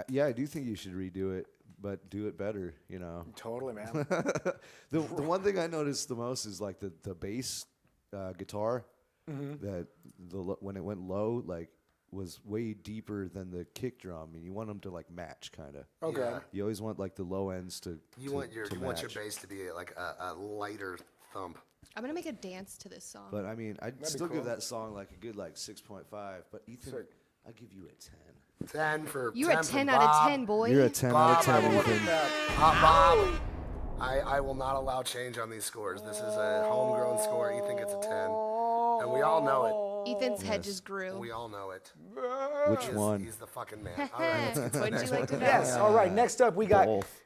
yeah, I do think you should redo it, but do it better, you know. Totally, man. The one thing I noticed the most is like the bass guitar that when it went low, like, was way deeper than the kick drum, and you want them to like match, kind of. Okay. Yeah. You always want like the low ends to You want your match. bass to be like a lighter thump. I'm gonna make a dance to this song. But I mean, I'd be still cool. give that song like a good like 6.5. But Ethan, Sick. I'll give you a 10. 10 for You're a 10 for 10 out of Bob. 10, boy. You're a 10 Bob, out of 10, I will look Ethan. at that. Bob, I will not allow change on these scores. This is a homegrown score. Ethan gets a 10. And we all know Ethan's head just it. grew. We all know it. Which one? He's the fucking man. All right, let's get to the What'd next you like one. to know? Yes. All right. Next up, we got Both.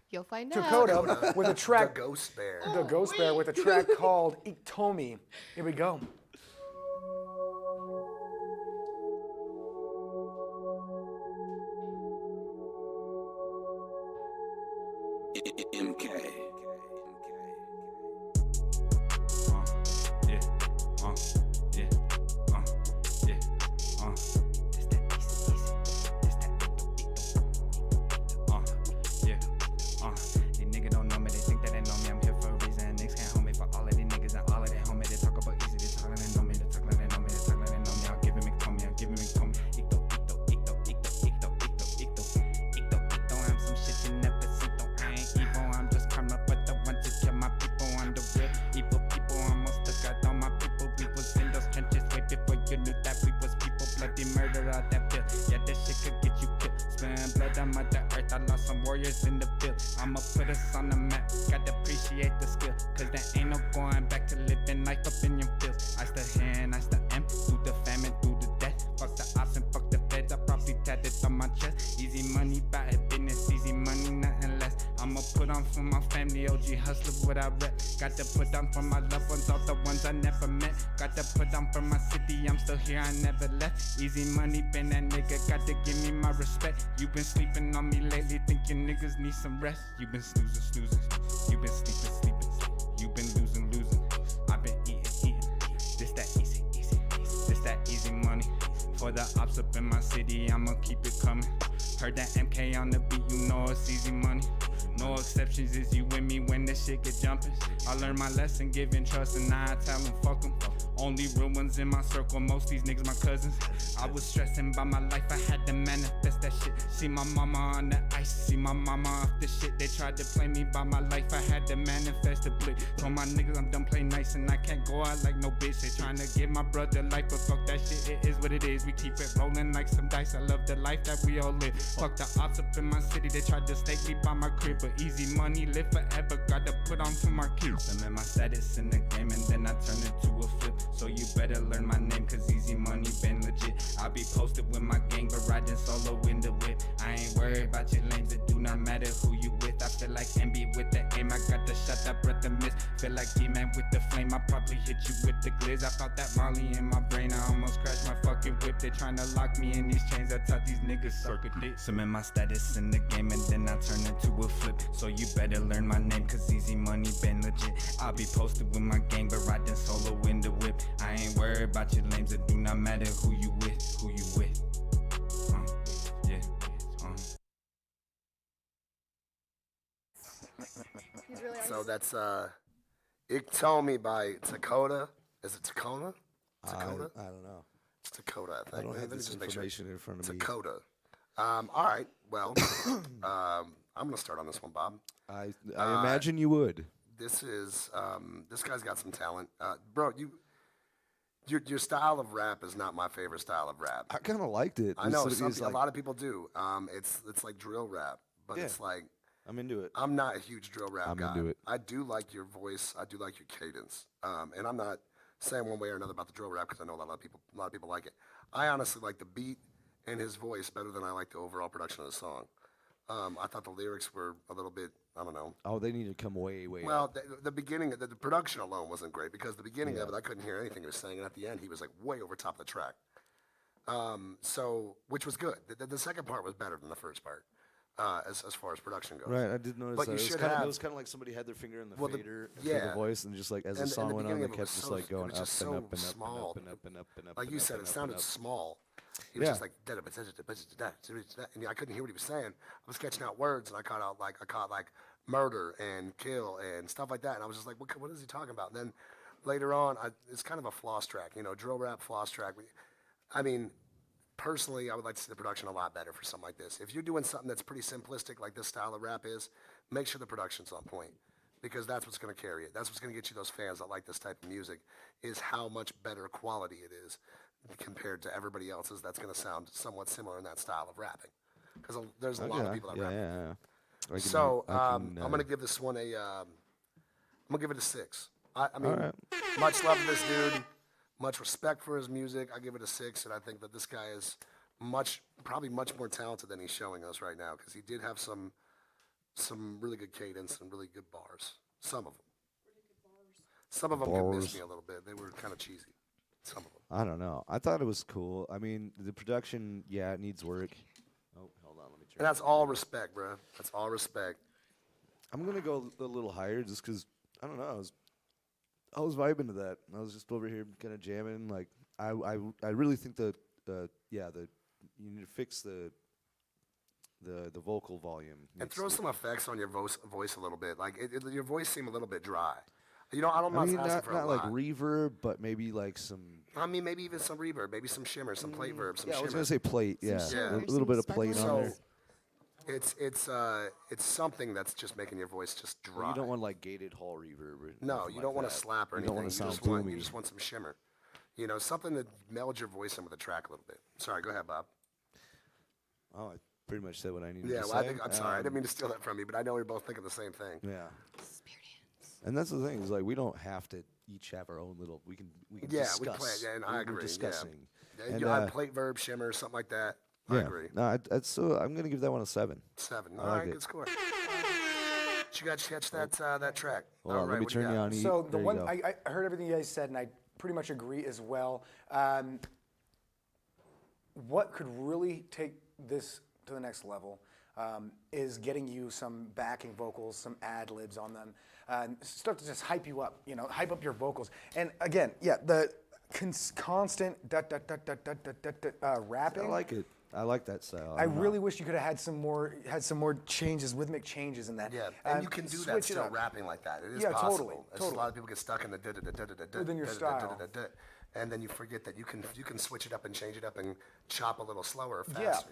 You'll find out. Dakota with a The track, Ghost Bear. the Ghost Bear, with a track called Itomi. Here we go. MK. These niggas don't know me, they think that they know me. I'm here for a reason. Niggas can't hold me for all of these niggas and all of that homie. They talk about easy, they talk like they know me, they talk like they know me, they talk like they know me. I'll give him McTomey, I'll give him McTomey. I'm some shit you never see, though I ain't evil. I'm just karma, but the one to kill my people. I'm the real evil people, almost took out all my people. We was in those trenches way before you knew that we was people. Bloody murder out that field, yeah, this shit could get you killed. Spilling blood on Mother Earth, I lost some warriors in the field. I'ma put us on the map, gotta appreciate the skill. Cause there ain't no going back to living life up in your fields. I still here and I still am, through the famine, through the death. Fuck the ops and fuck the feds, I probably tatted on my chest. Easy money, bout it business, easy money, nothing less. I'ma put on for my family, OG hustler, what I rep. Got to put on for my loved ones, all the ones I never met. Got to put on for my city, I'm still here, I never left. Easy money, been that nigga, got to give me my respect. You been sleeping on me lately, thinking niggas need some rest. You been snoozing. You been sleeping. You been losing. I been eating. This that easy. This that easy money. For the ops up in my city, I'ma keep it coming. Heard that MK on the beat, you know it's easy money. No exceptions, is you with me when this shit get jumping. I learned my lesson, giving trust, and now I tell them fuck them. Only real ones in my circle, most these niggas my cousins. I was stressing by my life, I had to manifest that shit. See my mama on the ice, see my mama off the shit. They tried to play me by my life, I had to manifest the blick. Told my niggas I'm done playing nice and I can't go out like no bitch. They trying to give my brother life, but fuck that shit, it is what it is. We keep it rolling like some dice, I love the life that we all live. Fuck the ops up in my city, they tried to stake me by my crib. But easy money, live forever, gotta put on for my kids. I'm in my status in the game and then I turn it to a flip. So you better learn my name, cause easy money been legit. I be posted with my gang, but riding solo in the whip. I ain't worried about your lanes, it do not matter who you with. I feel like MB with the aim, I got the shot that brother miss. Feel like D-Man with the flame, I probably hit you with the glizz. I felt that Molly in my brain, I almost crashed my fucking whip. They tryna lock me in these chains, I taught these niggas circuit dick. Some in my status in the game and then I turn it to a flip. So you better learn my name, cause easy money been legit. I be posted with my gang, but riding solo in the whip. I ain't worried about your lames, it do not matter who you with, who you with. Yeah. He's really So that's Itomi by Dakota. Is it Tacona? Tacona? I don't know. It's Dakota, I I think. don't have Let me this just make sure. information in front of me. Dakota. All right. Well, I'm going to start on this one, Bob. I imagine you would. This is this guy's got some talent, bro. Your style of rap is not my favorite style of rap. I kind of liked it. I know It's a lot of people do. It's like drill rap, but Yeah. it's like I'm into it. I'm not a huge drill rap I'm guy. into it. I do like your voice. I do like your cadence. And I'm not saying one way or another about the drill rap because I know a lot of people like it. I honestly like the beat and his voice better than I like the overall production of the song. I thought the lyrics were a little bit, I don't know. Oh, they need to come way Well, up. the beginning, the production alone wasn't great because the beginning of it, I couldn't hear anything he was saying, and at the end, he was like way over top of the track. Which was good. The second part was better than the first part, as far as production goes. Right, I did notice But that. you It was should kinda- have- It was kind of like somebody had their finger in the Well, fader for yeah. the voice, and just like as the And song the went on, beginning they of it kept was just so- like going it was up just and so up and up small. and up and up and up. Like and you up said, and it up sounded and up. small. He was Yeah. just like, and I couldn't hear what he was saying. I was sketching out words, and I caught like murder and kill and stuff like that. And I was just like, what is he talking about? And then later on, it's kind of a floss track, drill rap floss track. I mean, personally, I would like to see the production a lot better for something like this. If you're doing something that's pretty simplistic, like this style of rap is, make sure the production's on point. Because that's what's going to carry it. That's what's going to get you those fans that like this type of music, is how much better quality it is compared to everybody else's that's going to sound somewhat similar in that style of rapping. Because there's a lot of people that rap. Yeah. I'm going to give this one I'm going to give it a 6. I mean, All right. much love to this dude, much respect for his music. I give it a 6, and I think that this guy is probably much more talented than he's showing us right now, because he did have some really good cadence and really good bars. Some of them. Some of them could miss me a little bit. They were kind of cheesy. Some of them. I don't know. I thought it was cool. I mean, the production, it needs work. Oh, hold on, let me turn. And that's all respect, bro. That's all respect. I'm gonna go a little higher just because I don't know. I was vibing to that. I was just over here kind of jamming. Like I really think you need to fix the vocal volume. And throw some effects on your voice a little bit. Like your voice seemed a little bit dry. I'm not asking for a not lot. like reverb, but maybe like some. I mean, maybe even some reverb, maybe some shimmer, some plate verb, some Yeah, I shimmer. was gonna say plate. Yeah, shimmer, a little bit of some plate on sparkles. there. It's something that's just making your voice just dry. You don't want like gated hall reverb. Or No, nothing you don't like want that. to slap or You anything. don't want to sound you boomy. just want some shimmer. Something to meld your voice in with the track a little bit. Sorry, go ahead, Bob. Oh, I pretty much said what I needed Yeah, to well, say. I'm sorry. I didn't mean to steal that from you, but I know we're both thinking the same thing. Yeah. And that's the thing is like we don't have to each have our own little. We can Yeah, discuss. we play it, yeah, and I We're agree, yeah. discussing. And And, I plate verb, shimmer, something like that. I agree. No, I'm gonna give that one a 7. 7. I All like right, it. good score. Did you guys catch that track? Hold All on, right, let me what do turn you got? on. So the There you one go. I heard everything you guys said, and I pretty much agree as well. What could really take this to the next level is getting you some backing vocals, some ad libs on them, stuff to just hype you up. Hype up your vocals. And again, the constant rapping. I like it. I like that style. I don't know. really wish you could have had some more changes, rhythmic changes in that. Yeah, and you can do that switch it still up. rapping like that. It is Yeah, possible. totally, It's just totally. a lot of people get stuck in the Within your style. and then you forget that you can switch it up and change it up and chop a little slower or Yeah. faster.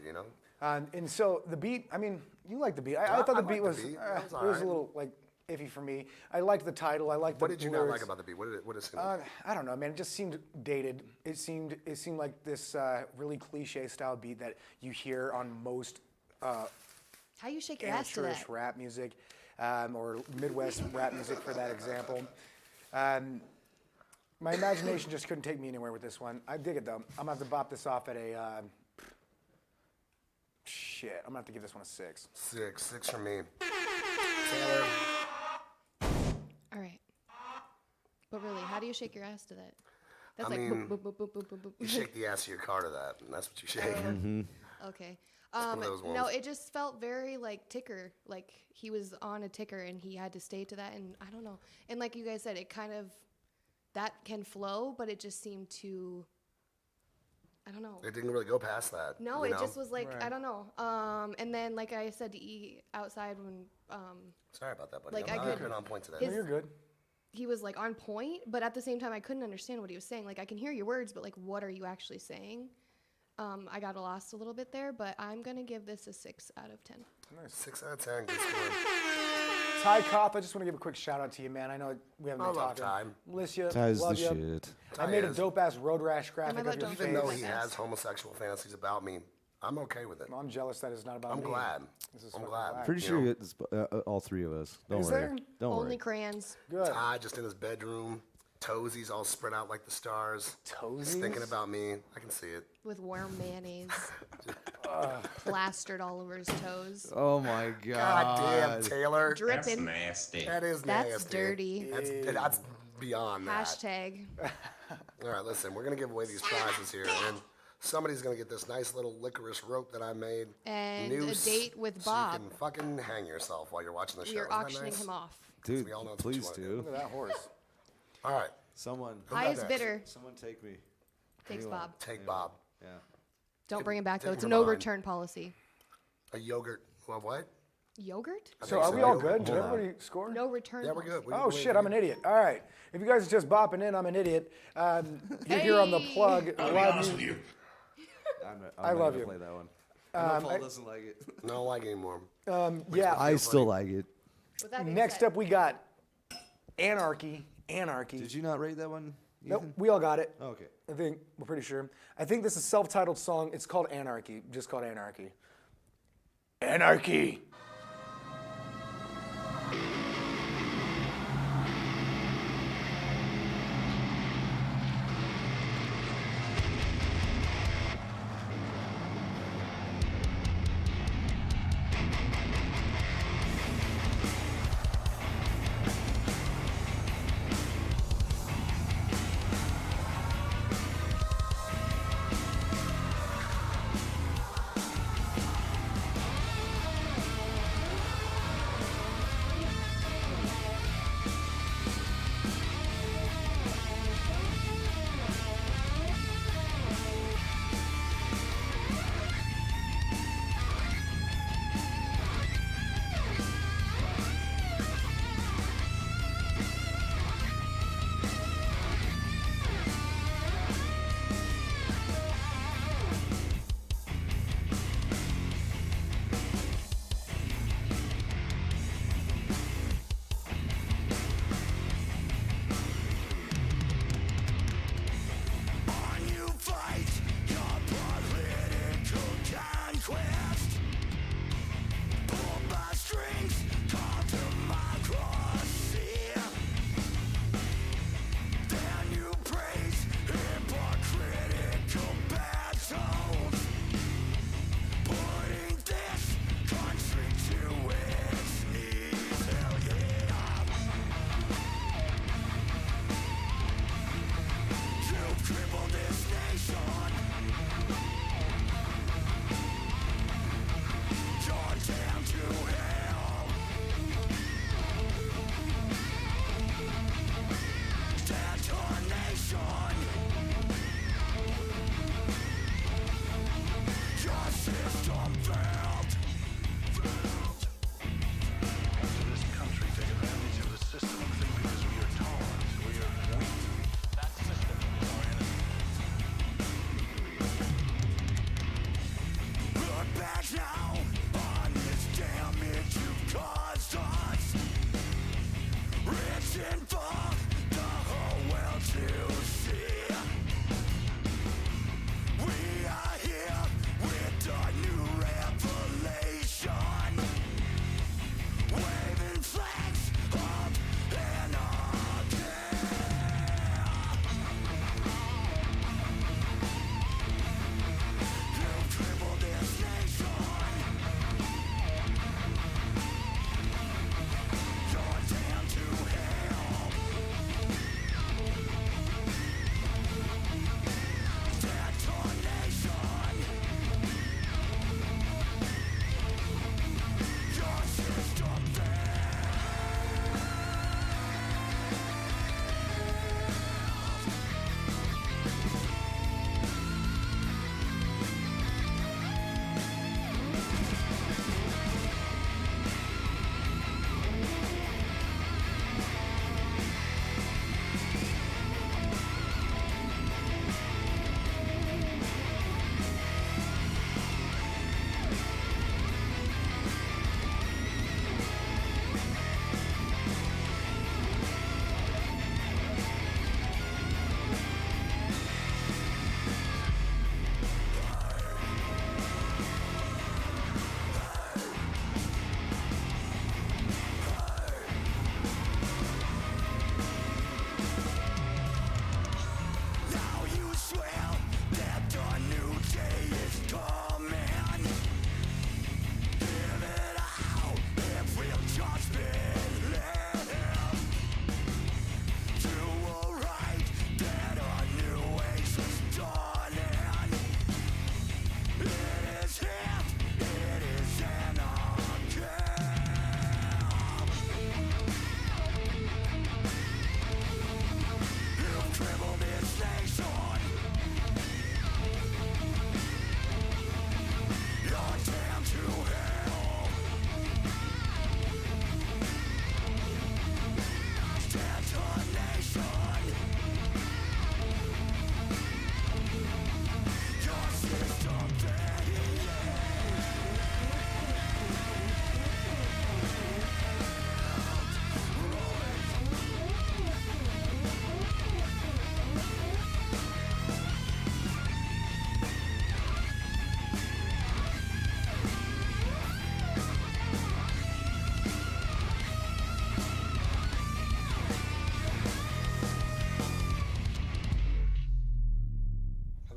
And so the beat, I mean, you like the beat. Yeah, I thought I the beat liked was, the beat. That was it was alright. a little like iffy for me. I liked the title. I liked What the did you not lyrics. like about the beat? What is it? I don't know, man. It just seemed dated. It seemed like this really cliche style beat that you hear on most How you shake your ass to amateurish that? rap music, or Midwest rap music for that example. My imagination just couldn't take me anywhere with this one. I dig it though. I'm gonna have to bop this off at a shit. I'm gonna have to give this one a 6. 6 for me. Taylor. All right. But really, how do you shake your ass to that? That's I like mean, boop, boop, boop, boop, boop, boop. You shake the ass of your car to that, and that's what you shake. Okay. one of those No, ones. it just felt very like ticker. Like he was on a ticker and he had to stay to that. And I don't know. And like you guys said, it kind of, that can flow, but it just seemed too, I don't know. It didn't really go past that. No, you it know? just was like, I Right. don't know. And then like I said to E outside when, Sorry about that, buddy. like, I'm I not could- on point today. No, you're good. he was like on point, but at the same time I couldn't understand what he was saying. Like I can hear your words, but like what are you actually saying? I got lost a little bit there, but I'm gonna give this a 6 out of 10. Nice. 6 out of 10. Good score. Ty Koth, I just want to give a quick shout out to you, man. I know we haven't been I love talking. Ty. Miss you, Ty's love the you. shit. I made a dope ass road rash graphic about of your don't face. Even though Like he that. has homosexual fantasies about me, I'm okay with it. I'm jealous that it's not about I'm me. glad. This is I'm fucking glad. whack. Pretty You sure know? it's all three of us. Don't Is worry. there? Don't Only worry. crayons. Good. Ty just in his bedroom, toesies all spread out like the stars. Just Toesies? thinking about me. I can see it. With warm mayonnaise plastered all over his toes. Oh my God god. damn, Taylor. Dripping. nasty. That is That's nasty. dirty. That's beyond that. Hashtag. All right, listen, we're going to give away these prizes here, and somebody's going to get this nice little licorice rope that I made. And Noose, a date with so Bob. you can fucking hang yourself while you're watching the show. We are Isn't that auctioning nice? him off. Dude, We all know that's what you please wanna do. Look at that horse. All right, Someone, Highest next? bidder. someone take me. Thanks, Anyone. Bob. take Bob. Yeah. Don't bring him back, though. take It's a him no on. return policy. A yogurt. Well, what? Yogurt? So are we all good? Did Hold on. everybody score? No return Yeah, we're policy. good. Oh shit, I'm an idiot. All right. If you guys are just bopping in, I'm an idiot. You're here on the plug. Live music. I I'm love gonna you. play that one. I know Paul doesn't like it. I don't like it anymore. Yeah. I still like it. With that being Next said, up, we got Anarchy. Anarchy. Did you not rate that one? Nope, Ethan? we all got it. Oh, okay. I think we're pretty sure. I think this is a self-titled song. It's called Anarchy. Just called Anarchy. Anarchy.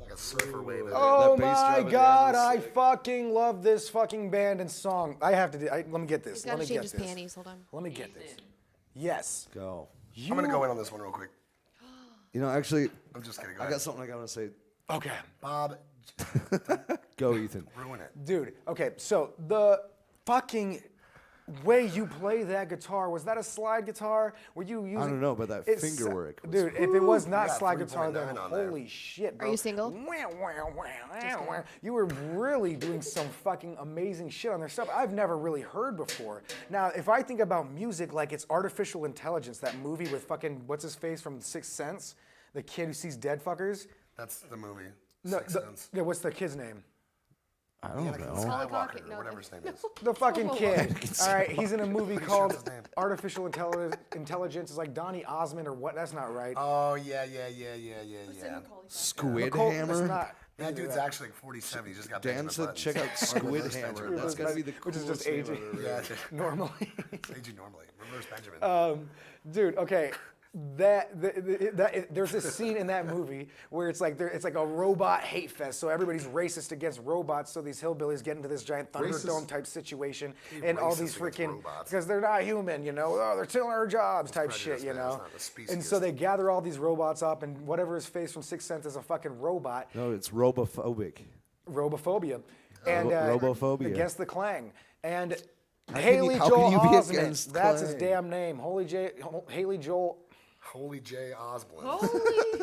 Like a surfer wave. Oh That bass my drum at the God, end was I sick. fucking love this fucking band and song. I have to do, let me get this. He's Let gotta me change get his this. panties. Hold on. Let me get this. Yes. Go. I'm going to go in on this one real quick. You know, actually, I'm just kidding. Go I ahead. got something I got to say. Okay. Bob, Go, Ethan. ruin it. Dude, okay, so the fucking way you play that guitar, was that a slide guitar? Were you using... I don't know, but that It's- finger work was- Dude, if it was not got slide guitar, 3.9 then on there. holy shit, bro. you single? You were really doing some fucking amazing shit on their stuff I've never really heard before. Now, if I think about music like it's artificial intelligence, that movie with fucking, what's his face from Sixth Sense? The kid who sees dead fuckers? That's the movie. No, Sixth Sense. yeah, what's the kid's name? I don't Anakin know. Skywalker, No, or whatever his name is. The fucking kid. All right, he's in a movie called his name. Artificial Intelligence. It's like Donnie Osmond or what? That's not right. Oh, yeah. Squid Nicole- Hammer? It's not. That dude's actually like 47. He just got Dan Benjamin said Buttons. check out Squid Reverse Hammer. Benjamin That's got to be the Which is coolest just name aging. I've ever Yeah, heard. Normally. it's aging normally. Reverse Benjamin. Dude, okay. There's this scene in that movie where it's like a robot hate fest. So everybody's racist against robots. So these hillbillies get into this giant Thunderdome type situation, and all racist these against freaking robots? because they're not human, you know. Oh, they're stealing our jobs type prejudice, shit, you man. It's know. not the And so speciesist. they gather all these robots up, and whatever is faced from Sixth Sense is a fucking robot. No, it's robophobic. Robophobia. And Robophobia. against the Clang. And can Haley you- how Joel can you be Osment, against that's his Clang? damn name. Haley Joel Holy J. Osborne.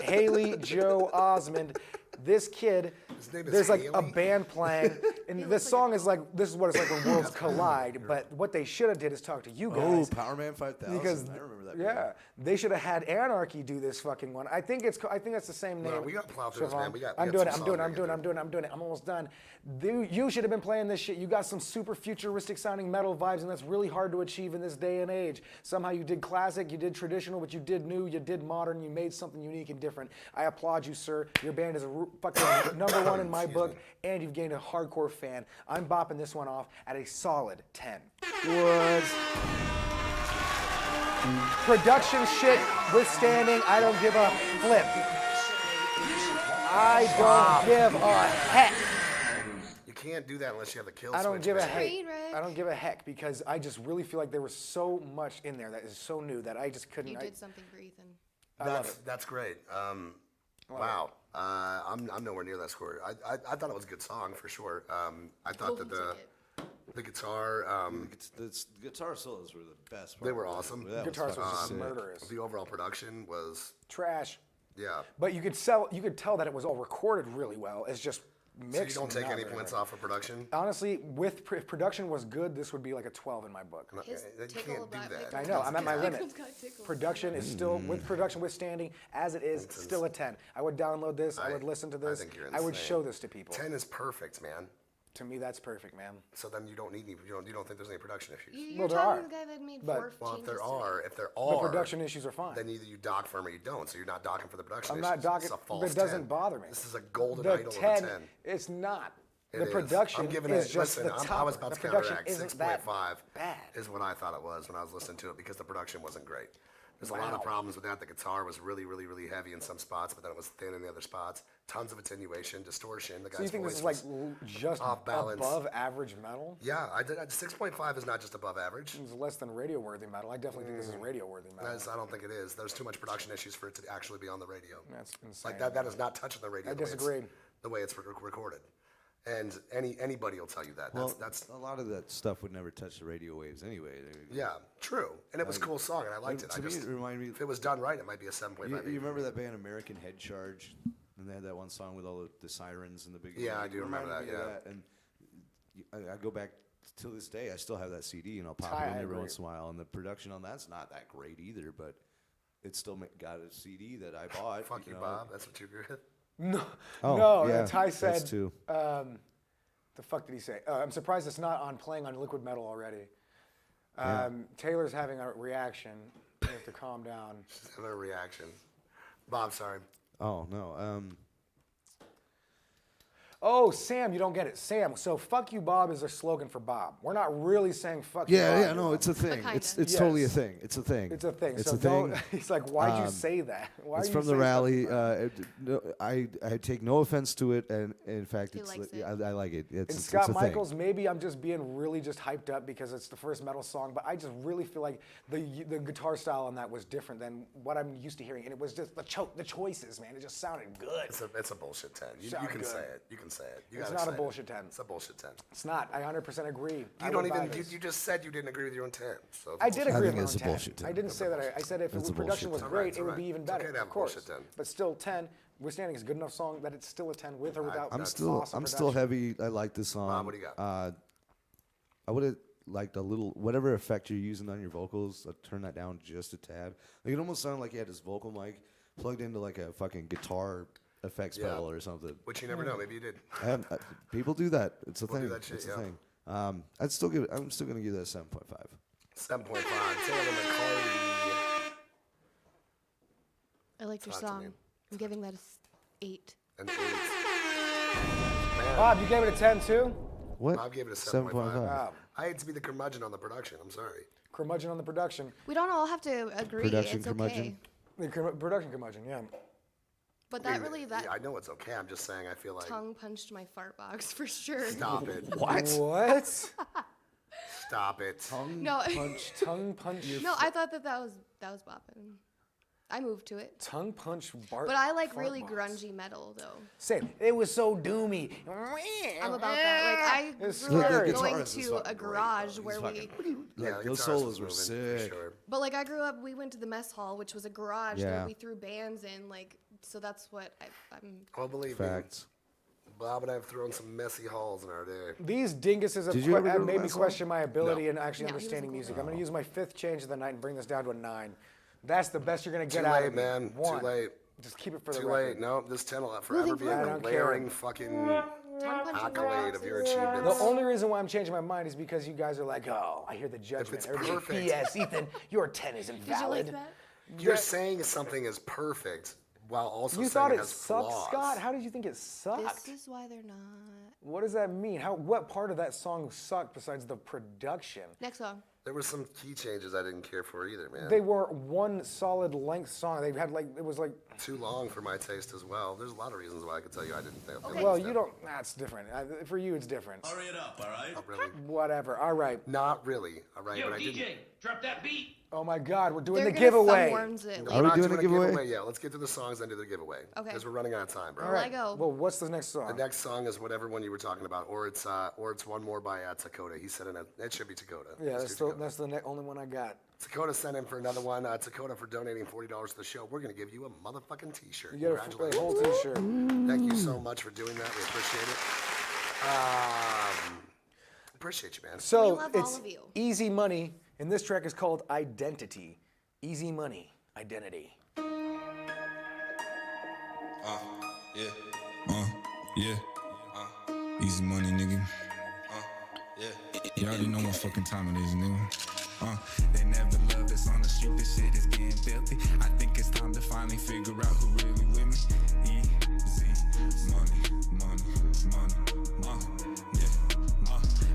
Haley Joe Osmond. This kid, His name is there's like a Haley? band playing, and this song is like, this is what it's like when worlds collide. But what they should have did is talk to you Oh, guys. Power Man 5000. Because I remember that. yeah, band. they should have had Anarchy do this fucking one. I think that's the same name. No, we gotta plow through this, Siobhan. man. We got I'm some doing it. songs I'm we can doing it. I'm almost done. You should have been playing this shit. You got some super futuristic sounding metal vibes, and that's really hard to achieve in this day and age. Somehow you did classic, you did traditional, but you did new, you did modern, you made something unique and different. I applaud you, sir. Your band is a fucking number one in my book, and you've gained a hardcore fan. I'm bopping this one off at a solid 10. What? Production shit withstanding, I don't give a flip. I don't give a heck. You can't do that unless you have the kill I don't switch, give a man. heck. Train wreck. I don't give a heck because I just really feel like there was so much in there that is so new that I just couldn't. You I- did something for Ethan. That's great. Wow. I'm nowhere near that score. I thought it was a good song for sure. I thought that the guitar, The guitar solos were the best. they part were of it. awesome. That Guitars were fucking just sick. murderous. The overall production was, Trash. yeah. But you could tell that it was all recorded really well. It's just mixed. So you don't and take not any very points good. off of production? Honestly, if production was good, this would be like a 12 in my book. His You tickle can't do got that. tickled. I know, I'm at my limit. Tickles got tickled. Production is still, with production withstanding, as it is, still a 10. I would download this, I would listen to this, I think you're I would insane. show this to people. 10 is perfect, man. To me, that's perfect, man. So then you don't need any, you don't think there's any production issues? You're Well, there talking are, to the guy that made but- 4 Well, if changes there to are, it. The production issues are fine. then either you dock for them or you don't. So you're not docking for the production I'm issues. not docking, It's a but false it doesn't 10. bother me. This is a golden The idol 10, of a 10. it's not. It The is. production I'm giving is it, just listen, the I top. was about The to production counteract. isn't that 6.5 bad. is what I thought it was when I was listening to it because the production wasn't great. There's a lot Wow. of problems with that. The guitar was really, really, really heavy in some spots, but then it was thin in the other spots. Tons of attenuation, distortion. The guy's So you think this voice is like was just off balance. above average metal? Yeah, I did. 6.5 is not just above average. It's less than radio worthy metal. I definitely think this is radio worthy metal. I don't think it is. There's too much production issues for it to actually be on the radio. That's insane. Like that is not touching the radio. I the way it's- disagree. The way it's recorded, and anybody will tell you that. Well, That's a lot of that stuff would never touch the radio waves anyway. yeah, true. And it was a cool song, and I liked it. To me, it reminded me. If it was done right, it might be a 7.5. You remember that band American Head Charge? And they had that one song with all the sirens and the big. Yeah, I do remember reminded that, me of yeah. And I go back to this day. I still have that CD, and I'll pop I it in every agree. once in a while. And the production on that's not that great either, but it still got a CD that I bought. Fuck you, know. Bob. That's what you agree with. No, Oh, no. yeah, Ty that's said. too. The fuck did he say? I'm surprised it's not playing on Liquid Metal already. Taylor's having a reaction. You have to calm down. Just have a reaction. Bob, sorry. Oh no. Oh, Sam, you don't get it. Sam, so fuck you, Bob is a slogan for Bob. We're not really saying fuck you, Bob. Yeah, no, it's a thing. kinda. It's Yes. totally a thing. It's a thing. It's a thing. It's so a thing. He's like, why'd you say that? Why It's are you from the saying rally. fuck you? I take no offense to it, and in fact, He it's likes I it. like it. And It's Scott a Michaels, thing. maybe I'm just being really just hyped up because it's the first metal song, but I just really feel like the guitar style on that was different than what I'm used to hearing, and it was just the choices, man. It just sounded good. It's a bullshit 10. You Sound can good. say it. You can say it. You It's gotta not a say it. bullshit 10. It's a bullshit 10. It's not. I 100% agree. I You don't would buy even. this. You just said you didn't agree with your own 10. So I did I agree think with it's a my own bullshit 10. 10. I didn't say that. I said if It's a production was bullshit 10. great, It's it would alright. be even It's better. okay to have Of course. bullshit 10. But still, 10. Withstanding is a good enough song that it's still a 10 with or without. I'm that still awesome still production. heavy. I like this song. Bob, what do you got? I would have liked a little whatever effect you're using on your vocals. Turn that down just a tad. Like it almost sounded like he had his vocal mic plugged into like a fucking guitar effects Yeah. pedal or something. Which you never know. Maybe you did. People do that. It's a People thing. do that shit, It's a yeah. thing. I'm still gonna give that a 7.5. 7.5. Taylor McCarty. I liked your Talk to song. me. I'm giving that a 8. An 8. Man, Bob, you gave it a 10 too? What? Bob gave it a 7.5. Wow. I hate to be the curmudgeon on the production. I'm sorry. Curmudgeon on the production. We don't all have to agree. Production it's curmudgeon. okay. The production curmudgeon, yeah. But that really, that Yeah, I know it's okay. I'm just saying I feel like. tongue punched my fart box for sure. Stop it. What? Stop it. No, Tongue punch. no, I thought that was bopping. I moved to it. Tongue punch Bart. But I like fart really box. grungy metal though. Same. It was so doomy. I'm about that. Like I It's grew up scary. going Guitarist is to fucking a great, garage though. where He's we. fucking- Yeah, Like, the those guitarist solos were was moving, for sick. sure. But like I grew up, we went to the mess hall, which was a garage Yeah. that we threw bands in. Like so, that's what I'm. Well, believe Facts. me, Bob and I have thrown some messy halls in our day. These dinguses have Did you ever go to made me West Hall? question my ability No. in actually No, he understanding wasn't music. I'm going to use my 5th change of the night and bring this down to a 9. That's the best you're going to Too get out late, of me. man. One. Too late. Just keep it for the Too record. late. No, this 10 will forever be I a don't glaring care. fucking Tongue punching accolade of your boxes. The achievements. only reason why I'm changing my mind is because you guys are like, oh, I hear the judgment. it's Everybody's like, perfect. P.S. Ethan, your 10 is Did you invalid. like that? You're saying something is perfect while also You saying thought it it has sucked, flaws. Scott? How did you think it sucked? This is why they're not. What does that mean? What part of that song sucked besides the production? Next song. There were some key changes I didn't care for either, man. They were one solid length song. They had like, it was like, Too long for my taste as well. There's a lot of reasons why I could tell you I didn't think. well, you don't, that's different. For you, it's different. Hurry it up, all right? Not really. Whatever. All right. Not really. All right, but I didn't. drop that beat. Oh my God, we're doing They're the gonna giveaway. thumbworms it We're later. we not doing a giveaway? Yeah, let's get through the songs and do the giveaway. Okay. Because we're running out of time, bro. All right. I go. Well, what's the next song? The next song is whatever one you were talking about, or it's One More by Dakota. He said it should be Dakota. Yeah, Let's that's do the, Dakota. that's the only one I got. Dakota sent in for another one. Dakota for donating $40 to the show. We're gonna give you a motherfucking T-shirt. You get a Congratulations. whole T-shirt. Thank you so much for doing that. We appreciate it. Appreciate you, man. So We love all it's of you. Easy Money, and this track is called Identity. Easy Money, Identity. Yeah. Easy money, nigga. You already know what fucking time it is, nigga. They never loved us on the street, this shit is getting filthy. I think it's time to finally figure out who really with me. Easy money. Yeah.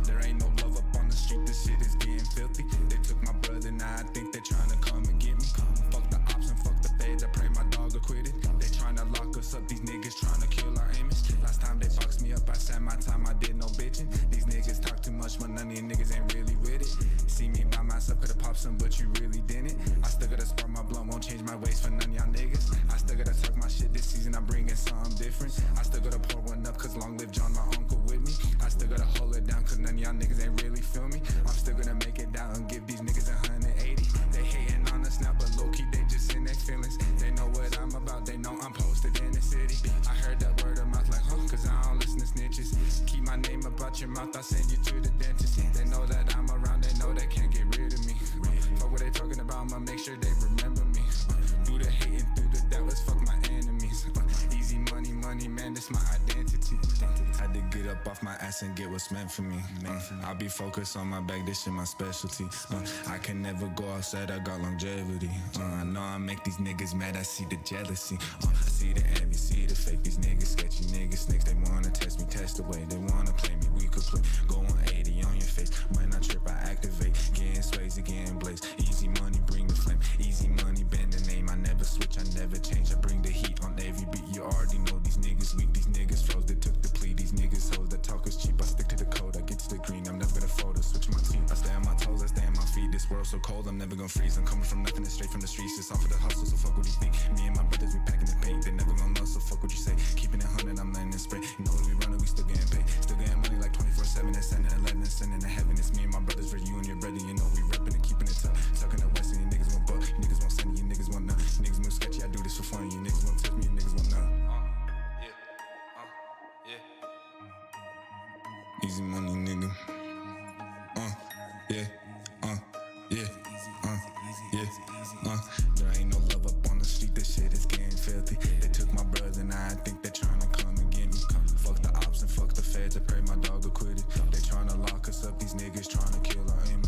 There ain't no love up on the street, this shit is getting filthy. They took my brother, now I think they're trying to come and get me. Fuck the ops and fuck the feds, I pray my dog acquitted. They trying to lock us up, these niggas trying to kill our image. Last time they boxed me up, I sat my time, I did no bitching. These niggas talk too much, but none of you niggas ain't really with it. See me by myself, could've popped some, but you really didn't. I still gotta spark my blunt, won't change my ways for none of y'all niggas. I still gotta talk my shit this season, I'm bringing something different. I still gotta pour one up, cause long live John, my uncle with me. I still gotta hold it down, cause none of y'all niggas ain't really feel me. I'm still gonna make it down and give these niggas 180. They hating on us now, but low-key, they just in their feelings. They know what I'm about, they know I'm posted in the city. I heard that word of mouth like, cause I don't listen to snitches. Keep my name about your mouth, I'll send you to the dentist. They know that I'm around, they know they can't get rid of me. Fuck what they talking about, I'ma make sure they remember me. Through the hating, through the doubters, fuck my enemies. Easy money, man, this my identity. Had to get up off my ass and get what's meant for me. I'll be focused on my bag, this shit my specialty. I can never go outside, I got longevity. I know I make these niggas mad, I see the jealousy. I see the envy, see the fake, these niggas sketchy niggas, snakes, they wanna test me. so cold, I'm never gonna freeze. I'm coming from nothing, it's straight from the streets. It's off of the hustle, so fuck what you think. Me and my brothers, we packing the paint. They never gonna know, so fuck what you say. Keeping it 100, I'm letting it spray. You know we running, we still getting paid. Still getting money like 24/7. It's sending 11, it's sending to heaven. It's me and my brothers for you and your brother. You know we repping and keeping it tough. Tucking the west and you niggas won't buck. You niggas won't send it, you niggas won't none. You niggas move sketchy, I do this for fun. You niggas won't touch me, you niggas won't none. Easy money, nigga. Yeah, yeah, there ain't no love up on the street, this shit is getting filthy. They took my brother and I think they're trying to come and get me. Fuck the ops and fuck the feds, I pray my dog acquitted. They trying to lock us up, these niggas trying to kill our image.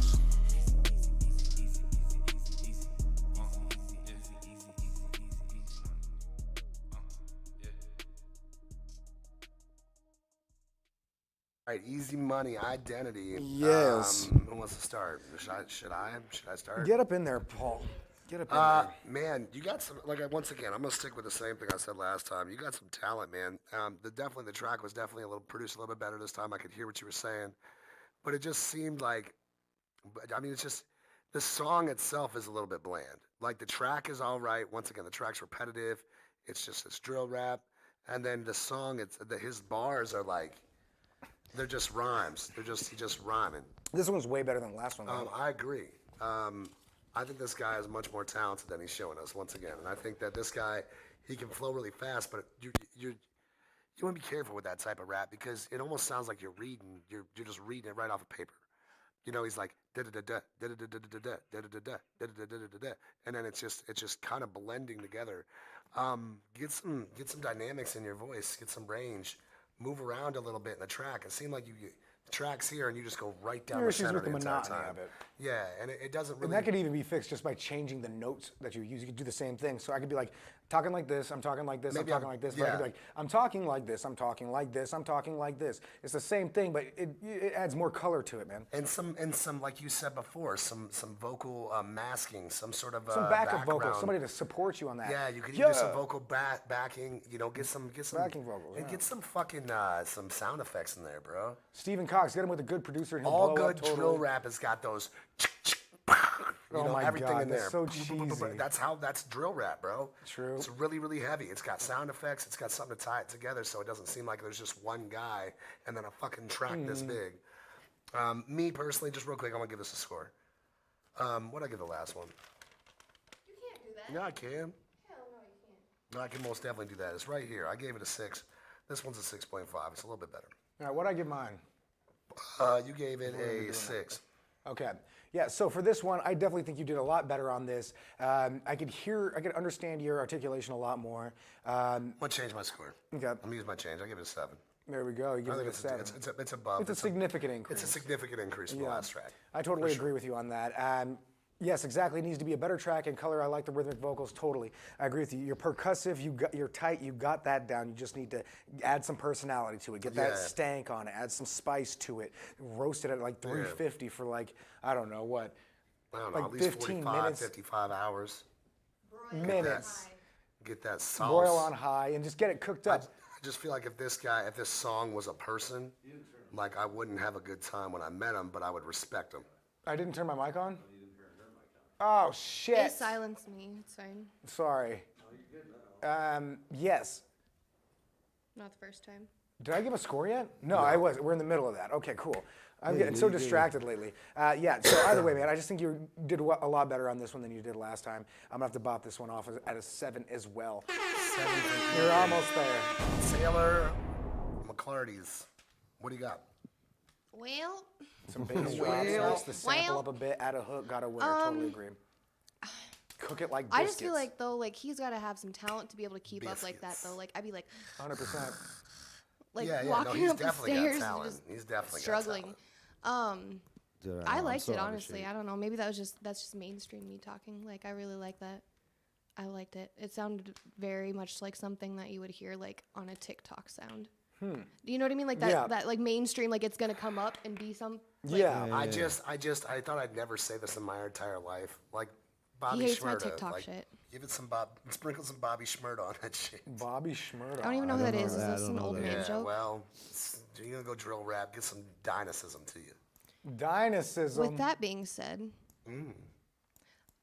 All right, Easy Money, Identity. Yes. Who wants to start? Should I start? Get up in there, Paul. Get up in there. Man, you got some. Once again, I'm gonna stick with the same thing I said last time. You got some talent, man. The track was definitely produced a little bit better this time. I could hear what you were saying, but it just seemed like, I mean, it's just the song itself is a little bit bland. Like the track is all right. Once again, the track's repetitive. It's just this drill rap, and then the song, his bars are like. They're just rhymes. He's just rhyming. This one's way better than the last one. I agree. I think this guy is much more talented than he's showing us once again. And I think that this guy, he can flow really fast, but you want to be careful with that type of rap because it almost sounds like you're just reading it right off of paper. You know, he's like da da da da da da da da da da da da da da da da, and then it's just kind of blending together. Get some dynamics in your voice. Get some range. Move around a little bit in the track. It seemed like the track's here and you just go right down the center with the the entire monotony time. of it. Yeah, and it doesn't really. And that could even be fixed just by changing the notes that you use. You could do the same thing. So I could be like, talking like this, I'm talking like this, I'm talking like this. But I could be like, I'm talking like this, I'm talking like this, I'm talking like this. It's the same thing, but it adds more color to it, man. And some like you said before, some vocal masking, some sort of Some backup background. vocals, somebody to support you on that. Yeah, you could do some vocal backing. You know, get some backing vocals, and yeah. get some fucking some sound effects in there, bro. Stephen Cox, get him with a good producer. And he'll All blow good up totally. drill rap has got those. Oh my everything God, in that's there. so cheesy. That's drill rap, bro. True. It's really, really heavy. It's got sound effects. It's got something to tie it together, so it doesn't seem like there's just one guy and then a fucking track this big. Me personally, just real quick, I'm gonna give this a score. What'd I give the last one? You can't do that. Yeah, I can. Hell no, you can't. No, I can most definitely do that. It's right here. I gave it a 6. This one's a 6.5. It's a little bit better. All right, what'd I give mine? You gave it a 6. Okay. Yeah, so for this one, I definitely think you did a lot better on this. I could understand your articulation a lot more. I'm gonna change my score. Okay. I'm gonna use my change. I give it a 7. There we go. You give I it think a 7. it's above. It's a significant increase. It's a significant increase from the last track. I totally agree with you on that. Yes, exactly. It needs to be a better track and color. I like the rhythmic vocals totally. I agree with you. You're percussive. You're tight. You got that down. You just need to add some personality to it. Get that stank on it. Add some spice to it. Roast it at like 350 for like I don't know what. I don't know, like at least 15 45, minutes. 55 hours. Minutes. Get that sauce. Broil on high and just get it cooked up. I just feel like if this song was a person, like I wouldn't have a good time when I met him, but I would respect him. I didn't turn my mic on? Oh, shit. It silenced me. It's fine. Sorry. Yes. Not the first time. Did I give a score yet? No, I wasn't. We're in the middle of that. Okay, cool. I'm getting so distracted lately. So either way, man, I just think you did a lot better on this one than you did last time. I'm going to have to bop this one off at a 7 as well. 7. You're almost there. Sailor McClarty's. What do you got? Well, Some bass drops, nice the sample up a bit, add a hook, got a winner, totally agree. Cook it like biscuits. I just feel like, though, like, he's got to have some talent to be able to keep up like that, though. Like, I'd be like... 100%. Like, no, walking he's up the definitely stairs got and talent. just He's definitely struggling. got talent. Dude, I I'm liked so it, out of honestly. shape. I don't know. Maybe that's just mainstream me talking. Like, I really like that. I liked it. It sounded very much like something that you would hear, like, on a TikTok sound. Do you know what I mean? Like that like mainstream, like it's gonna come up and be some. Like, I thought I'd never say this in my entire life. Like Bobby He hates my Shmurda. TikTok like, shit. Give it some sprinkle some Bobby Shmurda on that shit. Bobby Shmurda. I don't even know who that is. Is this an old man joke? Well, you're gonna go drill rap, get some dynamism to you. Dynamism. With that being said,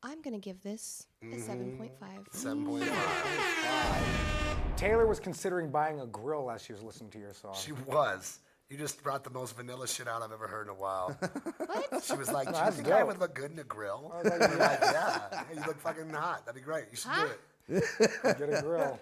I'm gonna give this a 7.5. 7.5. Taylor was considering buying a grill as she was listening to your song. She was. You just brought the most vanilla shit out I've ever heard in a while. What? She was like, do you that's think I dope. would look good in a grill? I was like, You're like, yeah, you look fucking hot. That'd be great. You should do it. Get a grill.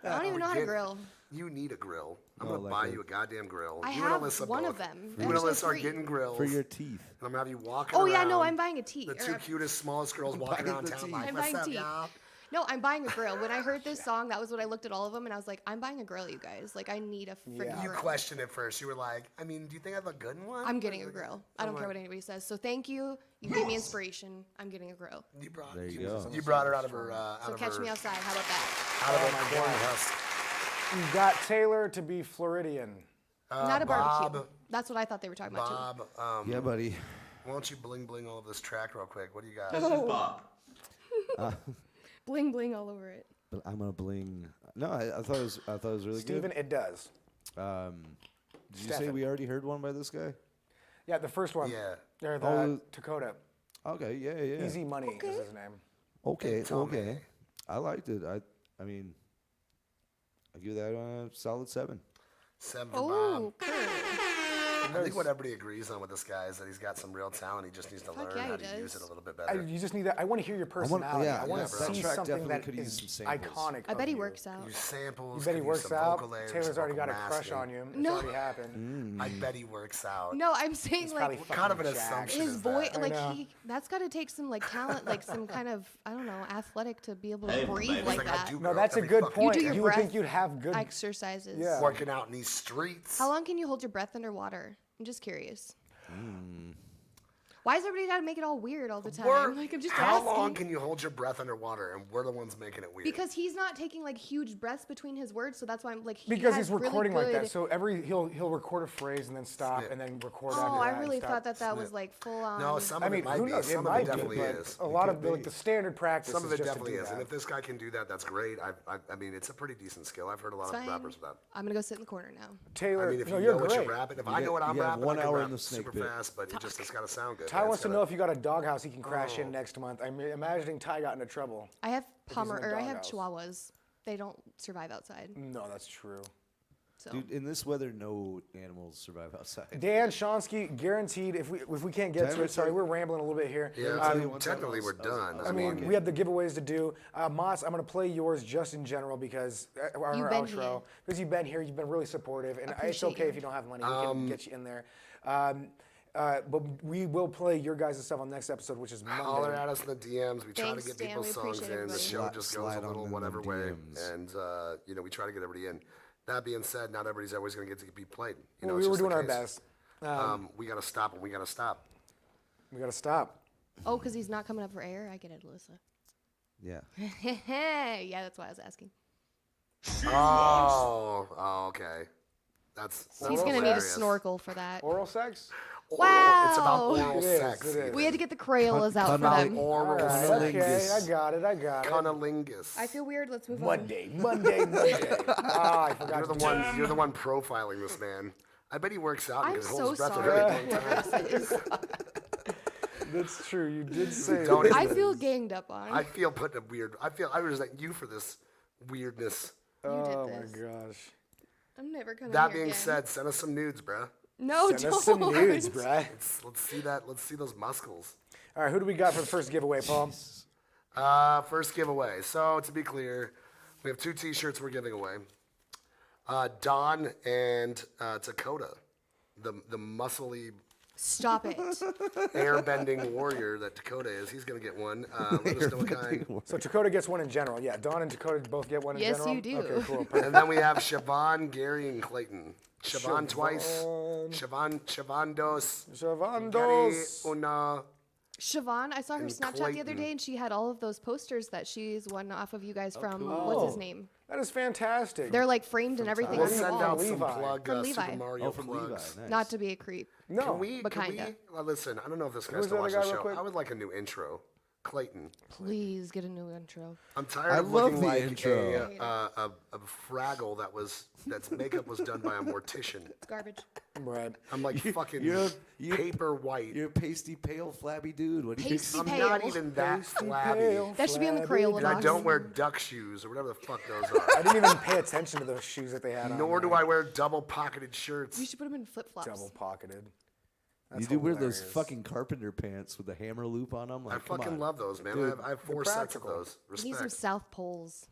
I don't even know how to Get- grill. You need a grill. I'm Oh, gonna like buy a- you a goddamn grill. I you and have Alyssa one both. of them. You and Actually, Alyssa are 3. getting grills. For your teeth. And I'm gonna have you walking Oh around. yeah, no, I'm buying a tea. The or two a- cutest, smallest girls walking buying around the town tea. like, I'm what's buying up, tea. y'all? No, I'm buying a grill. When I heard this song, that was when I looked at all of them and I was like, I'm buying a grill, you guys. Like, I need a freaking Yeah. You grill. questioned it first. You were like, I mean, do you think I look good in one? I'm getting a grill. I don't care what anybody says. So thank you. You gave me inspiration. I'm getting a grill. You brought, There you go. You brought her out of her, So catch me outside. How about that? out of her corn husk. You got Taylor to be Floridian. Not a barbecue. Bob. That's what I thought they were talking about too. Bob, Yeah, buddy. why don't you bling bling all of this track real quick? What do you got? Bling bling all over it. But I'm gonna bling. No, I thought it was really Steven, it does. good. Did you say Stefan. we already heard one by this guy? Yeah, the first one. Yeah. Or the Oh, Dakota. Okay, yeah. Easy Money is his name. Okay, Tommy. okay. I liked it. I mean, I give that a solid 7. 7 for Oh, Bob. Kurt. I think what everybody agrees on with this guy is that he's got some real talent. He just needs to learn yeah, how he to use does. it a little bit better. You just need that. I want to hear your personality. yeah, I want yeah, to bro. That see track something definitely that could use is some samples. iconic. I of bet he you. works out. Use samples. You bet he could use works some out. vocal layers, Taylor's already got a vocal crush masking. on you. It's No. already happened. I bet he works out. No, I'm saying He's like probably kind of an fucking jacked. assumption. his is that? voice, I like know. that's got to take some like talent, like some kind of I don't know, athletic to be able to breathe He's like like, I that. do No, grow that's a every good fucking point. do your You would think breath you'd have good. Exercises. Yeah. Working out in these streets. How long can you hold your breath underwater? I'm just curious. Why does everybody gotta make it all weird all the time? Like I'm just How asking. long can you hold your breath underwater? And we're the ones making it weird. Because he's not taking like huge breaths between his words, so that's why I'm like. He Because has he's recording really like that, good- so he'll record a phrase and then stop Snip. and then record Oh, after that. I and really stop. thought that was like full on. no, some I of mean, it might who be. knows? It Some of might it definitely be, but is. a lot of the standard practice Some of is it just to definitely do is. that. And if this guy can do that, that's great. I mean, it's a pretty decent skill. I've heard a lot It's of fine. rappers with that. I'm gonna go sit in the corner now. Taylor, I mean, if no, you you're know what great. you're rapping, if You I know get- what I'm you have rapping, 1 I can hour rap in the snake super pit. fast, but it's got to sound good. Ty wants to That's know it. if you got a doghouse he can crash in next month. I'm imagining Ty got into trouble. I have he's in the I have doghouse. chihuahuas. They don't survive outside. No, that's true. So Dude, in this weather, no animals survive outside. Dan Shonsky, guaranteed. If we can't get to it, sorry, we're rambling a little bit here. Yeah, technically we're done. I mean, we have the giveaways to do. Moss, I'm going to play yours just in general because our You've been outro. here. Because you've been here, you've been really supportive, and it's Appreciate okay you. if you don't have money. We can get you in there. But we will play your guys' stuff on the next episode, which is Holler Monday. at us in the DMs. We try to Thanks, get Dan. people's We songs appreciate in. The everybody. show just goes Slide a on little them in whatever way, DMs. and we try to get everybody in. That being said, not everybody's always going to get to be played. You know, Well, it's we were just the doing our case. best. We got to stop, and we got to stop. We got to stop. oh, because he's not coming up for air. I get it, Alyssa. Yeah. Yeah, that's why I was asking. Oh, okay. That's He's gonna need a hilarious. snorkel for that. Oral sex? Wow. It's about oral It is, sex. it is. We had to get the Crayolas out for Cunnilingus. them. All Oral right, sex. okay, I got it. Cunnilingus. I feel weird. Let's move on. Monday. Ah, I forgot You're the to one. You're the one profiling this man. I bet he works out and I'm he holds so his breath a sorry. really long whoever time. this is. That's true. You did say Don't that. I even- feel ganged up on. I feel put in a weird. I resent you for this weirdness. you Oh did my this. gosh. I'm never coming That here being again. said, send us some nudes, bruh. no, Send don't. us some nudes, bruh. Let's see that. Let's see those muscles. All right, who do we got for the first giveaway, Paul? First giveaway. So to be clear, we have 2 T-shirts we're giving away. Don and Dakota, the muscly Stop it. airbending warrior that Dakota is. He's gonna get one. Let us know what kind. So Dakota gets one in general. Yeah, Dawn and Dakota both get one in Yes, general? you do. Okay, cool. Perfect. And then we have Siobhan, Gary, and Clayton. Siobhan twice. Siobhan. Siobhan dos. Siobhan Gary dos. una. Siobhan, I saw her And Snapchat the other Clayton. day, and she had all of those posters that she's won off of you guys from. cool. What's his Oh. name? That is fantastic. They're like framed and everything We'll on your send wall. out some Levi. plug From Levi. Super Mario Oh, from Levi. plugs. Nice. Not to be a creep. no. Can we? But can kinda. we? Listen, I don't know if this guy Who's still the other watches guy the real show. quick? I would like a new intro. Clayton. Please get a new intro. I'm tired I of love looking the like intro. a Fraggle that's makeup was done by a mortician. It's garbage. Right. I'm like fucking you're- paper white. You're a pasty, pale, flabby dude. What do you Pasty I'm pale. not even that flabby. That should be on the Crayola And I box. don't wear duck shoes or whatever the fuck those I are. didn't even pay attention to those shoes that they had on. Nor do there. I wear double-pocketed shirts. You should put them in flip flops. Double pocketed. You do wear those fucking carpenter pants with the hammer loop on them. Like, I fucking come on. love those, man. Dude, I have 4 sets of practical. those. You need some Respect. South Poles.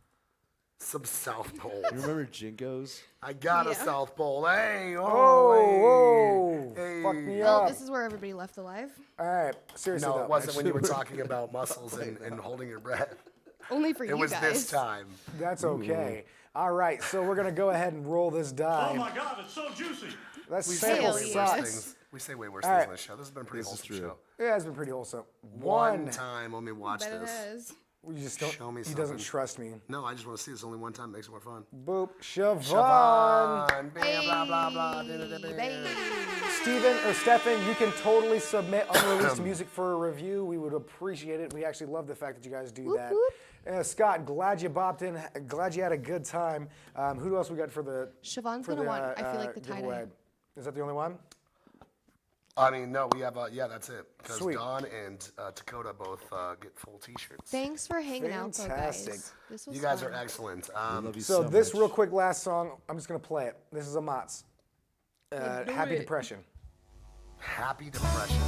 Some South Pole. You remember Jinkos? I got a Yeah. South Pole. Hey, Oh, hey. fuck me Well, up. this is where everybody left alive. All right, seriously No, though. it wasn't when you were talking about muscles and holding your breath. Only for It you was guys. this time. That's okay. All right, so we're gonna go ahead and roll this die. Oh my God, it's so juicy. That We say sample Hell way yes. worse sucks. things. We say way worse All things right. on this show. This has been a pretty This is wholesome true. show. Yeah, it's been pretty wholesome. One time, let me watch Bet it this. is. You just don't. Show me He doesn't something. trust me. No, I just want to see this only one time. Makes it more fun. Boop. Siobhan. Siobhan. Blah, blah, blah. Baby. Steven or Stefan, you can totally submit unreleased music for a review. We would appreciate it. We actually love the fact that you guys do that. Scott, glad you bopped in. Glad you had a good time. Who else we got for the? Siobhan's for gonna the, want, I feel like, the giveaway? tie-dye. Is that the only one? I mean, no, we have, yeah, that's it. Because Sweet. Don and Dakota both get full t-shirts. Thanks for hanging out, though, Fantastic. guys. This was You guys fun. are excellent. Love you So so this much. real quick last song, I'm just gonna play it. This is a Mott's. do Happy it. Depression. Happy Depression.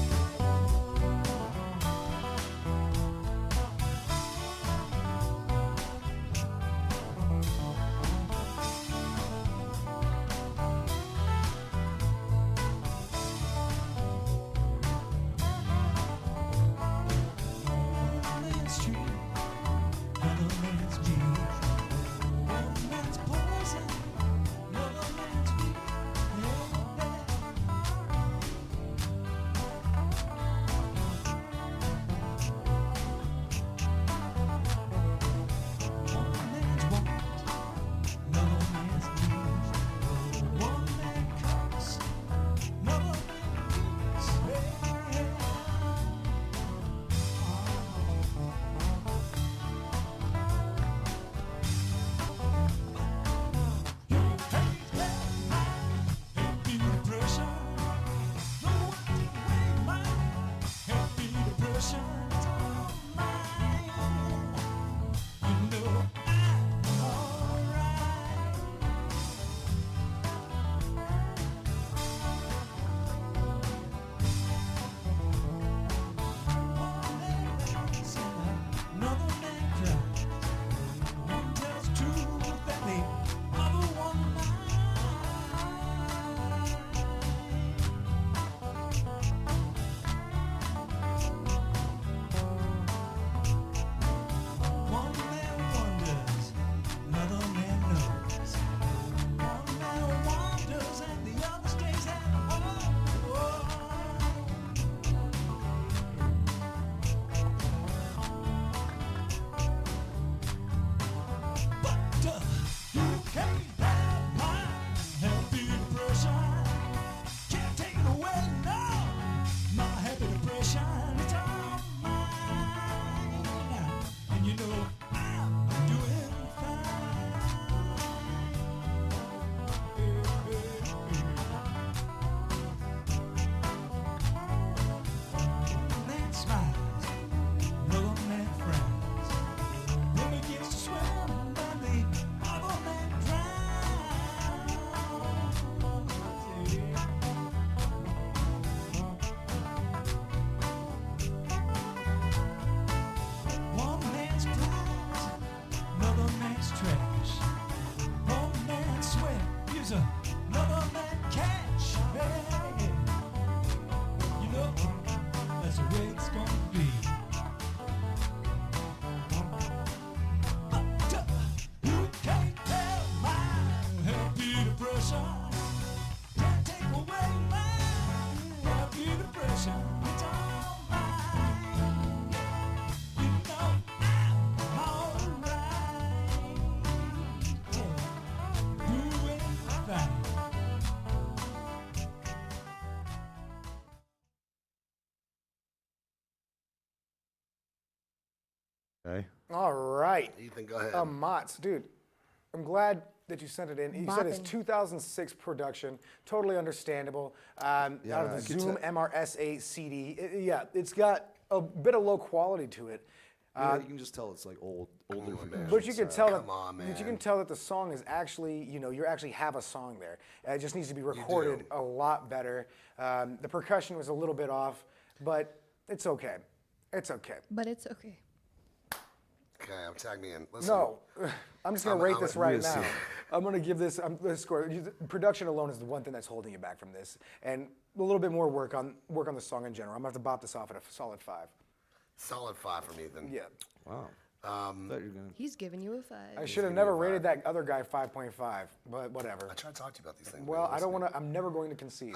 Okay. All right. Ethan, go ahead. Mott's, dude, I'm glad that you sent it in. You said it's Bopping. 2006 production. Totally understandable. Out Yeah, of I the could Zoom tell- MRS8 CD. It's got a bit of low quality to it. Yeah, you can just tell it's like older production. But you can tell that, Come on, but you man. can tell that the song is actually, you actually have a song there. It just needs to be recorded a lot better. The percussion was a little bit off, but it's okay. It's okay. But it's okay. Okay, tag me in. Listen, No, I'm just gonna rate this right listen. now. I'm gonna give this the score. Production alone is the one thing that's holding you back from this, and a little bit more work on the song in general. I'm gonna have to bop this off at a solid 5. solid 5 from Ethan. Yeah, Wow. Thought you were gonna. He's giving you a 5. I should have never rated that other guy 5.5, but whatever. I try to talk to you about these things. Well, man. I don't want to. I'm never going to concede.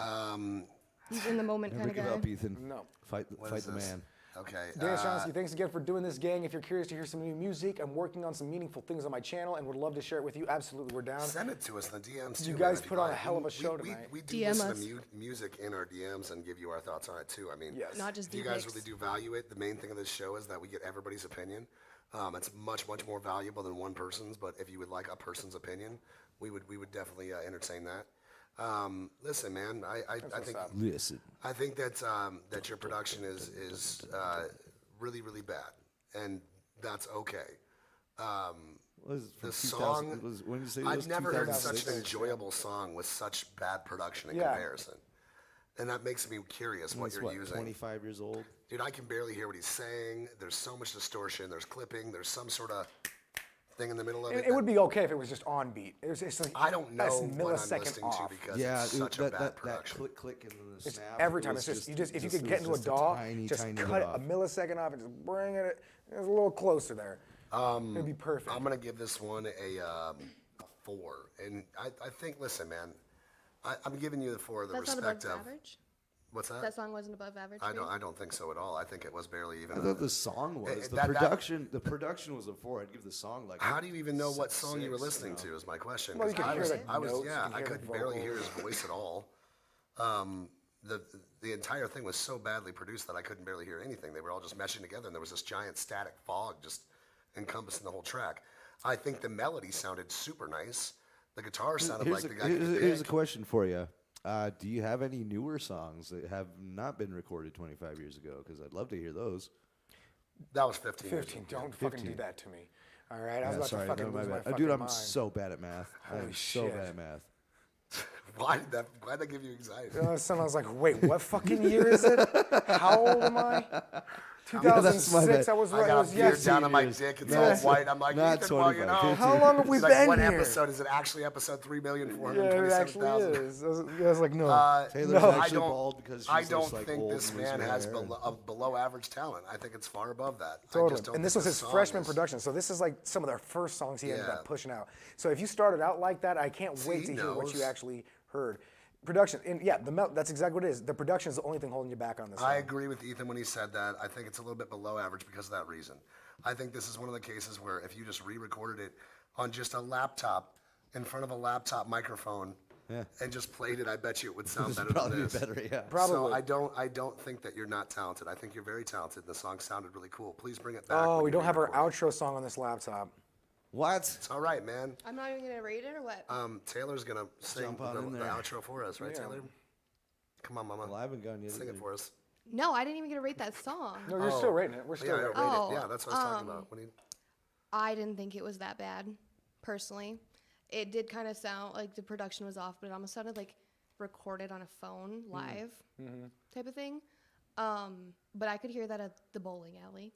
He's in the moment Never kind of give guy. up, Ethan. No. Fight What the is this? man. Okay. Dan Shaughnessy, thanks again for doing this, gang. If you're curious to hear some new music, I'm working on some meaningful things on my channel and would love to share it with you. Absolutely, we're down. Send it to us in the DMs too. You man, guys if put on a like. hell of a We- show we, tonight. We do DM listen us. to music in our DMs and give you our thoughts on it too. I mean, Yes. Not just if you dick guys pics. really do value it, the main thing of this show is that we get everybody's opinion. It's much more valuable than one person's. But if you would like a person's opinion, we would definitely entertain that. Listen, man, I think up. Listen. I think that that your production is really bad, and that's okay. Was it from The 2000 song, when you say it I've was never heard such 2006? an enjoyable song with such bad production in Yeah. comparison. And that makes me curious what It's you're using. 25 years old. Dude, I can barely hear what he's saying. There's so much distortion. There's clipping. There's some sort of thing in the middle of it. It would be okay if it was just on beat. It's like I don't know that's what I'm millisecond listening off. to because Yeah, it's such a that, bad that production. click and then the It's snap. every it time. was It's just if you just- could it get was into a just DAW, tiny, just tiny cut bit a off. millisecond off and just bring it a little closer there. It'd be perfect. I'm gonna give this one a 4, and I think. Listen, man, I'm giving you the 4 the That's not above respect of average? what's that? That song wasn't above average? I for you? don't think so at all. I think it was barely even. I thought the song was the that- production was a 4. I'd give the song like. How do you even know what song you were 6, listening to? Is my question. Well, you 'Cause can I hear was, the I was, notes, yeah, you can I hear the couldn't barely hear vocals. his voice at all. The entire thing was so badly produced that I couldn't barely hear anything. They were all just meshing together, and there was this giant static fog just encompassing the whole track. I think the melody sounded super nice. The guitar sounded like the guy could Here's a pick. question for you. Do you have any newer songs that have not been recorded 25 years ago? Because I'd love to hear those. That was 15. years 15. ago. Don't fucking do that to me. All right, I was Yeah, about sorry, to fucking no, lose my bad. fucking Dude, I'm mind. so bad at math. I'm Holy so shit. bad at math. Why'd that give you anxiety? Suddenly I was like, wait, what fucking year is it? How old am I? 2006. I was I right. It got was a beard yes. down on my dick. It's all white. I'm like, not Ethan, well, you 25, know. 15. How long have we He's like, been what here? episode is it? Actually, episode Yeah, it 3,427,000. actually is. I was like, no. Taylor's no. actually bald because I she's don't just, like, think old this and losing man her has hair and- below average talent. I think it's far above that. I Totally. just don't And this think was his song freshman is- production. So this is like some of their first songs he ended Yeah. up pushing out. So if you started out like that, I can't See, wait he to hear what you knows. actually heard. Production, and yeah, that's exactly what it is. The production is the only thing holding you back on this. I song. agree with Ethan when he said that. I think it's a little bit below average because of that reason. I think this is one of the cases where if you just re-recorded it on just a laptop in front of a laptop microphone and just played it, I bet you it would sound better than Probably this. better, yeah. Probably. So I don't think that you're not talented. I think you're very talented. The song sounded really cool. Please bring it back. Oh, when we you don't have our re-record it. outro song on this laptop. What? It's all right, man. I'm not even going to rate it or what? Taylor's gonna sing Jump on the in the there. outro for us, right, Taylor? Come on, Mama. Well, I haven't gone yet. Sing it either. for us. No, I didn't even get to rate that song. No, you're still rating it. We're still Yeah, rating rate it. Oh, it. Yeah, that's what I was talking about. What do you- I didn't think it was that bad, personally. It did kind of sound like the production was off, but it almost sounded like recorded on a phone live type of thing. But I could hear that at the bowling alley.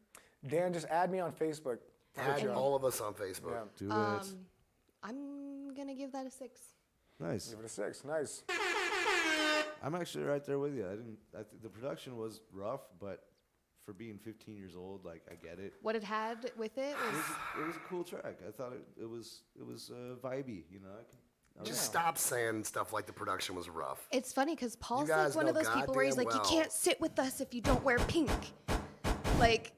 Dan, just add me on Facebook. Add all of us on Facebook. Yeah. Do it. I'm going to give that a 6. Nice. Give it a 6. Nice. I'm actually right there with you. The production was rough, but for being 15 years old, like I get it. What it had with it was It was a cool track. I thought it was vibey. You know. Just stop saying stuff like the production was rough. It's funny because Paul's guys like one of know those people where he's like, goddamn you well. can't sit with us if you don't wear pink. Like,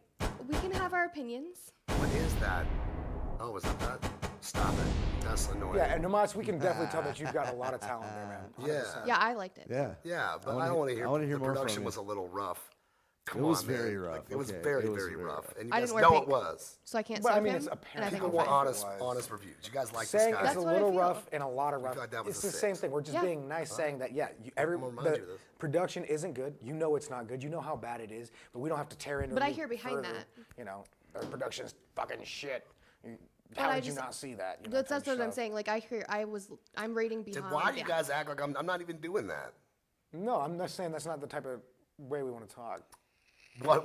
we can have our opinions. What is that? Oh, is that? Stop it. That's annoying. Yeah, and Namas, we can definitely tell that you've got a lot of talent there, man. Yeah. 100%. Yeah, I liked it. Yeah. Yeah, but wanna I don't hear- want to hear. I wanna hear the more from production you. was a little rough. Come It was on, man. very rough. It was Okay, very, it was very very rough. rough. And you I guys didn't wear know pink, it was. so I can't But, I sub mean, him. it's And I apparent. think People I'm People fine. want honest reviews. You guys like Saying this it's guy. a That's what I little feel. rough and a lot of rough. thought that was It's a the same six. thing. We're just Yeah. being nice, saying that I'm gonna remind the you of this. production isn't good. You know it's not good. You know how bad it is, but we don't have to tear into. But I it hear behind further. that. You know, our production's fucking shit. But How I did you just- not see that? You know, That's type what I'm stuff. saying. Like I'm rating behind. Why do you guys act like I'm not even doing that? No, I'm not saying that's not the type of way we want to talk. What?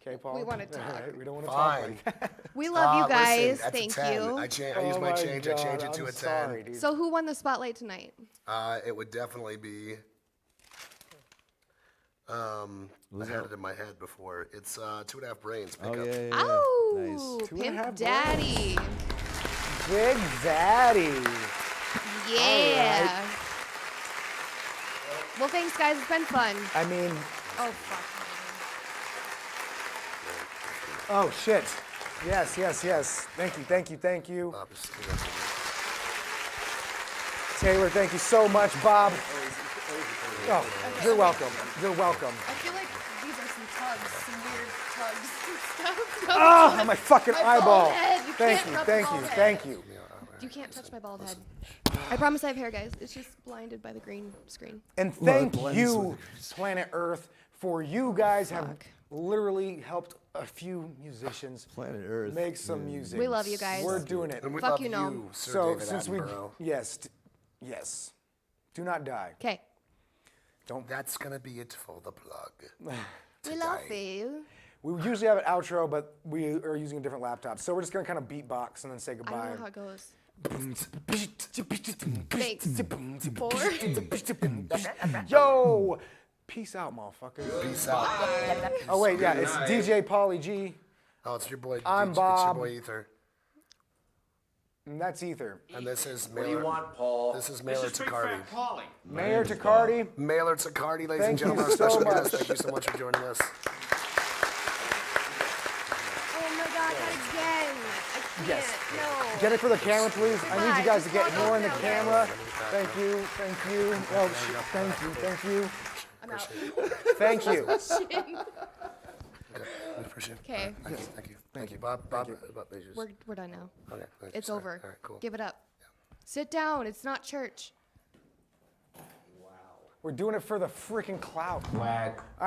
Okay, Paul. We wanna All talk. right, we don't want to talk Fine. like that. We love you guys. Listen, that's Thank a 10. you. I use Oh my my change. I change God, it to I'm a 10. sorry, dude. So who won the spotlight tonight? It would definitely be. I had it in my head before. It's 2.5 Brains. Oh, Pickup. yeah. Oh, Nice. 2.5 Pimp Daddy. Big Daddy. Yeah. Well, thanks, guys. It's been fun. I mean, Oh, fuck. oh shit. Yes, yes, yes. Thank you, thank you, thank you. Taylor, thank you so much, Bob. Oh, you're welcome. You're welcome. I feel like these are some tugs, some weird tugs and stuff. Oh, my fucking My eyeball. bald head. You Thank can't you, rub the thank you, bald head. thank you. You can't touch my bald head. I promise I have hair, guys. It's just blinded by the green screen. And Well, it thank blends you, with Planet Earth, for you guys have Fuck. literally helped a few musicians Planet Earth. make some music. We love you guys. We're doing it. And we Fuck love you, Gnome. Sir So David since we, Attenborough. yes, do not die. Okay. That's gonna be it for the plug. We love you. We usually have an outro, but we are using a different laptop. So we're just gonna kind of beatbox and then say I goodbye. don't know how it goes. Thanks. 4. Yo, peace out, motherfuckers. Peace out. Oh wait, yeah, it's DJ Pauly G, Oh, it's your boy. I'm It's Bob. your boy Ether. and that's Ether. And this is What do you Mailer. want, Paul? This is Mailer Tacardi. Mayor Tacardi. Mailer Tacardi, ladies and Thank you gentlemen, our so special much. guest. Thank you so much for joining us. Oh my god, not again. I can't. Yes. No. Get it for the camera, please. I need you guys to get more in the Okay. camera. Thank you, thank you. Oh, shit. Thank you, thank you, I'm out. thank you. We appreciate it. Okay. Thank you. Thank you. Bob, We're done now. Okay, thank you. It's Sorry. over. All right, cool. Give it up. Sit down. It's not church. We're doing it for the freaking clout. Whack.